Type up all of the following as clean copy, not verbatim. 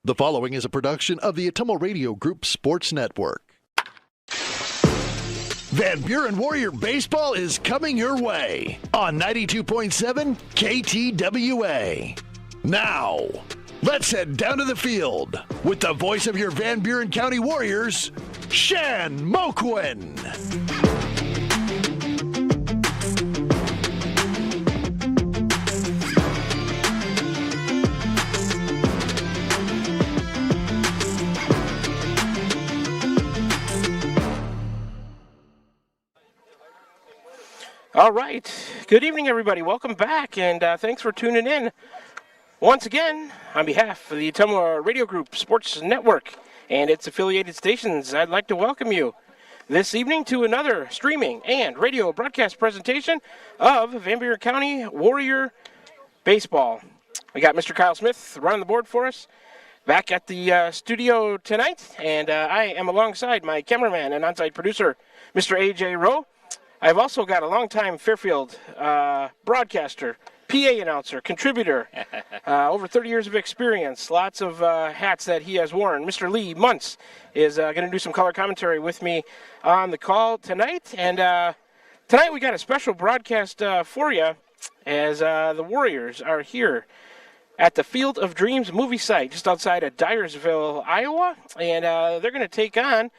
The following is a production of the Atomo Radio Group Sports Network. Van Buren Warrior Baseball is coming your way on 92.7 KTWA. Now, let's head down to the field with the voice of your Van Buren County Warriors, Shan Moquin. All right. Good evening, everybody. Welcome back, and thanks for tuning in once again on behalf of the Atomo Radio Group Sports Network and its affiliated stations. I'd like to welcome you this evening to another streaming and radio broadcast presentation of Van Buren County Warrior Baseball. We got Mr. Kyle Smith running the board for us back at the studio tonight, and I am alongside my cameraman and on-site producer, Mr. A.J. Rowe. I've also got a longtime Fairfield broadcaster, PA announcer, contributor, over 30 years of experience, lots of hats that he has worn. Mr. Lee Muntz is going to do some color commentary with me on the call tonight. And tonight we got a special broadcast for you as the Warriors are here at the Field of Dreams movie site just outside of Dyersville, Iowa. And they're going to take on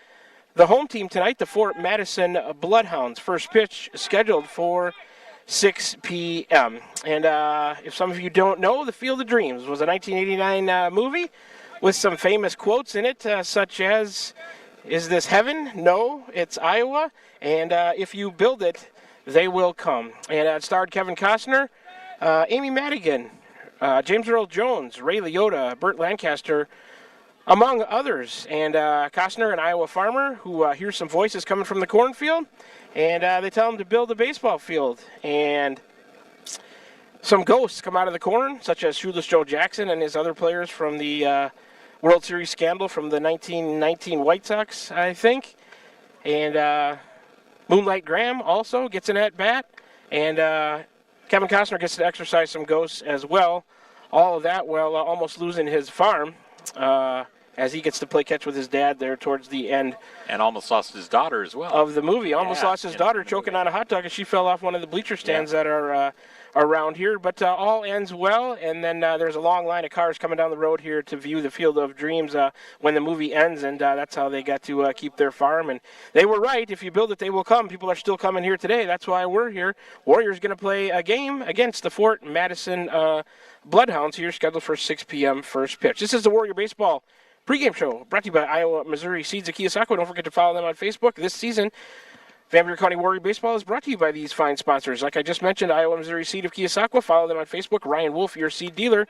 the home team tonight, the Fort Madison Bloodhounds. First pitch scheduled for 6 p.m. And if some of you don't know, The Field of Dreams was a 1989 movie with some famous quotes in it, such as, "Is this heaven? No, it's Iowa. And if you build it, they will come." And it starred Kevin Costner, Amy Madigan, James Earl Jones, Ray Liotta, Burt Lancaster, among others. And Costner, an Iowa farmer who hears some voices coming from the cornfield, and they tell him to build a baseball field. And some ghosts come out of the corn, such as Shoeless Joe Jackson and his other players from the World Series scandal from the 1919 White Sox, I think. And Moonlight Graham also gets an at-bat. And Kevin Costner gets to exercise some ghosts as well. All of that while almost losing his farm, as he gets to play catch with his dad there towards the end. And almost lost his daughter as well. Of the movie. Almost lost his daughter choking on a hot dog as she fell off one of the bleacher stands that are around here. But all ends well, and then there's a long line of cars coming down the road here to view the Field of Dreams when the movie ends, and that's how they got to keep their farm. And they were right. If you build it, they will come. People are still coming here today. That's why we're here. Warriors going to play a game against the Fort Madison Bloodhounds here, scheduled for 6 p.m. first pitch. This is the Warrior Baseball Pregame show brought to you by Iowa Missouri Seeds of Keosauqua. Don't forget to follow them on Facebook. This season, Van Buren County Warrior Baseball is brought to you by these fine sponsors. Like I just mentioned, Iowa Missouri Seed of Keosauqua. Follow them on Facebook. Ryan Wolf, your seed dealer.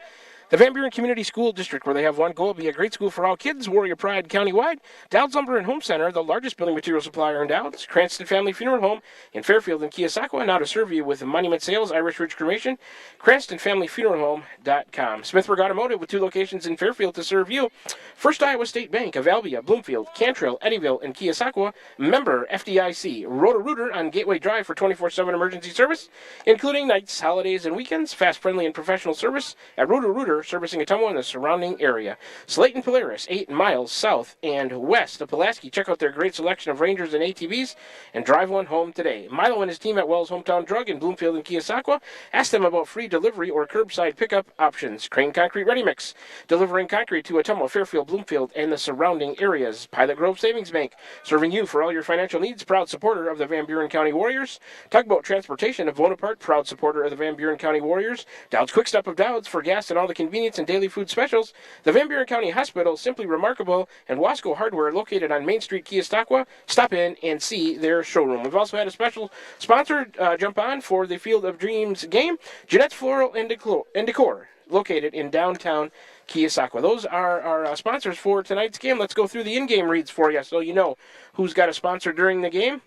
The Van Buren Community School District, where they have one goal, be a great school for all kids. Warrior Pride countywide. Dowd's Lumber and Home Center, the largest building material supplier in Dowd's. Cranston Family Funeral Home in Fairfield and Keosauqua. Now to serve you with Monument Sales, Irish Ridge Cremation, CranstonFamilyFuneralHome.com. Smithburg Automotive with 2 locations in Fairfield to serve you. First Iowa State Bank of Albia, Bloomfield, Cantrell, Eddyville, and Keosauqua. Member FDIC. Roto-Rooter on Gateway Drive for 24/7 emergency service, including nights, holidays, and weekends. Fast, friendly, and professional service at Roto-Rooter, servicing Atomo and the surrounding area. Slayton Polaris, 8 miles south and west of Pulaski. Check out their great selection of Rangers and ATVs and drive one home today. Milo and his team at Wells Hometown Drug in Bloomfield and Keosauqua. Ask them about free delivery or curbside pickup options. Crane Concrete Ready Mix, delivering concrete to Atomo, Fairfield, Bloomfield, and the surrounding areas. Pilot Grove Savings Bank, serving you for all your financial needs. Proud supporter of the Van Buren County Warriors. Tugboat Transportation of Bonaparte, proud supporter of the Van Buren County Warriors. Dowd's Quick Stop of Dowd's for gas and all the convenience and daily food specials. The Van Buren County Hospital, Simply Remarkable, and Wasco Hardware, located on Main Street, Keosauqua. Stop in and see their showroom. We've also had a special sponsor jump on for the Field of Dreams game, Jeanette's Floral and Decor, located in downtown Keosauqua. Those are our sponsors for tonight's game. Let's go through the in-game reads for you so you know who's got a sponsor during the game.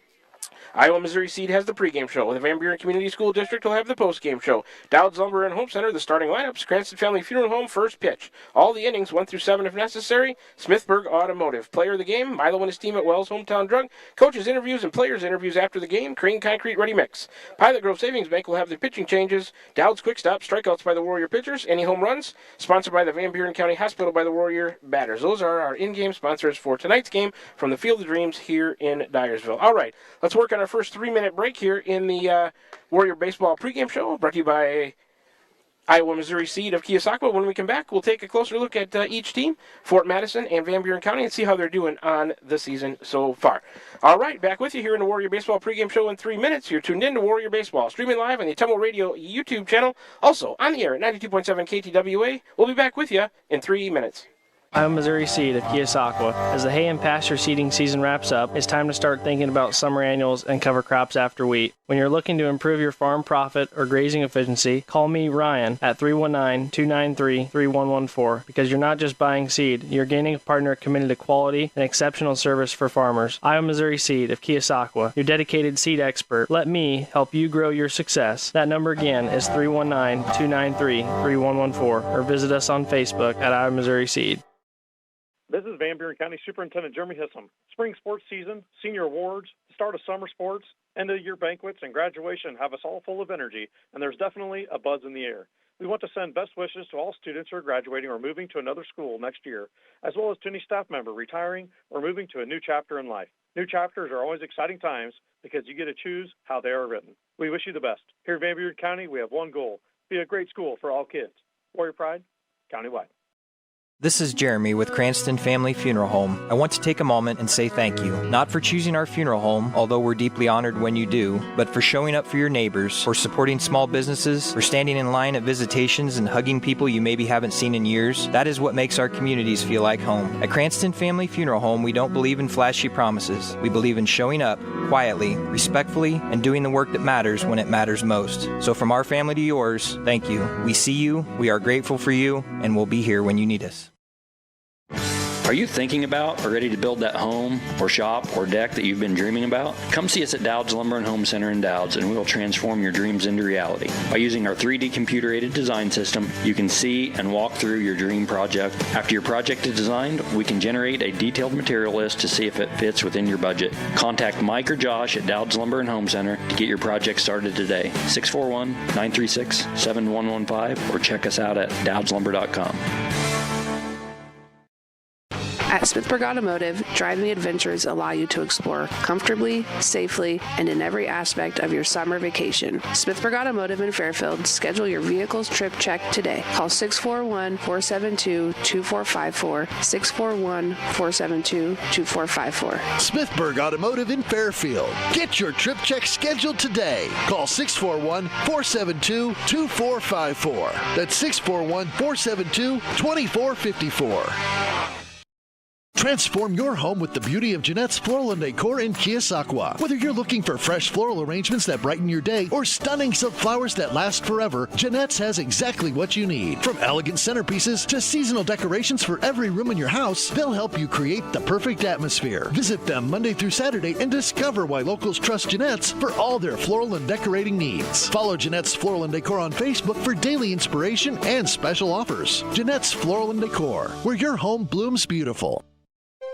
Iowa Missouri Seed has the pregame show. The Van Buren Community School District will have the postgame show. Dowd's Lumber and Home Center, the starting lineups. Cranston Family Funeral Home, first pitch. All the innings, 1 through 7 if necessary. Smithburg Automotive. Player of the game, Milo and his team at Wells Hometown Drug. Coaches interviews and players interviews after the game. Crane Concrete Ready Mix. Pilot Grove Savings Bank will have the pitching changes. Dowd's Quick Stop, strikeouts by the Warrior pitchers. Any home runs, sponsored by the Van Buren County Hospital by the Warrior batters. Those are our in-game sponsors for tonight's game from the Field of Dreams here in Dyersville. All right, let's work on our first 3-minute break here in the Warrior Baseball pregame show, brought to you by Iowa Missouri Seed of Keosauqua. When we come back, we'll take a closer look at each team, Fort Madison and Van Buren County, and see how they're doing on the season so far. All right, back with you here in the Warrior Baseball pregame show in 3 minutes. You're tuned in to Warrior Baseball, streaming live on the Tumble Radio YouTube channel, also on the air at 92.7 KTWA. We'll be back with you in 3 minutes. I'm Missouri Seed of Keosauqua. As the hay and pasture seeding season wraps up, it's time to start thinking about summer annuals and cover crops after wheat. When you're looking to improve your farm profit or grazing efficiency, call me, Ryan, at 319-293-3114, because you're not just buying seed, you're gaining a partner committed to quality and exceptional service for farmers. I'm Missouri Seed of Keosauqua, your dedicated seed expert. Let me help you grow your success. That number again is 319-293-3114, or visit us on Facebook at I'm Missouri Seed. This is Van Buren County Superintendent Jeremy Hissom. Spring sports season, senior awards, start of summer sports, end of the year banquets, and graduation have us all full of energy, and there's definitely a buzz in the air. We want to send best wishes to all students who are graduating or moving to another school next year, as well as to any staff member retiring or moving to a new chapter in life. New chapters are always exciting times because you get to choose how they are written. We wish you the best. Here in Van Buren County, we have one goal: be a great school for all kids. Warrior Pride, countywide. This is Jeremy with Cranston Family Funeral Home. I want to take a moment and say thank you, not for choosing our funeral home, although we're deeply honored when you do, but for showing up for your neighbors, for supporting small businesses, for standing in line at visitations and hugging people you maybe haven't seen in years. That is what makes our communities feel like home. At Cranston Family Funeral Home, we don't believe in flashy promises. We believe in showing up quietly, respectfully, and doing the work that matters when it matters most. So from our family to yours, thank you. We see you, we are grateful for you, and we'll be here when you need us. Are you thinking about or ready to build that home or shop or deck that you've been dreaming about? Come see us at Dowd's Lumber and Home Center in Dowd's, and we will transform your dreams into reality. By using our 3D computer-aided design system, you can see and walk through your dream project. After your project is designed, we can generate a detailed material list to see if it fits within your budget. Contact Mike or Josh at Dowd's Lumber and Home Center to get your project started today. 641-936-7115, or check us out at dowdslumber.com. At Smithburg Automotive, driving adventures allow you to explore comfortably, safely, and in every aspect of your summer vacation. Smithburg Automotive in Fairfield, schedule your vehicle's trip check today. Call 641-472-2454, 641-472-2454. Smithburg Automotive in Fairfield. Get your trip check scheduled today. Call 641-472-2454. That's 641-472-2454. Transform your home with the beauty of Jeanette's Floral and Decor in Keosauqua. Whether you're looking for fresh floral arrangements that brighten your day or stunning silk flowers that last forever, Jeanette's has exactly what you need. From elegant centerpieces to seasonal decorations for every room in your house, they'll help you create the perfect atmosphere. Visit them Monday through Saturday and discover why locals trust Jeanette's for all their floral and decorating needs. Follow Jeanette's Floral and Decor on Facebook for daily inspiration and special offers. Jeanette's Floral and Decor, where your home blooms beautiful.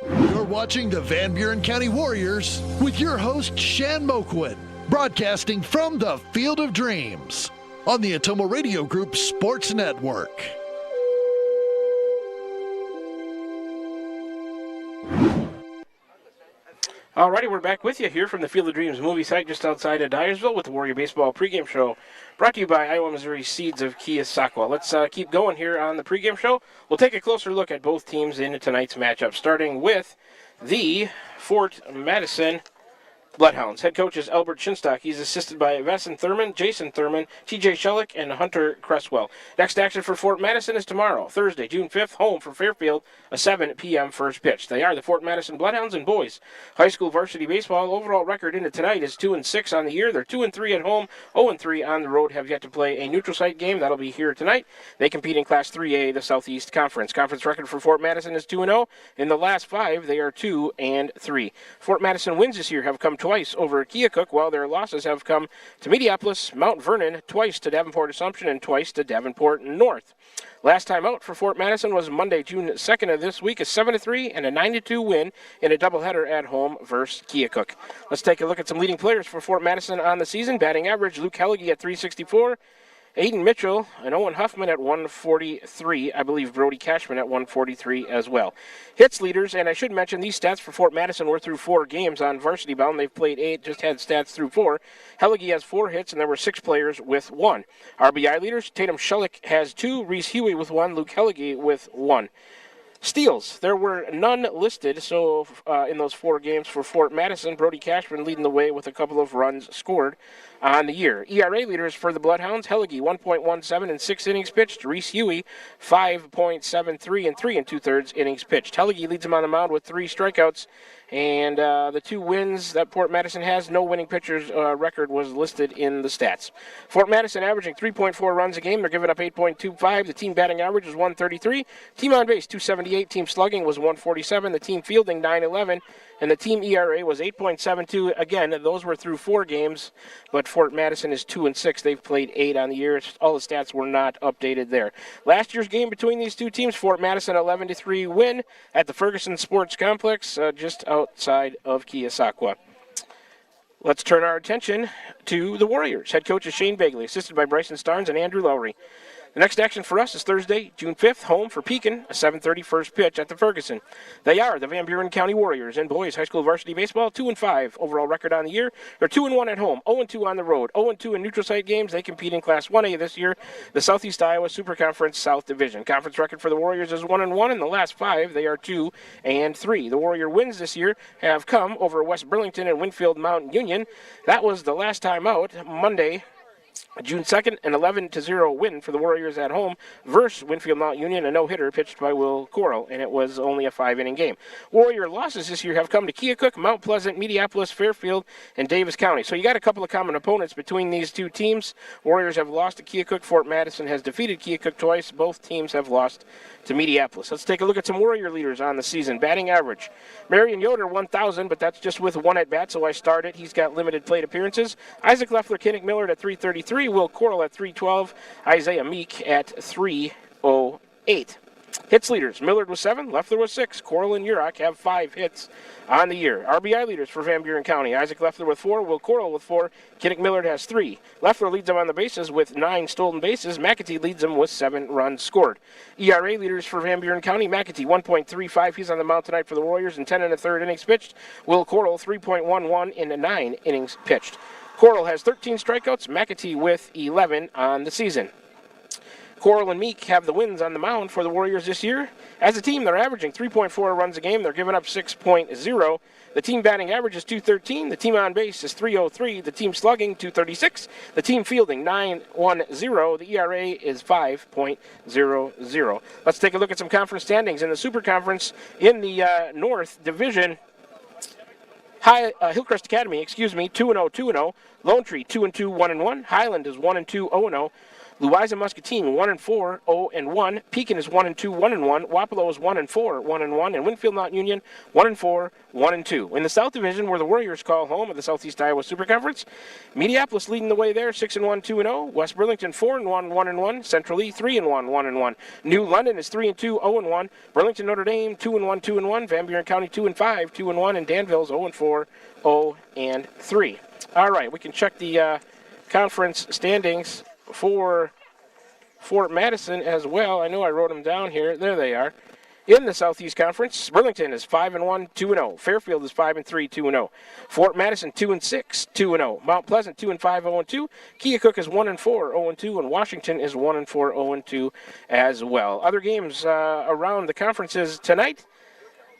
You're watching the Van Buren County Warriors with your host, Shan Moquin, broadcasting from the Field of Dreams on the Atomo Radio Group Sports Network. Alrighty, we're back with you here from the Field of Dreams movie site just outside of Dyersville with the Warrior Baseball pregame show, brought to you by Iowa Missouri Seeds of Keosauqua. Let's keep going here on the pregame show. We'll take a closer look at both teams in tonight's matchup, starting with the Fort Madison Bloodhounds. Head coach is Albert Shinstock. He's assisted by Vesson Thurman, Jason Thurman, TJ Shellick, and Hunter Cresswell. Next action for Fort Madison is tomorrow, Thursday, June 5th, home for Fairfield, a 7 p.m. first pitch. They are the Fort Madison Bloodhounds and boys high school varsity baseball. Overall record into tonight is 2-6 on the year. They're 2-3 at home, 0-3 on the road. Have yet to play a neutral site game. That'll be here tonight. They compete in Class 3A, the Southeast Conference. Conference record for Fort Madison is 2-0. In the last 5, they are 2-3. Fort Madison wins this year have come twice over Keokuk, while their losses have come to Mediapolis, Mount Vernon, twice to Davenport Assumption, and twice to Davenport North. Last time out for Fort Madison was Monday, June 2nd of this week, a 7-3 and a 9-2 win in a doubleheader at home versus Keokuk. Let's take a look at some leading players for Fort Madison on the season. Batting average, Luke Hellige at .364. Aiden Mitchell and Owen Huffman at 143. I believe Brody Cashman at 143 as well. Hits leaders, and I should mention these stats for Fort Madison were through 4 games on varsity bound. They've played 8, just had stats through 4. Hellige has 4 hits, and there were 6 players with 1. RBI leaders, Tatum Schulich has 2, Reese Huey with 1, Luke Hellige with 1. Steals, there were none listed, so in those 4 games for Fort Madison, Brody Cashman leading the way with a couple of runs scored on the year. ERA leaders for the Bloodhounds, Hellige 1.17 in 6 innings pitched, Reese Huey 5.73 in 3 2/3 innings pitched. Hellige leads them on the mound with 3 strikeouts, and the 2 wins that Fort Madison has, no winning pitchers record was listed in the stats. Fort Madison averaging 3.4 runs a game. They're giving up 8.25. The team batting average is 133. Team on base 278. Team slugging was 147. The team fielding 911. And the team ERA was 8.72. Again, those were through 4 games, but Fort Madison is 2-6. They've played 8 on the year. All the stats were not updated there. Last year's game between these 2 teams, Fort Madison 11-3 win at the Ferguson Sports Complex, just outside of Keosauqua. Let's turn our attention to the Warriors. Head coach is Shane Bagley, assisted by Bryson Starnes and Andrew Lowry. The next action for us is Thursday, June 5th, home for Pekin, a 7:30 first pitch at the Ferguson. They are the Van Buren County Warriors in boys high school varsity baseball, 2-5 overall record on the year. They're 2-1 at home, 0-2 on the road, 0-2 in neutral site games. They compete in Class 1A this year, the Southeast Iowa Super Conference South Division. Conference record for the Warriors is 1-1. In the last 5, they are 2-3. The Warrior wins this year have come over West Burlington and Winfield Mountain Union. That was the last time out, Monday, June 2nd, an 11-0 win for the Warriors at home versus Winfield Mount Union, a no-hitter pitched by Will Coral, and it was only a 5-inning game. Warrior losses this year have come to Keokuk, Mount Pleasant, Mediapolis, Fairfield, and Davis County. So you got a couple of common opponents between these 2 teams. Warriors have lost to Keokuk. Fort Madison has defeated Keokuk twice. Both teams have lost to Mediapolis. Let's take a look at some Warrior leaders on the season. Batting average, Marion Yoder 1,000, but that's just with 1 at-bat, so I started. He's got limited plate appearances. Isaac Leffler, Kinnick Millard at .333, Will Coral at .312, Isaiah Meek at .308. Hits leaders, Millard was 7, Leffler was 6. Coral and Urach have 5 hits on the year. RBI leaders for Van Buren County, Isaac Leffler with 4, Will Coral with 4, Kinnick Millard has 3. Leffler leads them on the bases with 9 stolen bases. McAtee leads them with 7 runs scored. ERA leaders for Van Buren County, McAtee 1.35, he's on the mound tonight for the Warriors in 10 1/3 innings pitched. Will Coral 3.11 in 9 innings pitched. Coral has 13 strikeouts, McAtee with 11 on the season. Coral and Meek have the wins on the mound for the Warriors this year. As a team, they're averaging 3.4 runs a game. They're giving up 6.0. The team batting average is 213. The team on base is 303. The team slugging 236. The team fielding 910. The ERA is 5.00. Let's take a look at some conference standings in the Super Conference in the North Division. Hillcrest Academy, 2-0, 2-0. Lone Tree 2-2, 1-1. Highland is 1-2, 0-0. Louisa Muscatine 1-4, 0-1. Pekin is 1-2, 1-1. Wapello is 1-4, 1-1. And Winfield Mount Union 1-4, 1-2. In the South Division, where the Warriors call home of the Southeast Iowa Super Conference, Mediapolis leading the way there, 6-1, 2-0. West Burlington 4-1, 1-1. Central Lee 3-1, 1-1. New London is 3-2, 0-1. Burlington Notre Dame 2-1, 2-1. Van Buren County 2-5, 2-1. And Danville's 0-4, 0-3. All right, we can check the conference standings for Fort Madison as well. I know I wrote them down here. There they are. In the Southeast Conference, Burlington is 5-1, 2-0. Fairfield is 5-3, 2-0. Fort Madison 2-6, 2-0. Mount Pleasant 2-5, 0-2. Keokuk is 1-4, 0-2, and Washington is 1-4, 0-2 as well. Other games around the conferences tonight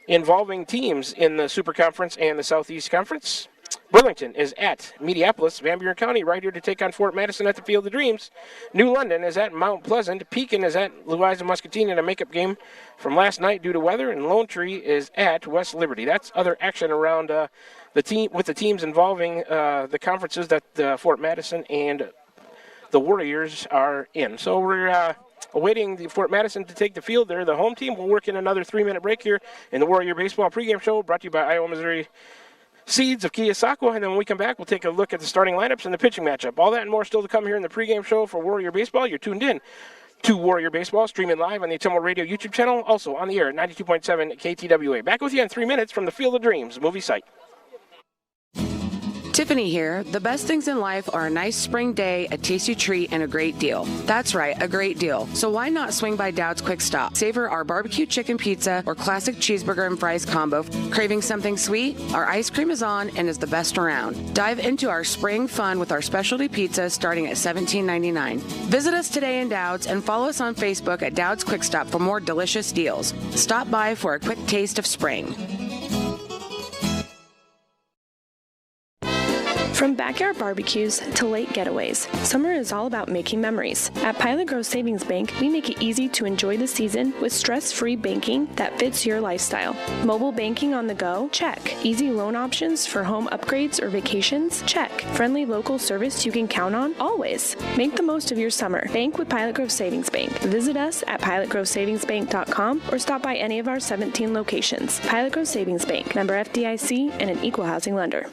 involving teams in the Super Conference and the Southeast Conference. Burlington is at Mediapolis. Van Buren County right here to take on Fort Madison at the Field of Dreams. New London is at Mount Pleasant. Pekin is at Louisa Muscatine in a makeup game from last night due to weather. And Lone Tree is at West Liberty. That's other action around the teams involving the conferences that Fort Madison and the Warriors are in. So we're awaiting the Fort Madison to take the field. They're the home team. We'll work in another 3-minute break here in the Warrior Baseball pregame show brought to you by Iowa Missouri seeds of Keosauqua, and then when we come back, we'll take a look at the starting lineups and the pitching matchup. All that and more still to come here in the pregame show for Warrior Baseball. You're tuned in to Warrior Baseball, streaming live on the Atomo Radio YouTube channel, also on the air at 92.7 KTWA. Back with you in 3 minutes from the Field of Dreams movie site. Tiffany here. The best things in life are a nice spring day, a tasty treat, and a great deal. That's right, a great deal. So why not swing by Dowd's Quick Stop? Savor our barbecue chicken pizza or classic cheeseburger and fries combo. Craving something sweet? Our ice cream is on and is the best around. Dive into our spring fun with our specialty pizza starting at $17.99. Visit us today in Dowd's and follow us on Facebook at Dowd's Quick Stop for more delicious deals. Stop by for a quick taste of spring. From backyard barbecues to lake getaways, summer is all about making memories. At Pilot Grove Savings Bank, we make it easy to enjoy the season with stress-free banking that fits your lifestyle. Mobile banking on the go? Check. Easy loan options for home upgrades or vacations? Check. Friendly local service you can count on? Always. Make the most of your summer. Bank with Pilot Grove Savings Bank. Visit us at pilotgrovesavingsbank.com or stop by any of our 17 locations. Pilot Grove Savings Bank, member FDIC, and an equal housing lender.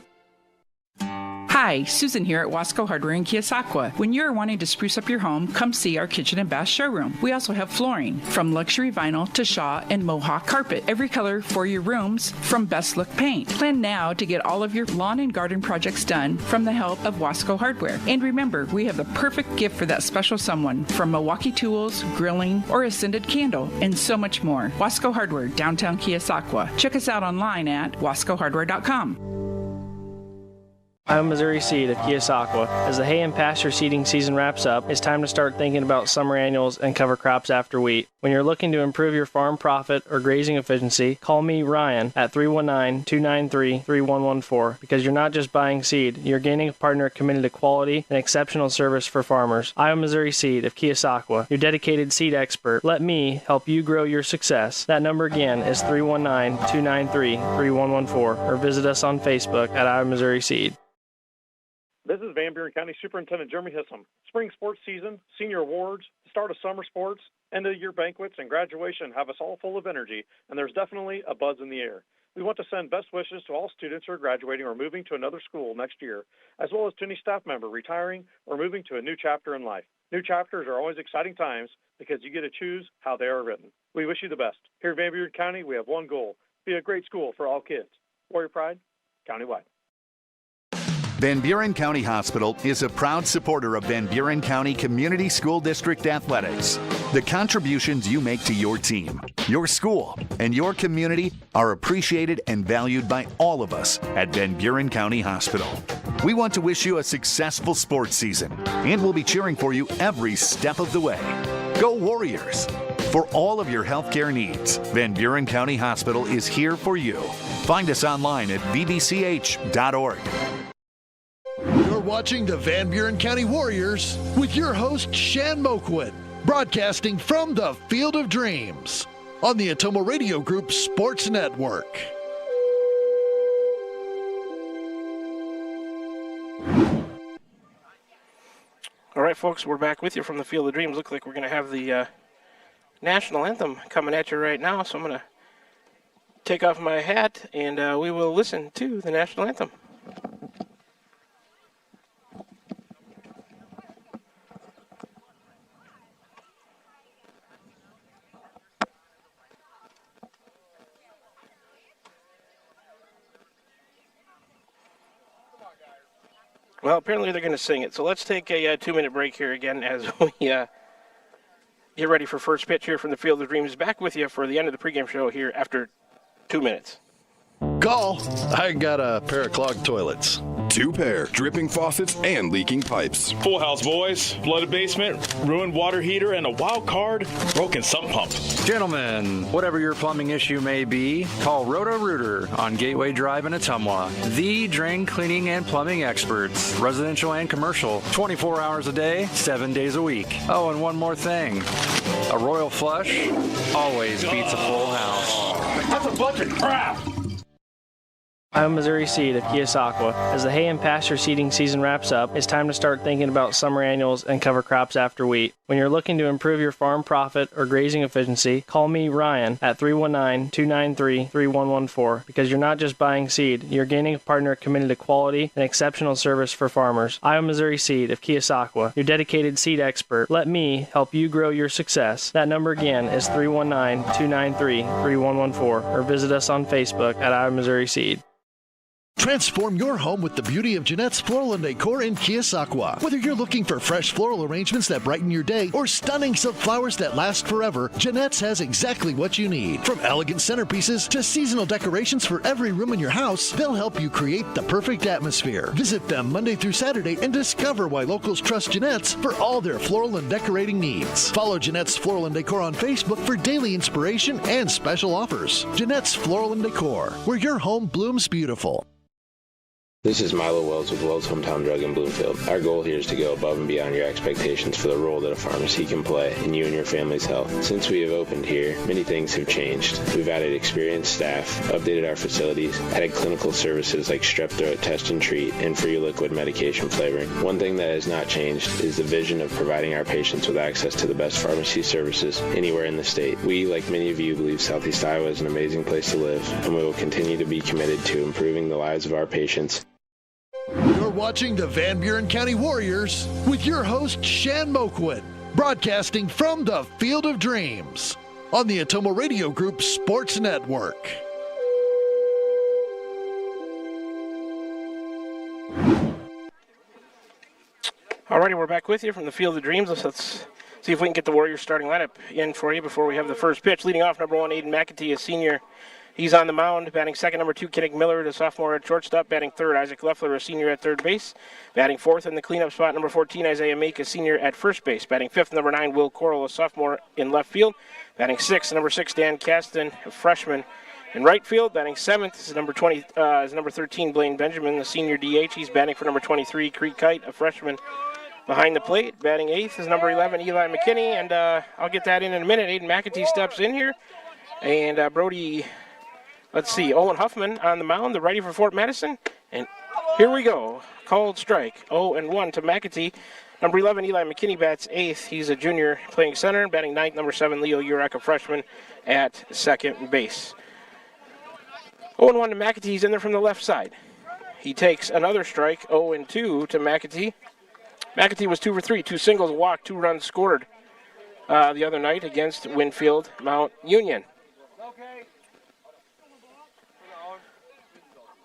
Hi, Susan here at Wasco Hardware in Keosauqua. When you're wanting to spruce up your home, come see our kitchen and bath showroom. We also have flooring, from luxury vinyl to Shaw and Mohawk carpet. Every color for your rooms, from Best Look Paint. Plan now to get all of your lawn and garden projects done from the help of Wasco Hardware. And remember, we have the perfect gift for that special someone, from Milwaukee tools, grilling, or a scented candle, and so much more. Wasco Hardware, downtown Keosauqua. Check us out online at wascohardware.com. I'm Missouri Seed of Keosauqua. As the hay and pasture seeding season wraps up, it's time to start thinking about summer annuals and cover crops after wheat. When you're looking to improve your farm profit or grazing efficiency, call me, Ryan, at 319-293-3114, because you're not just buying seed, you're gaining a partner committed to quality and exceptional service for farmers. I'm Missouri Seed of Keosauqua, your dedicated seed expert. Let me help you grow your success. That number again is 319-293-3114, or visit us on Facebook at I'm Missouri Seed. This is Van Buren County Superintendent Jeremy Hissom. Spring sports season, senior awards, the start of summer sports, end of year banquets, and graduation have us all full of energy, and there's definitely a buzz in the air. We want to send best wishes to all students who are graduating or moving to another school next year, as well as to any staff member retiring or moving to a new chapter in life. New chapters are always exciting times because you get to choose how they are written. We wish you the best. Here in Van Buren County, we have one goal: be a great school for all kids. Warrior Pride, countywide. Van Buren County Hospital is a proud supporter of Van Buren County Community School District Athletics. The contributions you make to your team, your school, and your community are appreciated and valued by all of us at Van Buren County Hospital. We want to wish you a successful sports season, and we'll be cheering for you every step of the way. Go Warriors! For all of your healthcare needs, Van Buren County Hospital is here for you. Find us online at vbch.org. You're watching the Van Buren County Warriors with your host, Shan Moquin, broadcasting from the Field of Dreams on the Atomo Radio Group Sports Network. All right, folks, we're back with you from the Field of Dreams. Looks like we're going to have the national anthem coming at you right now, so I'm going to take off my hat and we will listen to the national anthem. Well, apparently they're going to sing it. So let's take a 2-minute break here again as we get ready for first pitch here from the Field of Dreams. Back with you for the end of the pregame show here after 2 minutes. Call. I got a pair of clogged toilets. 2 pair, dripping faucets, and leaking pipes. Full house, boys. Flooded basement, ruined water heater, and a wild card, broken sump pump. Gentlemen, whatever your plumbing issue may be, call Roto-Rooter on Gateway Drive in Ottumwa. The drain cleaning and plumbing experts, residential and commercial, 24 hours a day, 7 days a week. Oh, and one more thing. A royal flush always beats a full house. That's a bunch of crap. I'm Missouri Seed of Keosauqua. As the hay and pasture seeding season wraps up, it's time to start thinking about summer annuals and cover crops after wheat. When you're looking to improve your farm profit or grazing efficiency, call me, Ryan, at 319-293-3114, because you're not just buying seed, you're gaining a partner committed to quality and exceptional service for farmers. I'm Missouri Seed of Keosauqua, your dedicated seed expert. Let me help you grow your success. That number again is 319-293-3114, or visit us on Facebook at I'm Missouri Seed. Transform your home with the beauty of Jeanette's Floral and Decor in Keosauqua. Whether you're looking for fresh floral arrangements that brighten your day or stunning silk flowers that last forever, Jeanette's has exactly what you need. From elegant centerpieces to seasonal decorations for every room in your house, they'll help you create the perfect atmosphere. Visit them Monday through Saturday and discover why locals trust Jeanette's for all their floral and decorating needs. Follow Jeanette's Floral and Decor on Facebook for daily inspiration and special offers. Jeanette's Floral and Decor, where your home blooms beautiful. This is Milo Wells with Wells Hometown Drug in Bloomfield. Our goal here is to go above and beyond your expectations for the role that a pharmacy can play in you and your family's health. Since we have opened here, many things have changed. We've added experienced staff, updated our facilities, added clinical services like strep throat test and treat, and free liquid medication flavoring. One thing that has not changed is the vision of providing our patients with access to the best pharmacy services anywhere in the state. We, like many of you, believe Southeast Iowa is an amazing place to live, and we will continue to be committed to improving the lives of our patients. You're watching the Van Buren County Warriors with your host, Shan Moquin, broadcasting from the Field of Dreams on the Atomo Radio Group Sports Network. Alrighty, we're back with you from the Field of Dreams. Let's see if we can get the Warriors starting lineup in for you before we have the first pitch. Leading off, number 1, Aiden McAtee, a senior. He's on the mound. Batting second, number 2, Kinnick Miller, a sophomore at shortstop. Batting third, Isaac Leffler, a senior at third base. Batting fourth in the cleanup spot, number 14, Isaiah Make, a senior at first base. Batting fifth, number 9, Will Coral, a sophomore in left field. Batting sixth, number 6, Dan Caston, a freshman in right field. Batting seventh is number 13, Blaine Benjamin, the senior DH. He's batting for number 23, Creek Kite, a freshman behind the plate. Batting eighth is number 11, Eli McKinney, and I'll get that in a minute. Aiden McAtee steps in here, and Brody... Let's see, Owen Huffman on the mound, the righty for Fort Madison. And here we go. Called strike. 0-1 to McAtee. Number 11, Eli McKinney, bats eighth. He's a junior playing center. Batting ninth, number 7, Leo Urek, a freshman at second base. 0-1 to McAtee. He's in there from the left side. He takes another strike. 0-2 to McAtee. McAtee was 2 for 3. 2 singles, a walk, 2 runs scored the other night against Winfield Mount Union.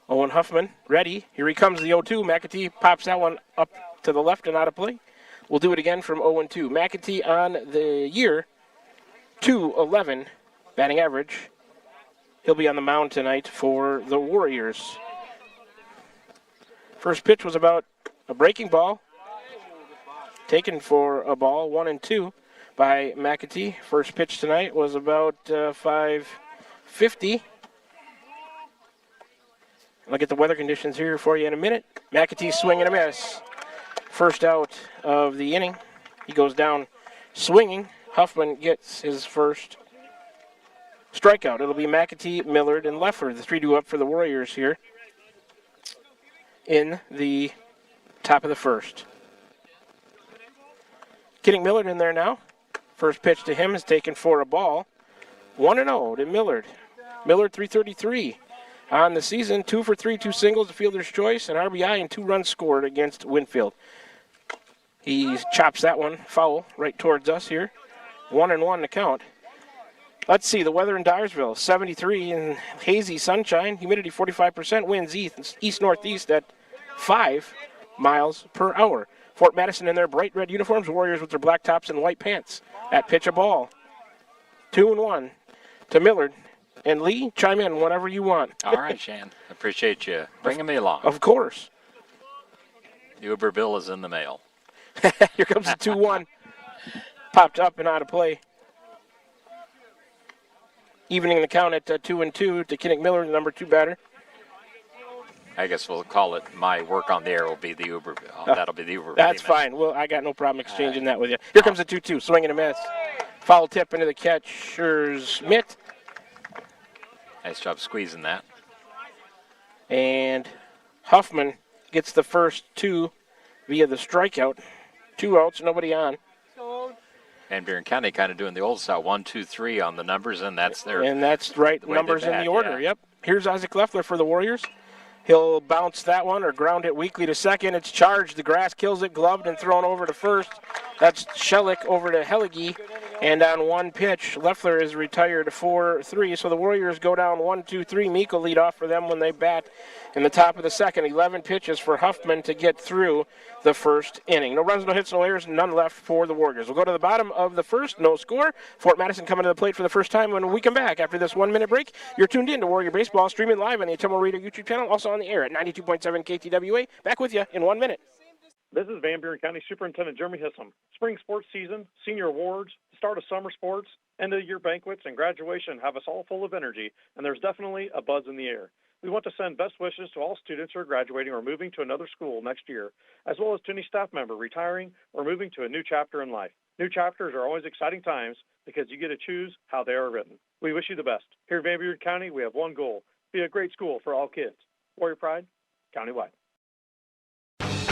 Owen Huffman, ready. Here he comes, the 0-2. McAtee pops that one up to the left and out of play. We'll do it again from 0-2. McAtee on the year, 211 batting average. He'll be on the mound tonight for the Warriors. First pitch was about a breaking ball, taken for a ball, 1-2 by McAtee. First pitch tonight was about 5:50. I'll get the weather conditions here for you in a minute. McAtee swing and a miss. First out of the inning. He goes down swinging. Huffman gets his first strikeout. It'll be McAtee, Millard, and Leffler, the 3-2 up for the Warriors here in the top of the first. Getting Millard in there now. First pitch to him is taken for a ball. 1-0 to Millard. Millard, 333. On the season, 2 for 3, 2 singles, a fielder's choice, an RBI, and 2 runs scored against Winfield. He chops that one foul right towards us here. 1-1 to count. Let's see, the weather in Dyersville, 73 and hazy sunshine, humidity 45%, winds east-northeast at 5 miles per hour. Fort Madison in their bright red uniforms, Warriors with their black tops and white pants. At pitch a ball. 2-1 to Millard. And Lee, chime in whenever you want. All right, Shan. Appreciate you bringing me along. Of course. The Uber bill is in the mail. Here comes the 2-1. Popped up and out of play. Evening the count at 2-2 to Kinnick Miller, the number 2 batter. I guess we'll call it my work on the air will be the Uber bill. That'll be the Uber bill. That's fine. Well, I got no problem exchanging that with you. Here comes the 2-2. Swing and a miss. Foul tip into the catcher's mitt. Nice job squeezing that. And Huffman gets the first two via the strikeout. 2 outs, nobody on. And Buren County kind of doing the old style 1, 2, 3 on the numbers, and that's their. And that's right, numbers in the order. Yeah. Yep. Here's Isaac Leffler for the Warriors. He'll bounce that one or ground it weakly to second. It's charged. The grass kills it, gloved and thrown over to first. That's Shellick over to Hellige. And on one pitch, Leffler is retired 4-3. So the Warriors go down 1-2-3. Meek will lead off for them when they bat in the top of the second. 11 pitches for Huffman to get through the first inning. No runs, no hits, no errors, none left for the Warriors. We'll go to the bottom of the first, no score. Fort Madison coming to the plate for the first time when we come back after this 1-minute break. You're tuned in to Warrior Baseball, streaming live on the Ottumwa Radio YouTube channel, also on the air at 92.7 KTWA. Back with you in 1 minute. This is Van Buren County Superintendent Jeremy Hissom. Spring sports season, senior awards, start of summer sports, end of year banquets, and graduation have us all full of energy, and there's definitely a buzz in the air. We want to send best wishes to all students who are graduating or moving to another school next year, as well as to any staff member retiring or moving to a new chapter in life. New chapters are always exciting times because you get to choose how they are written. We wish you the best. Here in Van Buren County, we have one goal: be a great school for all kids. Warrior Pride, countywide.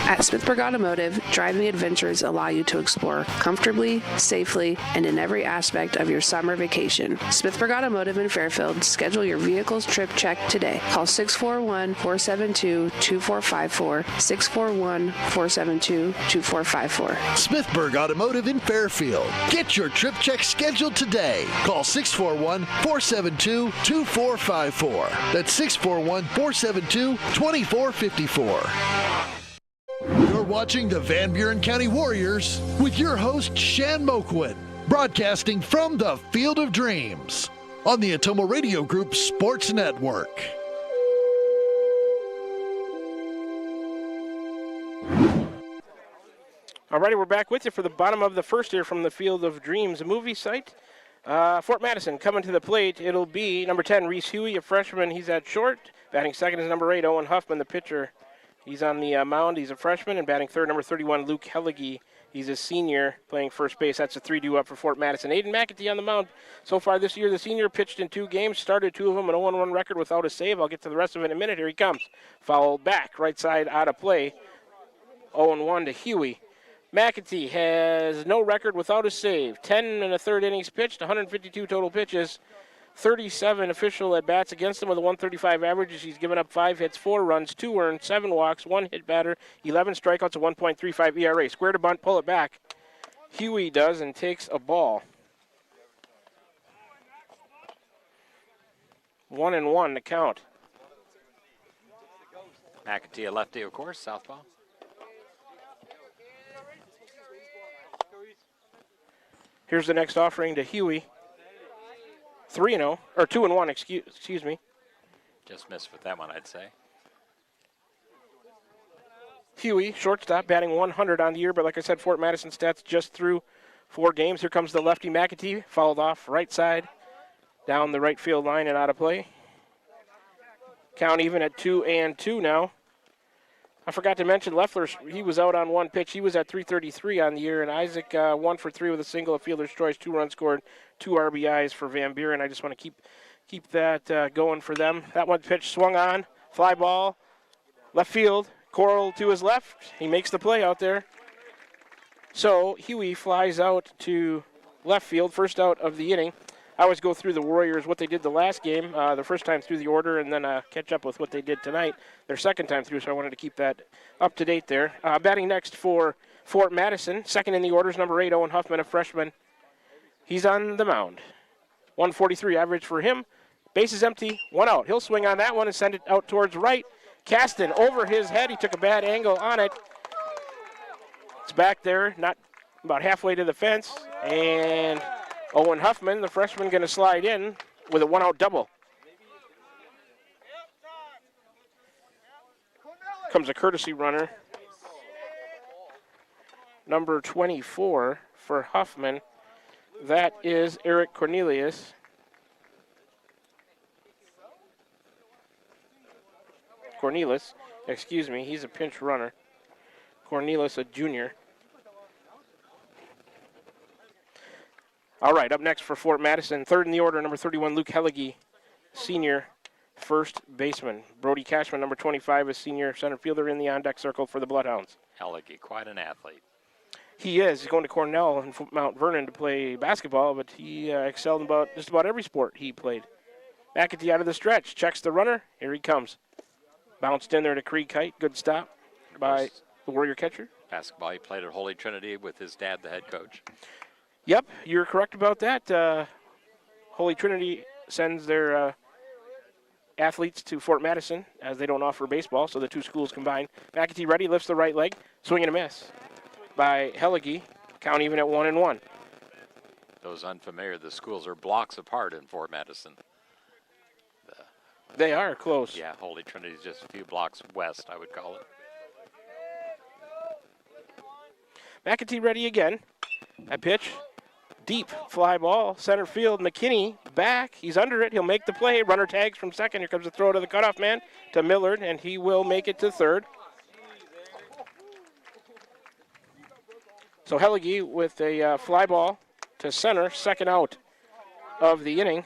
At Smithburg Automotive, driving adventures allow you to explore comfortably, safely, and in every aspect of your summer vacation. Smithburg Automotive in Fairfield, schedule your vehicle's trip check today. Call 641-472-2454, 641-472-2454. Smithburg Automotive in Fairfield. Get your trip check scheduled today. Call 641-472-2454. That's 641-472-2454. You're watching the Van Buren County Warriors with your host, Shan Moquin, broadcasting from the Field of Dreams on the Ottumwa Radio Group Sports Network. All righty, we're back with you for the bottom of the first here from the Field of Dreams movie site. Fort Madison coming to the plate. It'll be number 10, Reese Huey, a freshman. He's at short. Batting second is number 8, Owen Huffman, the pitcher. He's on the mound. He's a freshman. And batting third, number 31, Luke Hellige. He's a senior playing first base. That's a 3-2 up for Fort Madison. Aiden McAtee on the mound. So far this year, the senior pitched in 2 games, started 2 of them, an 0-1 record without a save. I'll get to the rest of it in a minute. Here he comes. Foul back, right side out of play. 0-1 to Huey. McAtee has no record without a save. 10 1/3 innings pitched, 152 total pitches. 37 official at-bats against him with a 135 average. He's given up 5 hits, 4 runs, 2 earned, 7 walks, 1 hit batter, 11 strikeouts, a 1.35 ERA. Square to bunt, pull it back. Huey does and takes a ball. 1-1 to count. McAtee, a lefty, of course, southpaw. Here's the next offering to Huey. 3-0, or 2-1, excuse me. Just missed with that one, I'd say. Huey, shortstop, batting 100 on the year, but like I said, Fort Madison stats just through 4 games. Here comes the lefty McAtee, fouled off right side, down the right field line and out of play. Count even at 2-2 now. I forgot to mention Leffler, he was out on 1 pitch. He was at .333 on the year, and Isaac 1 for 3 with a single, a fielder's choice, 2 runs scored, 2 RBIs for Van Buren. I just want to keep that going for them. That 1 pitch swung on, fly ball, left field, Coral to his left. He makes the play out there. So Huey flies out to left field, first out of the inning. I always go through the Warriors, what they did the last game, the first time through the order, and then catch up with what they did tonight, their second time through, so I wanted to keep that up to date there. Batting next for Fort Madison, second in the orders, number 8, Owen Huffman, a freshman. He's on the mound. 143 average for him. Base is empty, 1 out. He'll swing on that one and send it out towards right. Caston over his head. He took a bad angle on it. It's back there, not about halfway to the fence, and Owen Huffman, the freshman, going to slide in with a 1-out double. Comes a courtesy runner. Number 24 for Huffman. That is Eric Cornelius. Excuse me, he's a pinch runner. Cornelius, a junior. All right, up next for Fort Madison, third in the order, number 31, Luke Hellige, senior, first baseman. Brody Cashman, number 25, is senior center fielder in the on-deck circle for the Bloodhounds. Helligy, quite an athlete. He is. He's going to Cornell in Mount Vernon to play basketball, but he excelled in just about every sport he played. McAtee out of the stretch, checks the runner. Here he comes. Bounced in there to Creek Kite. Good stop by the Warrior catcher. Basketball, he played at Holy Trinity with his dad, the head coach. Yep, you're correct about that. Holy Trinity sends their athletes to Fort Madison as they don't offer baseball, so the two schools combine. McAtee ready, lifts the right leg, swing and a miss by Helligy. Count even at 1-1. Those unfamiliar, the schools are blocks apart in Fort Madison. They are close. Yeah, Holy Trinity is just a few blocks west, I would call it. McAtee ready again. That pitch, deep fly ball, center field. McKinney back. He's under it. He'll make the play. Runner tags from second. Here comes the throw to the cutoff man, to Millard, and he will make it to third. So Helligy with a fly ball to center, second out of the inning.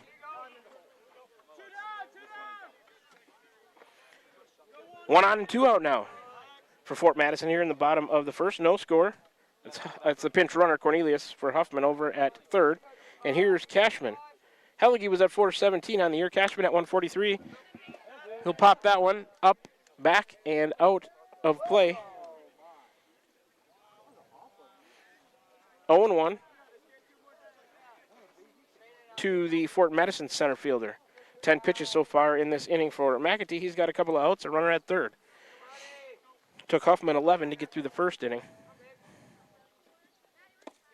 One on and two out now for Fort Madison here in the bottom of the first. No score. That's the pinch runner, Cornelius, for Huffman over at third. And here's Cashman. Helligy was at 417 on the year. Cashman at 143. He'll pop that one up, back, and out of play. 0-1 to the Fort Madison center fielder. 10 pitches so far in this inning for McAtee. He's got a couple of outs, a runner at third. Took Huffman 11 to get through the first inning.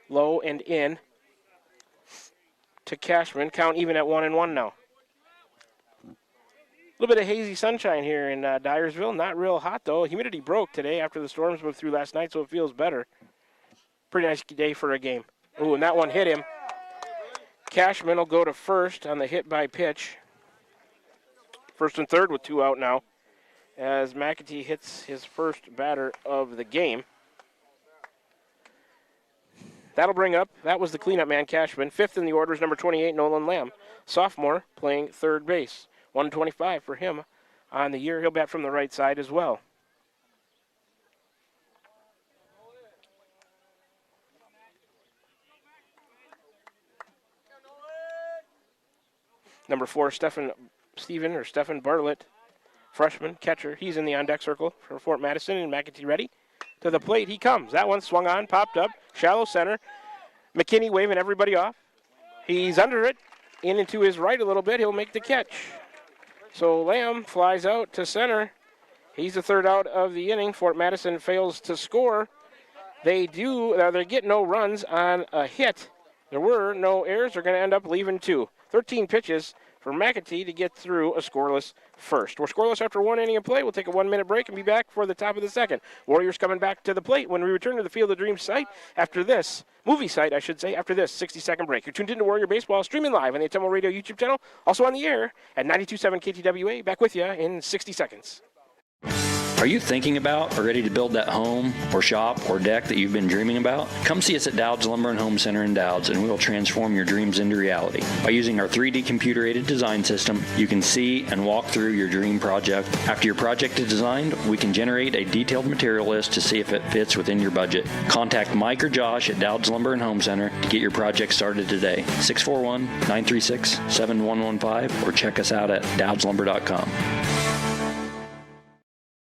Low and in to Cashman. Count even at 1-1 now. A little bit of hazy sunshine here in Dyersville. Not real hot, though. Humidity broke today after the storms moved through last night, so it feels better. Pretty nice day for a game. Ooh, and that one hit him. Cashman will go to first on the hit by pitch. First and third with two out now as McAtee hits his first batter of the game. That'll bring up, that was the cleanup man, Cashman. Fifth in the order is number 28, Nolan Lamb, sophomore, playing third base. 125 for him on the year. He'll bat from the right side as well. Number 4, Stephen Bartlett, freshman, catcher. He's in the on-deck circle for Fort Madison, and McAtee ready. To the plate, he comes. That one swung on, popped up, shallow center. McKinney waving everybody off. He's under it, in and to his right a little bit. He'll make the catch. So Lamb flies out to center. He's the third out of the inning. Fort Madison fails to score. They get no runs on a hit. There were no errors. They're going to end up leaving two. 13 pitches for McAtee to get through a scoreless first. We're scoreless after one inning of play. We'll take a 1-minute break and be back for the top of the second. Warriors coming back to the plate when we return to the Field of Dreams site after this, after this 60-second break. You're tuned into Warrior Baseball, streaming live on the Autumnal Radio YouTube channel, also on the air at 92.7 KTWA. Back with you in 60 seconds. Are you thinking about or ready to build that home or shop or deck that you've been dreaming about? Come see us at Dowd's Lumber and Home Center in Dowd's, and we will transform your dreams into reality. By using our 3D computer-aided design system, you can see and walk through your dream project. After your project is designed, we can generate a detailed material list to see if it fits within your budget. Contact Mike or Josh at Dowd's Lumber and Home Center to get your project started today. 641-936-7115 or check us out at dowdslumber.com.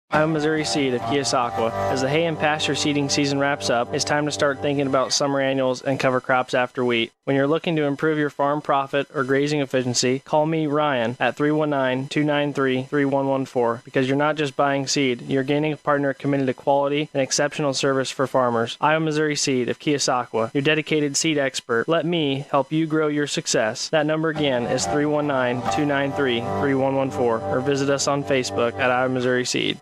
Iowa Missouri Seed of Keosauqua. As the hay and pasture seeding season wraps up, it's time to start thinking about summer annuals and cover crops after wheat. When you're looking to improve your farm profit or grazing efficiency, call me, Ryan, at 319-293-3114, because you're not just buying seed, you're gaining a partner committed to quality and exceptional service for farmers. Iowa Missouri Seed of Keosauqua, your dedicated seed expert. Let me help you grow your success. That number again is 319-293-3114, or visit us on Facebook at Iowa Missouri Seed.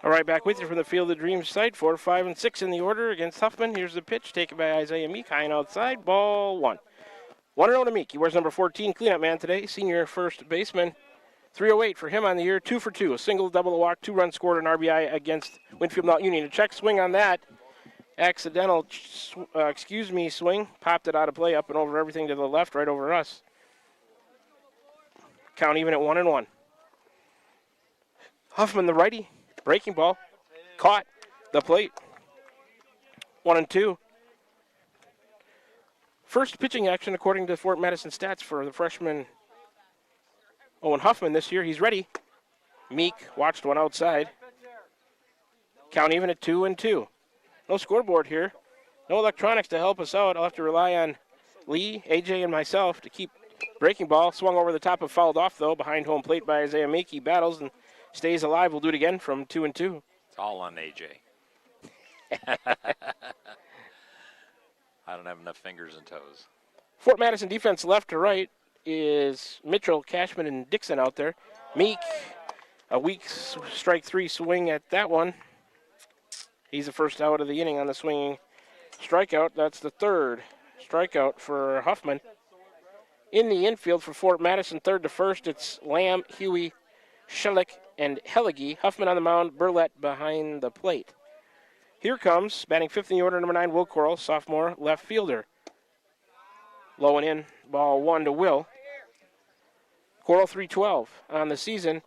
All right, back with you from the Field of Dreams site. 4, 5, and 6 in the order against Huffman. Here's the pitch taken by Isaiah Meek, high and outside. Ball 1. 1-0 to Meek. He wears number 14, cleanup man today, senior first baseman. 308 for him on the year, 2 for 2. A single, double, a walk, 2 runs scored, an RBI against Winfield Mount Union. A check swing on that. Accidental, swing. Popped it out of play, up and over everything to the left, right over us. Count even at 1-1. Huffman, the righty, breaking ball, caught the plate. 1-2. First pitching action according to Fort Madison stats for the freshman Owen Huffman this year. He's ready. Meek watched one outside. Count even at 2-2. No scoreboard here. No electronics to help us out. I'll have to rely on Lee, AJ, and myself to keep breaking ball. Swung over the top of fouled off, though, behind home plate by Isaiah Meek. He battles and stays alive. We'll do it again from 2-2. It's all on AJ. I don't have enough fingers and toes. Fort Madison defense left to right is Mitchell, Cashman, and Dixon out there. Meek, a weak strike three swing at that one. He's the first out of the inning on the swinging strikeout. That's the third strikeout for Huffman. In the infield for Fort Madison, third to first, it's Lamb, Huey, Schillick, and Hellige. Huffman on the mound, Burlett behind the plate. Here comes, batting fifth in the order, number 9, Will Coral, sophomore left fielder. Low and in, ball 1 to Will. Coral 312 on the season.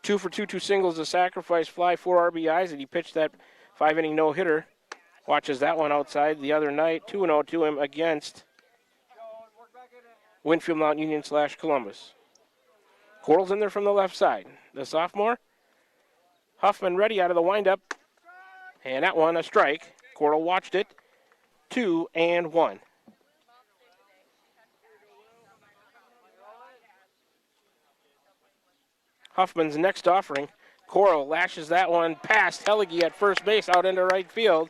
2 for 2 singles, a sacrifice fly, 4 RBIs, and he pitched that 5-inning no-hitter. Watches that one outside the other night. 2-0 to him against Winfield Mount Union / Columbus. Coral's in there from the left side. The sophomore. Huffman ready out of the windup. And that one a strike. Coral watched it. 2-1. Huffman's next offering. Coral lashes that one past Hellige at first base out into right field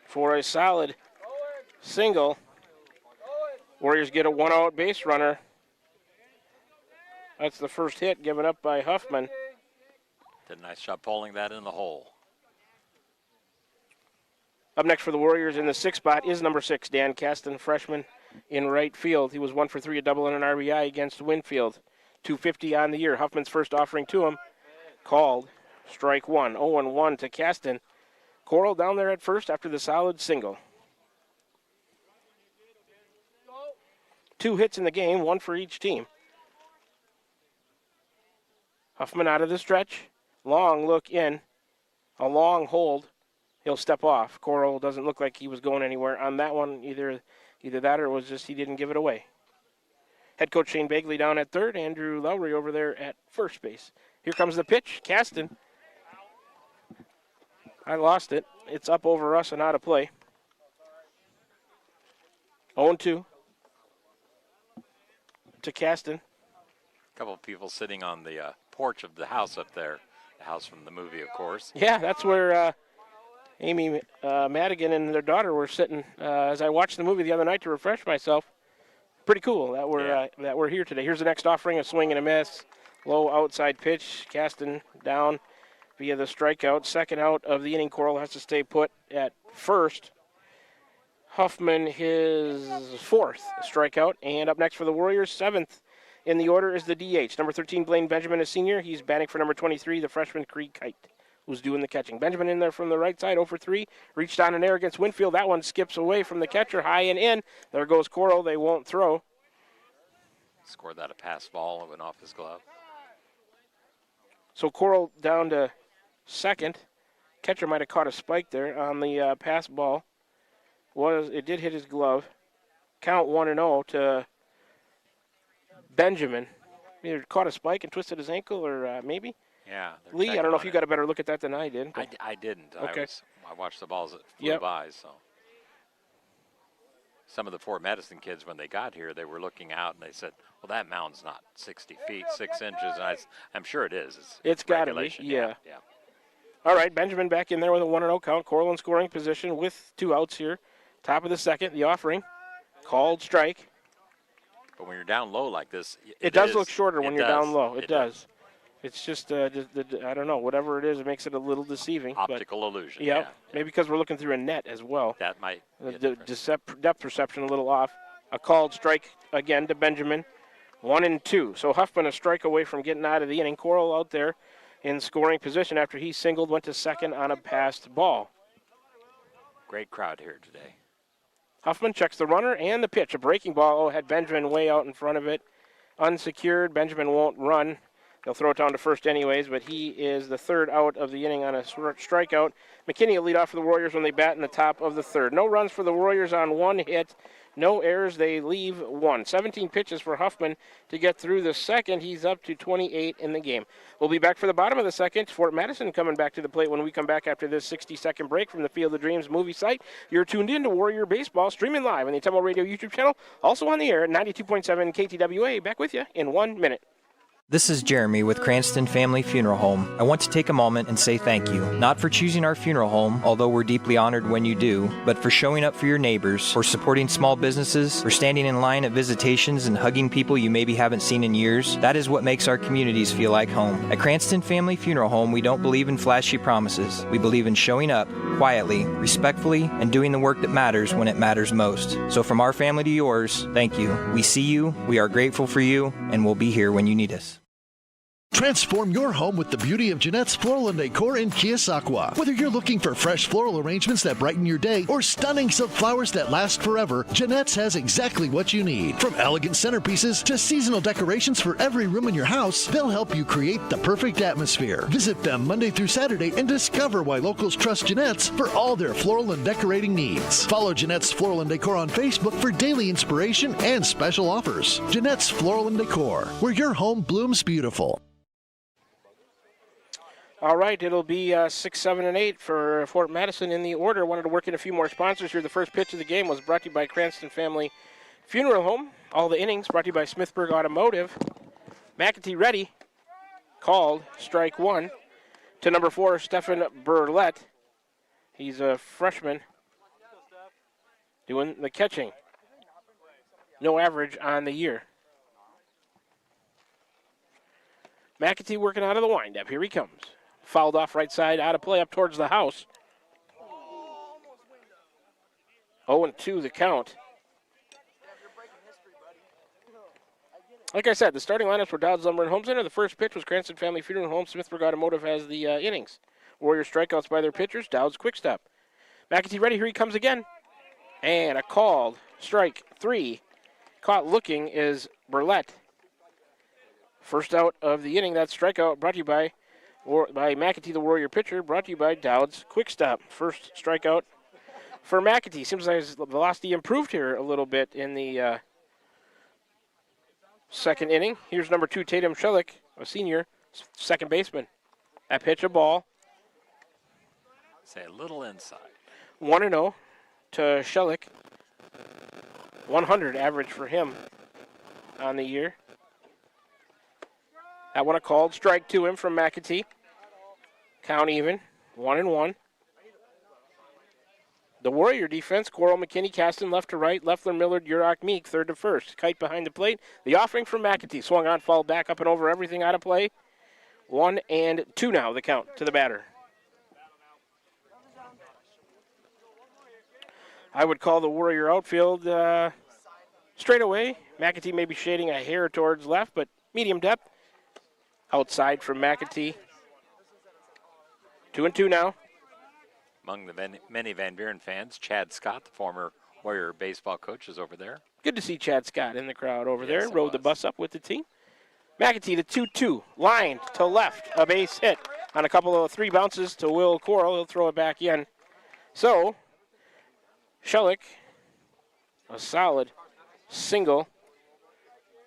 for a solid single. Warriors get a 1-out base runner. That's the first hit given up by Huffman. Did a nice job pulling that in the hole. Up next for the Warriors in the 6th spot is number 6, Dan Caston, freshman in right field. He was 1 for 3, a double and an RBI against Winfield. 250 on the year. Huffman's first offering to him. Called. Strike 1. 0-1 to Caston. Coral down there at first after the solid single. 2 hits in the game, 1 for each team. Huffman out of the stretch. Long look in. A long hold. He'll step off. Coral doesn't look like he was going anywhere on that one. Either that or it was just he didn't give it away. Head coach Shane Bagley down at third. Andrew Lowry over there at first base. Here comes the pitch. Caston. I lost it. It's up over us and out of play. 0-2 to Caston. A couple of people sitting on the porch of the house up there. The house from the movie, of course. Yeah, that's where Amy Madigan and their daughter were sitting as I watched the movie the other night to refresh myself. Pretty cool that we're here today. Here's the next offering, a swing and a miss. Low outside pitch. Caston down via the strikeout. Second out of the inning. Coral has to stay put at first. Huffman his 4th strikeout. And up next for the Warriors, 7th in the order is the DH. Number 13, Blaine Benjamin, a senior. He's batting for number 23, the freshman Creed Kite, who's doing the catching. Benjamin in there from the right side, 0 for 3. Reached on an air against Winfield. That one skips away from the catcher, high and in. There goes Coral. They won't throw. Scored that a pass ball. It went off his glove. So Coral down to second. Catcher might have caught a spike there on the pass ball. It did hit his glove. Count 1-0 to Benjamin. Either caught a spike and twisted his ankle or maybe. Yeah. Lee, I don't know if you got a better look at that than I did. I didn't. Okay. I watched the balls that flew by, so. Some of the Fort Madison kids, when they got here, they were looking out and they said, well, that mound's not 60 feet, 6 inches. And I'm sure it is. It's got to be, yeah. All right, Benjamin back in there with a 1-0 count. Coral in scoring position with 2 outs here. Top of the second, the offering. Called strike. But when you're down low like this, it does look shorter when you're down low. It does. It's just, I don't know, whatever it is, it makes it a little deceiving. Optical illusion. Yeah, maybe because we're looking through a net as well. That might. The depth perception a little off. A called strike again to Benjamin. 1-2. So Huffman a strike away from getting out of the inning. Coral out there in scoring position after he singled, went to second on a passed ball. Great crowd here today. Huffman checks the runner and the pitch. A breaking ball had Benjamin way out in front of it. unsecured. Benjamin won't run. They'll throw it down to first anyways, but he is the third out of the inning on a strikeout. McKinney will lead off for the Warriors when they bat in the top of the third. No runs for the Warriors on one hit. No errors. They leave one. 17 pitches for Huffman to get through the second. He's up to 28 in the game. We'll be back for the bottom of the second. Fort Madison coming back to the plate when we come back after this 60-second break from the Field of Dreams movie site. You're tuned in to Warrior Baseball, streaming live on the Temple Radio YouTube channel, also on the air at 92.7 KTWA. Back with you in 1 minute. This is Jeremy with Cranston Family Funeral Home. I want to take a moment and say thank you, not for choosing our funeral home, although we're deeply honored when you do, but for showing up for your neighbors, for supporting small businesses, for standing in line at visitations and hugging people you maybe haven't seen in years. That is what makes our communities feel like home. At Cranston Family Funeral Home, we don't believe in flashy promises. We believe in showing up quietly, respectfully, and doing the work that matters when it matters most. So from our family to yours, thank you. We see you, we are grateful for you, and we'll be here when you need us. Transform your home with the beauty of Jeanette's Floral and Decor in Keosauqua. Whether you're looking for fresh floral arrangements that brighten your day or stunning silk flowers that last forever, Jeanette's has exactly what you need. From elegant centerpieces to seasonal decorations for every room in your house, they'll help you create the perfect atmosphere. Visit them Monday through Saturday and discover why locals trust Jeanette's for all their floral and decorating needs. Follow Jeanette's Floral and Decor on Facebook for daily inspiration and special offers. Jeanette's Floral and Decor, where your home blooms beautiful. All right, it'll be 6, 7, and 8 for Fort Madison in the order. Wanted to work in a few more sponsors here. The first pitch of the game was brought to you by Cranston Family Funeral Home. All the innings brought to you by Smithburg Automotive. McAtee ready. Called. Strike one. To number 4, Stefan Burlett. He's a freshman doing the catching. No average on the year. McAtee working out of the windup. Here he comes. Fouled off right side, out of play, up towards the house. 0-2 the count. Like I said, the starting lineups were Dowd's Lumber and Home Center. The first pitch was Cranston Family Funeral Home. Smithburg Automotive has the innings. Warriors strikeouts by their pitchers. Dowd's quick stop. McAtee ready. Here he comes again. And a called strike 3. Caught looking is Burlett. First out of the inning. That strikeout brought to you by McAtee, the Warrior pitcher, brought to you by Dowd's Quick Stop. First strikeout for McAtee. Seems like his velocity improved here a little bit in the second inning. Here's number 2, Tatum Shellick, a senior, second baseman. That pitch, a ball. Say a little inside. 1-0 to Shellick. 100 average for him on the year. That one a called strike to him from McAtee. Count even, 1-1. The Warrior defense, Coral, McKinney, Caston, left to right, Leffler, Millard, Urach, Meek, third to first. Kite behind the plate. The offering from McAtee, swung on, fouled back, up and over, everything out of play. 1-2 now, the count to the batter. I would call the Warrior outfield straight away. McAtee may be shading a hair towards left, but medium depth. Outside from McAtee. 2-2 now. Among the many Van Buren fans, Chad Scott, the former Warrior baseball coach, is over there. Good to see Chad Scott in the crowd over there. Rode the bus up with the team. McAtee, the 2-2. Lined to left. A base hit on a couple of 3 bounces to Will Coral. He'll throw it back in. So, Shellick, a solid single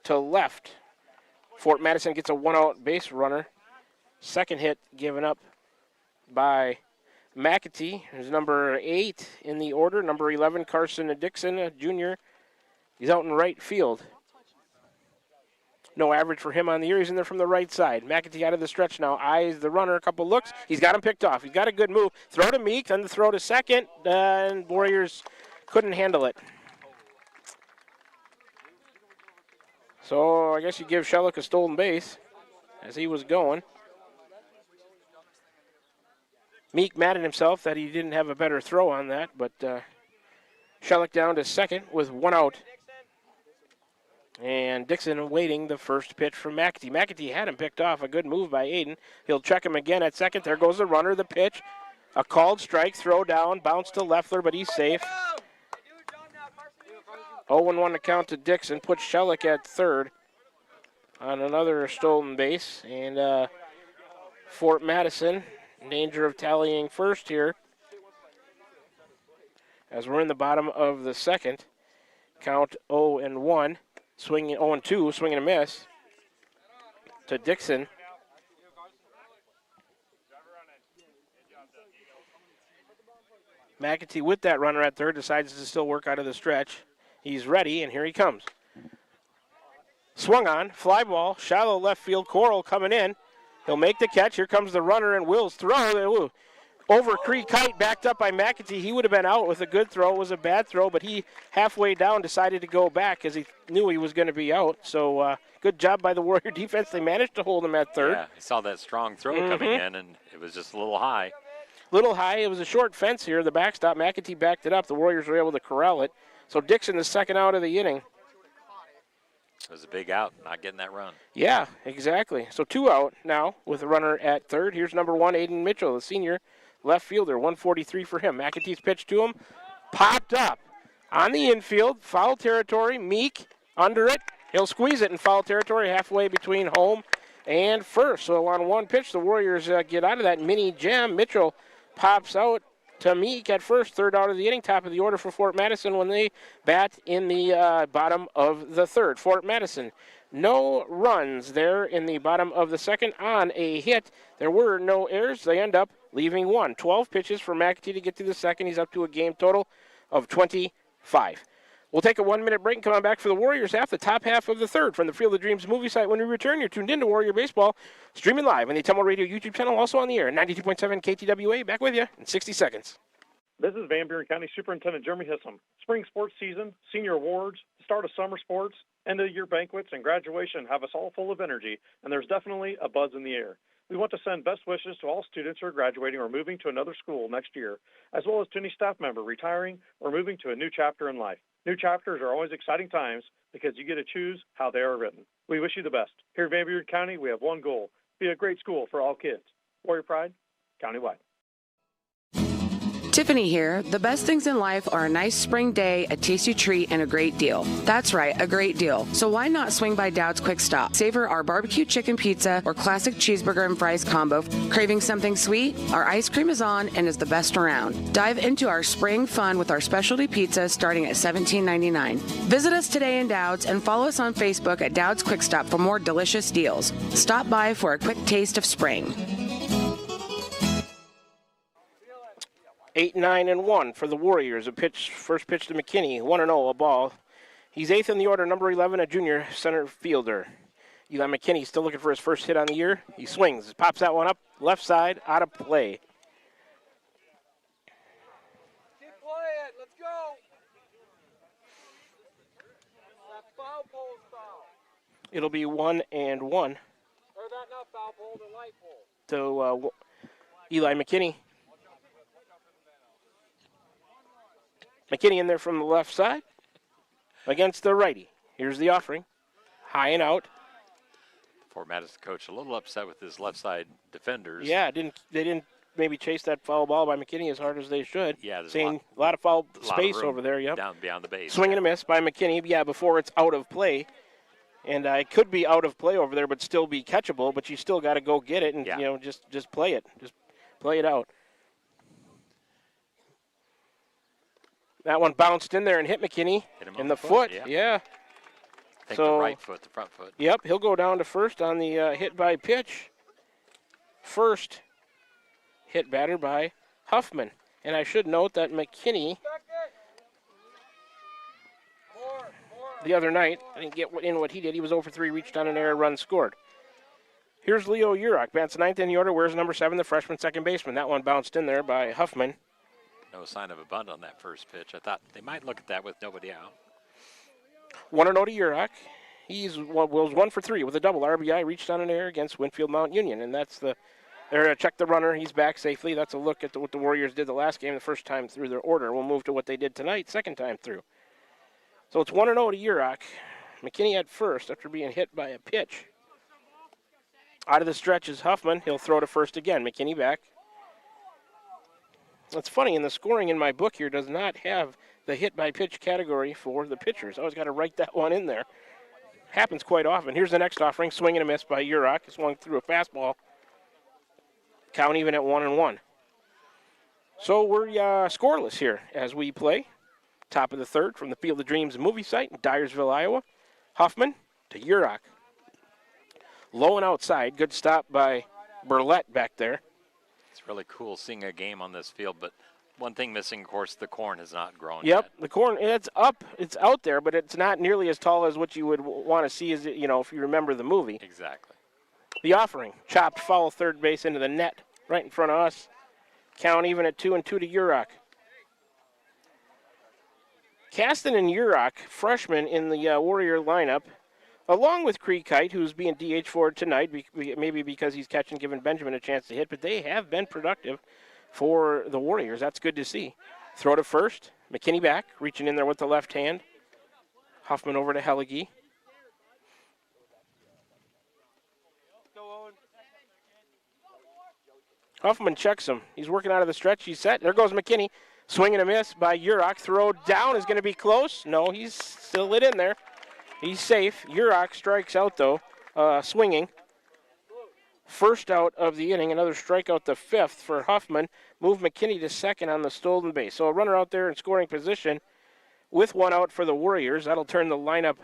to left. Fort Madison gets a 1-out base runner. Second hit given up by McAtee. There's number 8 in the order. Number 11, Carson Dixon, a junior. He's out in right field. No average for him on the year. He's in there from the right side. McAtee out of the stretch now. Eyes the runner. A couple looks. He's got him picked off. He's got a good move. Throw to Meek, then the throw to second. And Warriors couldn't handle it. So I guess you give Shellick a stolen base as he was going. Meek mad at himself that he didn't have a better throw on that, but Shellick down to second with 1 out. And Dixon awaiting the first pitch from McAtee. McAtee had him picked off. A good move by Aiden. He'll check him again at second. There goes the runner, the pitch. A called strike, throw down, bounce to Leffler, but he's safe. 0-1 to count to Dixon, puts Shellick at third. on another stolen base. And Fort Madison in danger of tallying first here as we're in the bottom of the second. Count 0-1, swinging 0-2, swinging a miss to Dixon. McAtee with that runner at third decides to still work out of the stretch. He's ready, and here he comes. Swung on, fly ball, shallow left field. Coral coming in. He'll make the catch. Here comes the runner, and Will's throw. Ooh. Over Creek Kite, backed up by McAtee. He would have been out with a good throw. It was a bad throw, but he halfway down decided to go back because he knew he was going to be out. So good job by the Warrior defense. They managed to hold him at third. Yeah, I saw that strong throw coming in, and it was just a little high. Little high. It was a short fence here, the backstop. McAtee backed it up. The Warriors were able to corral it. So Dixon, the second out of the inning. It was a big out, not getting that run. Yeah, exactly. So 2 out now with a runner at third. Here's number 1, Aiden Mitchell, the senior left fielder, 143 for him. McAtee's pitch to him, popped up on the infield, foul territory. Meek under it. He'll squeeze it in foul territory halfway between home and first. So on one pitch, the Warriors get out of that mini jam. Mitchell pops out to Meek at first, third out of the inning, top of the order for Fort Madison when they bat in the bottom of the third. Fort Madison, no runs there in the bottom of the second on a hit. There were no errors. They end up leaving one. 12 pitches for McAtee to get to the second. He's up to a game total of 25. We'll take a 1-minute break and come on back for the Warriors half, the top half of the third from the Field of Dreams movie site. When we return, you're tuned in to Warrior Baseball, streaming live on the Temple Radio YouTube channel, also on the air, 92.7 KTWA. Back with you in 60 seconds. This is Van Buren County Superintendent Jeremy Hissam. Spring sports season, senior awards, the start of summer sports, end of year banquets, and graduation have us all full of energy, and there's definitely a buzz in the air. We want to send best wishes to all students who are graduating or moving to another school next year, as well as to any staff member retiring or moving to a new chapter in life. New chapters are always exciting times because you get to choose how they are written. We wish you the best. Here in Van Buren County, we have one goal: be a great school for all kids. Warrior Pride, countywide. Tiffany here. The best things in life are a nice spring day, a tasty treat, and a great deal. That's right, a great deal. So why not swing by Dowd's Quick Stop? Savor our barbecue chicken pizza or classic cheeseburger and fries combo. Craving something sweet? Our ice cream is on and is the best around. Dive into our spring fun with our specialty pizza starting at $17.99. Visit us today in Dowd's and follow us on Facebook at Dowd's Quick Stop for more delicious deals. Stop by for a quick taste of spring. 8-9-1 for the Warriors. First pitch to McKinney, 1-0, a ball. He's eighth in the order, number 11, a junior center fielder. Eli McKinney still looking for his first hit on the year. He swings, pops that one up, left side, out of play. Keep playing, let's go. That foul pole's foul. It'll be 1-1. Or that not foul pole, the light pole. To Eli McKinney. McKinney in there from the left side against the righty. Here's the offering. High and out. Fort Madison coach a little upset with his left side defenders. Yeah, they didn't maybe chase that foul ball by McKinney as hard as they should. Yeah, there's seeing a lot of foul space of room over there. Yep. Down beyond the base. Swing and a miss by McKinney. Yeah, before it's out of play. And it could be out of play over there, but still be catchable. But you still got to go get it and just play it. Just play it out. That one bounced in there and hit McKinney in the foot. Yeah. Take the right foot, the front foot. Yep, he'll go down to first on the hit by pitch. First hit batter by Huffman. And I should note that McKinney, the other night, I didn't get in what he did. He was 0 for 3, reached on an error, run scored. Here's Leo Urach, bats ninth in the order, wears number 7, the freshman second baseman. That one bounced in there by Huffman. No sign of a bunt on that first pitch. I thought they might look at that with nobody out. 1-0 to Urach. He was 1 for 3 with a double RBI, reached on an error against Winfield Mount Union. And that's there to check the runner. He's back safely. That's a look at what the Warriors did the last game, the first time through their order. We'll move to what they did tonight, second time through. So it's 1-0 to Urach. McKinney at first after being hit by a pitch. Out of the stretch is Huffman. He'll throw to first again. McKinney back. It's funny, in the scoring in my book here does not have the hit by pitch category for the pitchers. I always got to write that one in there. happens quite often. Here's the next offering. Swing and a miss by Urach. Swung through a fastball. Count even at 1-1. So we're scoreless here as we play. Top of the third from the Field of Dreams movie site in Dyersville, Iowa. Huffman to Urach. Low and outside. Good stop by Burlett back there. It's really cool seeing a game on this field, but one thing missing, of course, the corn has not grown Yep, yet. the corn, it's up, it's out there, but it's not nearly as tall as what you would want to see, as if you remember the movie. Exactly. The offering, chopped foul third base into the net, right in front of us. Count even at 2-2 to Urach. Kasten and Urach, freshmen in the Warrior lineup, along with Creekite, who's being DH for tonight, maybe because he's catching, giving Benjamin a chance to hit, but they have been productive for the Warriors. That's good to see. Throw to first. McKinney back, reaching in there with the left hand. Huffman over to Hellige. Huffman checks him. He's working out of the stretch. He's set. There goes McKinney. Swing and a miss by Urach. Throw down is going to be close. No, he's still lit in there. He's safe. Urach strikes out, though, swinging. First out of the inning, another strikeout, the fifth for Huffman. Move McKinney to second on the stolen base. So a runner out there in scoring position with one out for the Warriors. That'll turn the lineup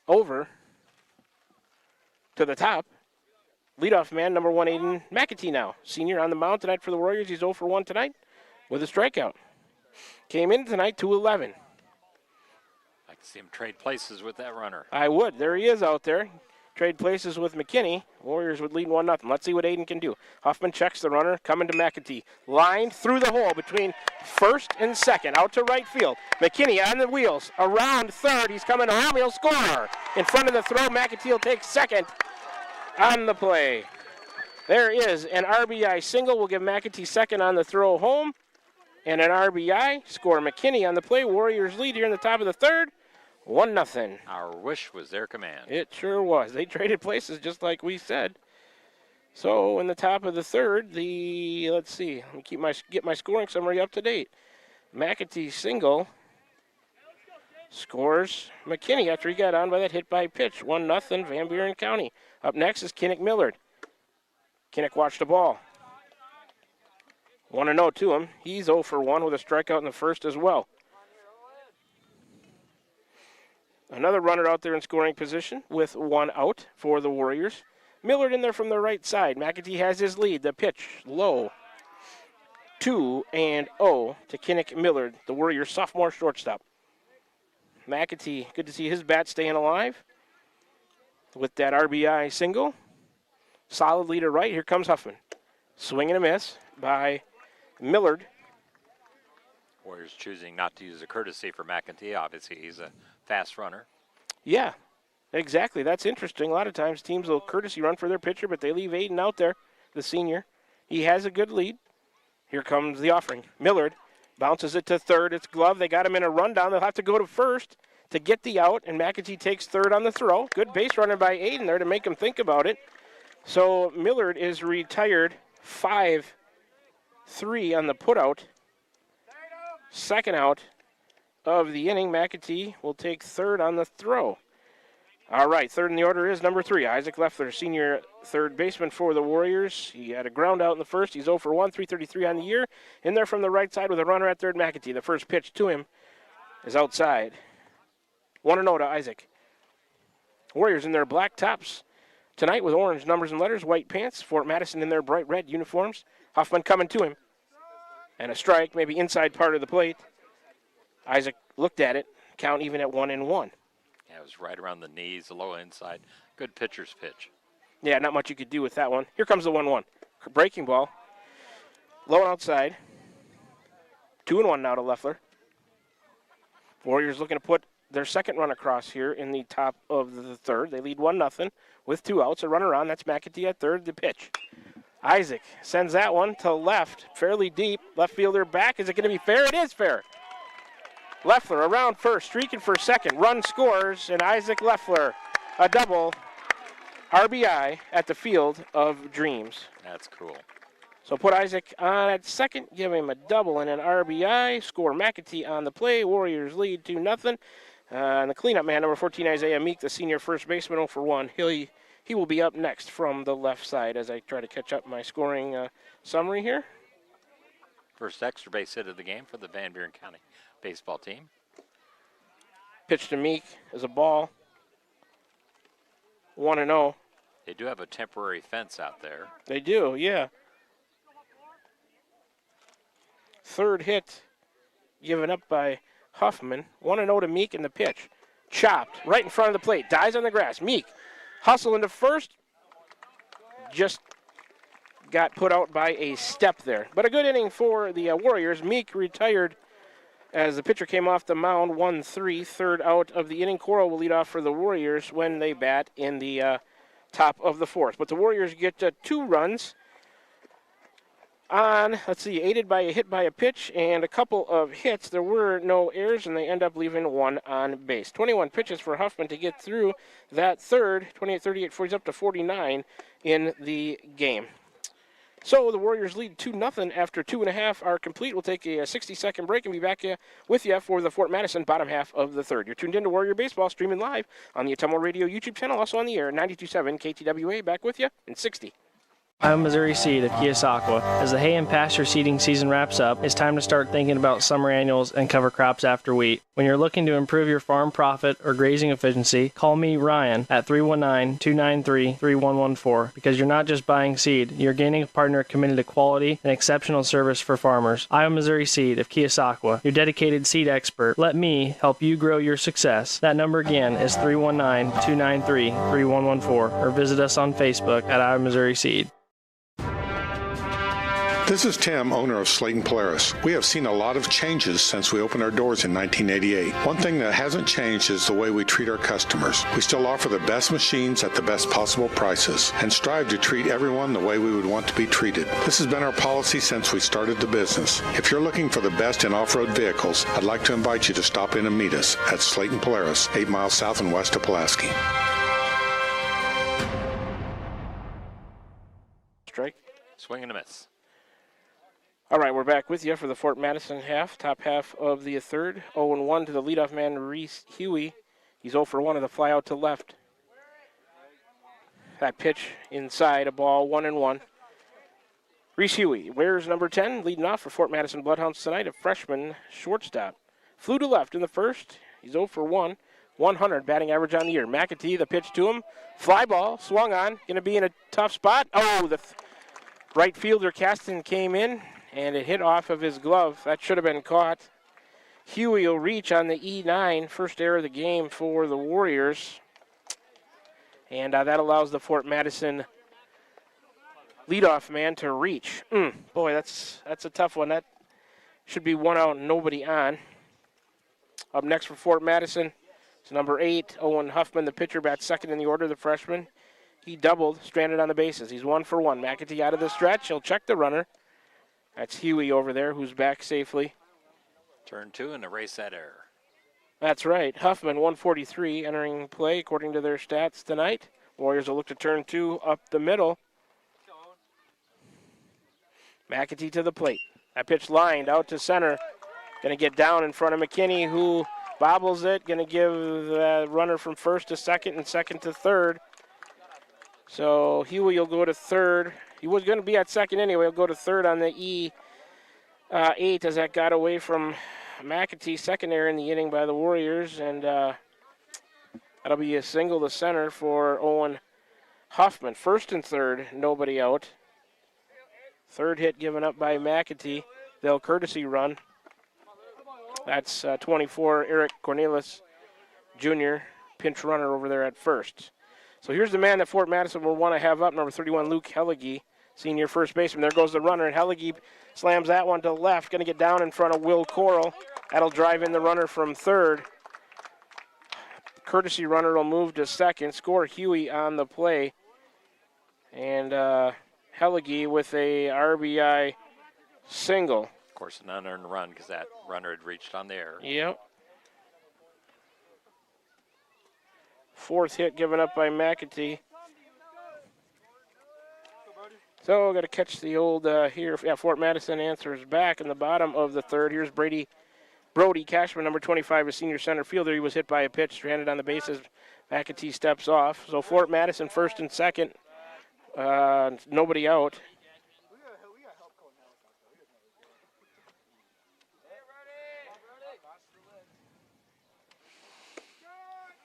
over to the top. Leadoff man, number 1, Aiden McAtee now. Senior on the mound tonight for the Warriors. He's 0 for 1 tonight with a strikeout. Came in tonight 2-11. I can see him trade places with that runner. I would. There he is out there. Trade places with McKinney. Warriors would lead 1-0. Let's see what Aiden can do. Huffman checks the runner, coming to McAtee. Lined through the hole between first and second, out to right field. McKinney on the wheels, around third. He's coming home. He'll score. In front of the throw, McAtee will take second on the play. There is an RBI single. We'll give McAtee second on the throw home. And an RBI. Score McKinney on the play. Warriors lead here in the top of the third. 1-0. Our wish was their command. It sure was. They traded places just like we said. So in the top of the third, let's see. Let me get my scoring summary up to date. McAtee single scores McKinney after he got on by that hit by pitch. 1-0 Van Buren County. Up next is Kinnick Millard. Kinnick watched the ball. 1-0 to him. He's 0 for 1 with a strikeout in the first as well. Another runner out there in scoring position with 1 out for the Warriors. Millard in there from the right side. McAtee has his lead. The pitch low. 2-0 to Kinnick Millard, the Warriors sophomore shortstop. McAtee, good to see his bat staying alive with that RBI single. Solid leader right. Here comes Huffman. Swing and a miss by Millard. Warriors choosing not to use a courtesy for McAtee. Obviously, he's a fast runner. Yeah, exactly. That's interesting. A lot of times teams will courtesy run for their pitcher, but they leave Aiden out there, the senior. He has a good lead. Here comes the offering. Millard bounces it to third. It's glove. They got him in a rundown. They'll have to go to first to get the out, and McAtee takes third on the throw. Good base runner by Aiden there to make him think about it. So Millard is retired 5-3 on the putout. Second out of the inning. McAtee will take third on the throw. All right, third in the order is number 3, Isaac Leffler, senior third baseman for the Warriors. He had a ground out in the first. He's 0 for 1, 333 on the year. In there from the right side with a runner at third, McAtee. The first pitch to him is outside. 1-0 to Isaac. Warriors in their black tops tonight with orange numbers and letters, white pants. Fort Madison in their bright red uniforms. Huffman coming to him. And a strike, maybe inside part of the plate. Isaac looked at it. Count even at 1-1. Yeah, it was right around the knees, the low inside. Good pitcher's pitch. Yeah, not much you could do with that one. Here comes the 1-1. Breaking ball. Low and outside. 2-1 now to Leffler. Warriors looking to put their second run across here in the top of the third. They lead 1-0 with 2 outs. A runner on. That's McAtee at third. The pitch. Isaac sends that one to left, fairly deep. Left fielder back. Is it going to be fair? It is fair. Leffler around first, streaking for second. Run scores, and Isaac Leffler, a double RBI at the Field of Dreams. That's cool. So put Isaac on at second, give him a double and an RBI. Score McAtee on the play. Warriors lead 2-0. And the cleanup man, number 14, Isaiah Meek, the senior first baseman, 0 for 1. He will be up next from the left side as I try to catch up my scoring summary here. First extra base hit of the game for the Van Buren County baseball team. Pitch to Meek is a ball. 1-0. They do have a temporary fence out there. They do, yeah. Third hit given up by Huffman. 1-0 to Meek in the pitch. Chopped right in front of the plate. Dies on the grass. Meek hustle into first. Just got put out by a step there. But a good inning for the Warriors. Meek retired as the pitcher came off the mound. 1-3. Third out of the inning. Coral will lead off for the Warriors when they bat in the top of the fourth. But the Warriors get 2 runs on, aided by a hit by a pitch and a couple of hits. There were no errors, and they end up leaving 1 on base. 21 pitches for Huffman to get through that third. 28, 38, 40, up to 49 in the game. So the Warriors lead 2-0 after 2.5 are complete. We'll take a 60-second break and be back with you for the Fort Madison bottom half of the third. You're tuned in to Warrior Baseball, streaming live on the Ottumwa Radio YouTube channel, also on the air, 92.7 KTWA. Back with you in 60. I'm Missouri Seed of Keosauqua. As the hay and pasture seeding season wraps up, it's time to start thinking about summer annuals and cover crops after wheat. When you're looking to improve your farm profit or grazing efficiency, call me, Ryan, at 319-293-3114, because you're not just buying seed, you're gaining a partner committed to quality and exceptional service for farmers. I'm Missouri Seed of Keosauqua, your dedicated seed expert. Let me help you grow your success. That number again is 319-293-3114, or visit us on Facebook at I'm Missouri Seed. This is Tim, owner of Slayton Polaris. We have seen a lot of changes since we opened our doors in 1988. One thing that hasn't changed is the way we treat our customers. We still offer the best machines at the best possible prices and strive to treat everyone the way we would want to be treated. This has been our policy since we started the business. If you're looking for the best in off-road vehicles, I'd like to invite you to stop in and meet us at Slayton Polaris, 8 miles south and west of Pulaski. Strike. Swing and a miss. All right, we're back with you for the Fort Madison half, top half of the third. 0-1 to the leadoff man, Reese Huey. He's 0 for 1 of the fly out to left. That pitch inside, a ball, 1-1. Reese Huey wears number 10, leading off for Fort Madison Bloodhounds tonight, a freshman shortstop. Flew to left in the first. He's 0 for 1, 100 batting average on the year. McAtee, the pitch to him. Fly ball, swung on, going to be in a tough spot. Oh, the right fielder, Caston, came in, and it hit off of his glove. That should have been caught. Huey will reach on the E9, first error of the game for the Warriors. And that allows the Fort Madison leadoff man to reach. Boy, that's a tough one. That should be 1 out and nobody on. Up next for Fort Madison, it's number 8, Owen Huffman, the pitcher, bats second in the order, the freshman. He doubled, stranded on the bases. He's 1 for 1. McAtee out of the stretch. He'll check the runner. That's Huey over there, who's back safely. Turn 2 and erase that error. That's right. Huffman, 143, entering play according to their stats tonight. Warriors will look to turn 2 up the middle. McAtee to the plate. That pitch lined out to center. Going to get down in front of McKinney, who bobbles it. Going to give the runner from first to second and second to third. So Huey will go to third. He was going to be at second anyway. He'll go to third on the E8 as that got away from McAtee. Second error in the inning by the Warriors. And that'll be a single to center for Owen Huffman. First and third, nobody out. Third hit given up by McAtee. They'll courtesy run. That's 24, Eric Cornelis Jr., pinch runner over there at first. So here's the man that Fort Madison will want to have up, number 31, Luke Hellige, senior first baseman. There goes the runner, and Hellige slams that one to left. Going to get down in front of Will Coral. That'll drive in the runner from third. Courtesy runner will move to second. Score Huey on the play. And Hellige with a RBI single. Of course, an unearned run because that runner had reached on the air. Yep. Fourth hit given up by McAtee. So we're going to catch the old here. Yeah, Fort Madison answers back in the bottom of the third. Here's Brady Brody Cashman, number 25, a senior center fielder. He was hit by a pitch, stranded on the bases. McAtee steps off. So Fort Madison first and second. Nobody out.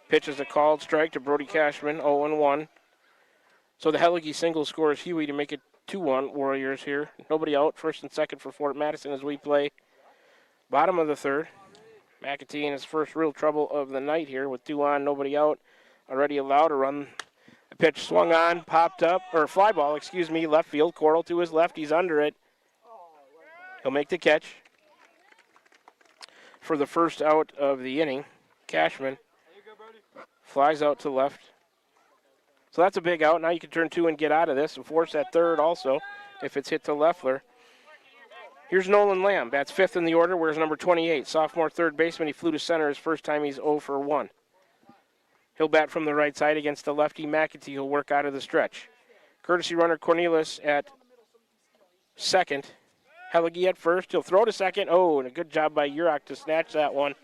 Pitch is a called strike to Brody Cashman, 0-1. So the Helligy single scores Huey to make it 2-1 Warriors here. Nobody out. First and second for Fort Madison as we play bottom of the third. McAtee in his first real trouble of the night here with 2 on, nobody out. Already allowed a run. The pitch swung on, popped up, or fly ball, left field. Coral to his left. He's under it. He'll make the catch for the first out of the inning. Cashman flies out to left. So that's a big out. Now you can turn 2 and get out of this and force that third also if it's hit to Leffler. Here's Nolan Lamb. Bats fifth in the order. Where's number 28? Sophomore third baseman. He flew to center his first time. He's 0 for 1. He'll bat from the right side against the lefty McAtee. He'll work out of the stretch. Courtesy runner Cornelius at second. Helligy at first. He'll throw to second. Oh, and a good job by Urach to snatch that one.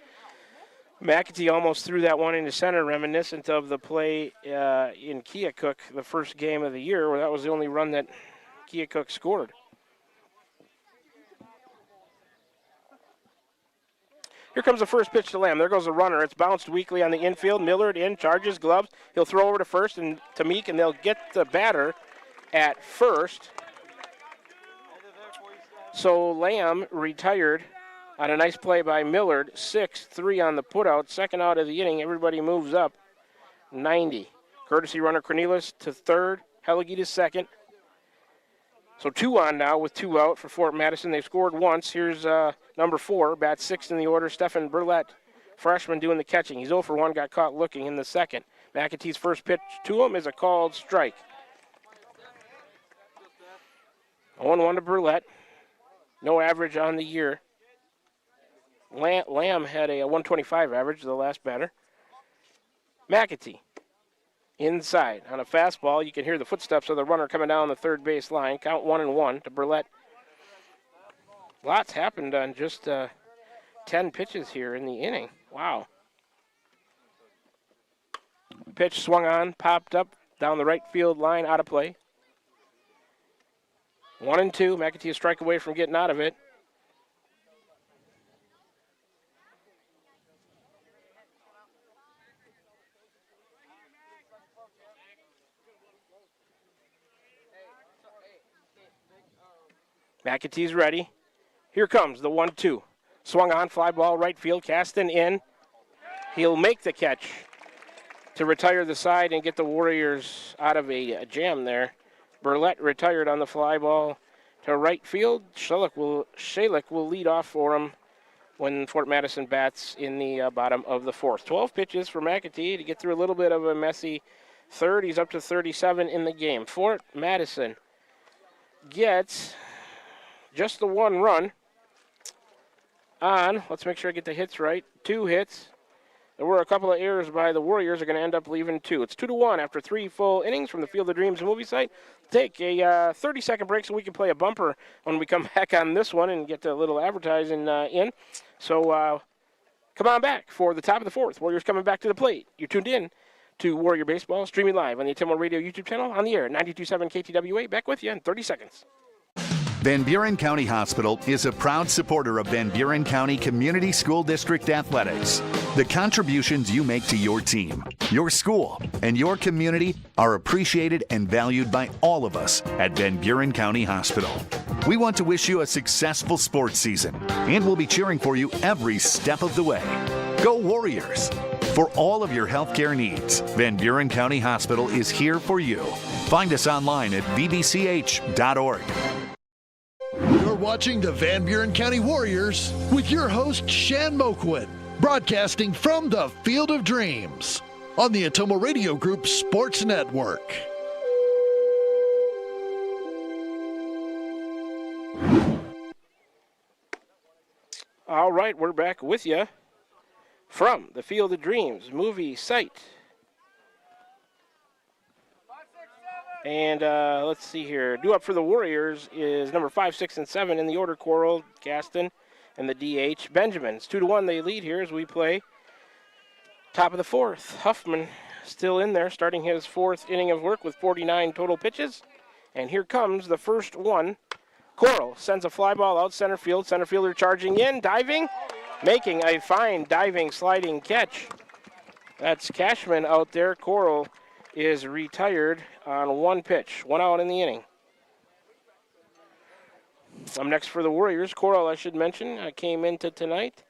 McAtee almost threw that one into center, reminiscent of the play in Keokuk, the first game of the year, where that was the only run that Keokuk scored. Here comes the first pitch to Lamb. There goes the runner. It's bounced weakly on the infield. Millard in, charges, gloves. He'll throw over to first and to Meek, and they'll get the batter at first. So Lamb retired on a nice play by Millard. 6-3 on the putout. Second out of the inning. Everybody moves up. 90. Courtesy runner Cornelius to third. Helligy to second. So 2 on now with 2 out for Fort Madison. They've scored once. Here's number 4, bat 6th in the order. Stephen Burlett, freshman, doing the catching. He's 0 for 1, got caught looking in the second. McAtee's first pitch to him is a called strike. 0-1 to Burlett. No average on the year. Lamb had a 125 average, the last batter. McAtee. Inside on a fastball, you can hear the footsteps of the runner coming down the third base line. Count 1-1 to Burlett. Lots happened on just 10 pitches here in the inning. Wow. Pitch swung on, popped up down the right field line, out of play. 1-2. McAtee a strike away from getting out of it. McAtee's ready. Here comes the 1-2. Swung on, fly ball, right field, Caston in. He'll make the catch to retire the side and get the Warriors out of a jam there. Burlett retired on the fly ball to right field. Shalick will lead off for him when Fort Madison bats in the bottom of the fourth. 12 pitches for McAtee to get through a little bit of a messy third. He's up to 37 in the game. Fort Madison gets just the 1 run on. Let's make sure I get the hits right. 2 hits. There were a couple of errors by the Warriors. Are going to end up leaving 2. It's 2-1 after 3 full innings from the Field of Dreams movie site. Take a 30-second break so we can play a bumper when we come back on this one and get a little advertising in. So come on back for the top of the fourth. Warriors coming back to the plate. You're tuned in to Warrior Baseball, streaming live on the Atimo Radio YouTube channel, on the air, 92.7 KTWA. Back with you in 30 seconds. Van Buren County Hospital is a proud supporter of Van Buren County Community School District Athletics. The contributions you make to your team, your school, and your community are appreciated and valued by all of us at Van Buren County Hospital. We want to wish you a successful sports season, and we'll be cheering for you every step of the way. Go Warriors! For all of your healthcare needs, Van Buren County Hospital is here for you. Find us online at vbch.org. You're watching the Van Buren County Warriors with your host, Shan Moquin, broadcasting from the Field of Dreams on the Atimo Radio Group Sports Network. All right, we're back with you from the Field of Dreams movie site. And let's see here. Due up for the Warriors is number 5, 6, and 7 in the order. Coral, Gaston, and the DH, Benjamin. It's 2-1 they lead here as we play top of the fourth. Huffman still in there, starting his fourth inning of work with 49 total pitches. And here comes the first one. Coral sends a fly ball out center field. Center fielder charging in, diving, making a fine diving sliding catch. That's Cashman out there. Coral is retired on one pitch, 1 out in the inning. I'm next for the Warriors. Coral, I should mention, came into tonight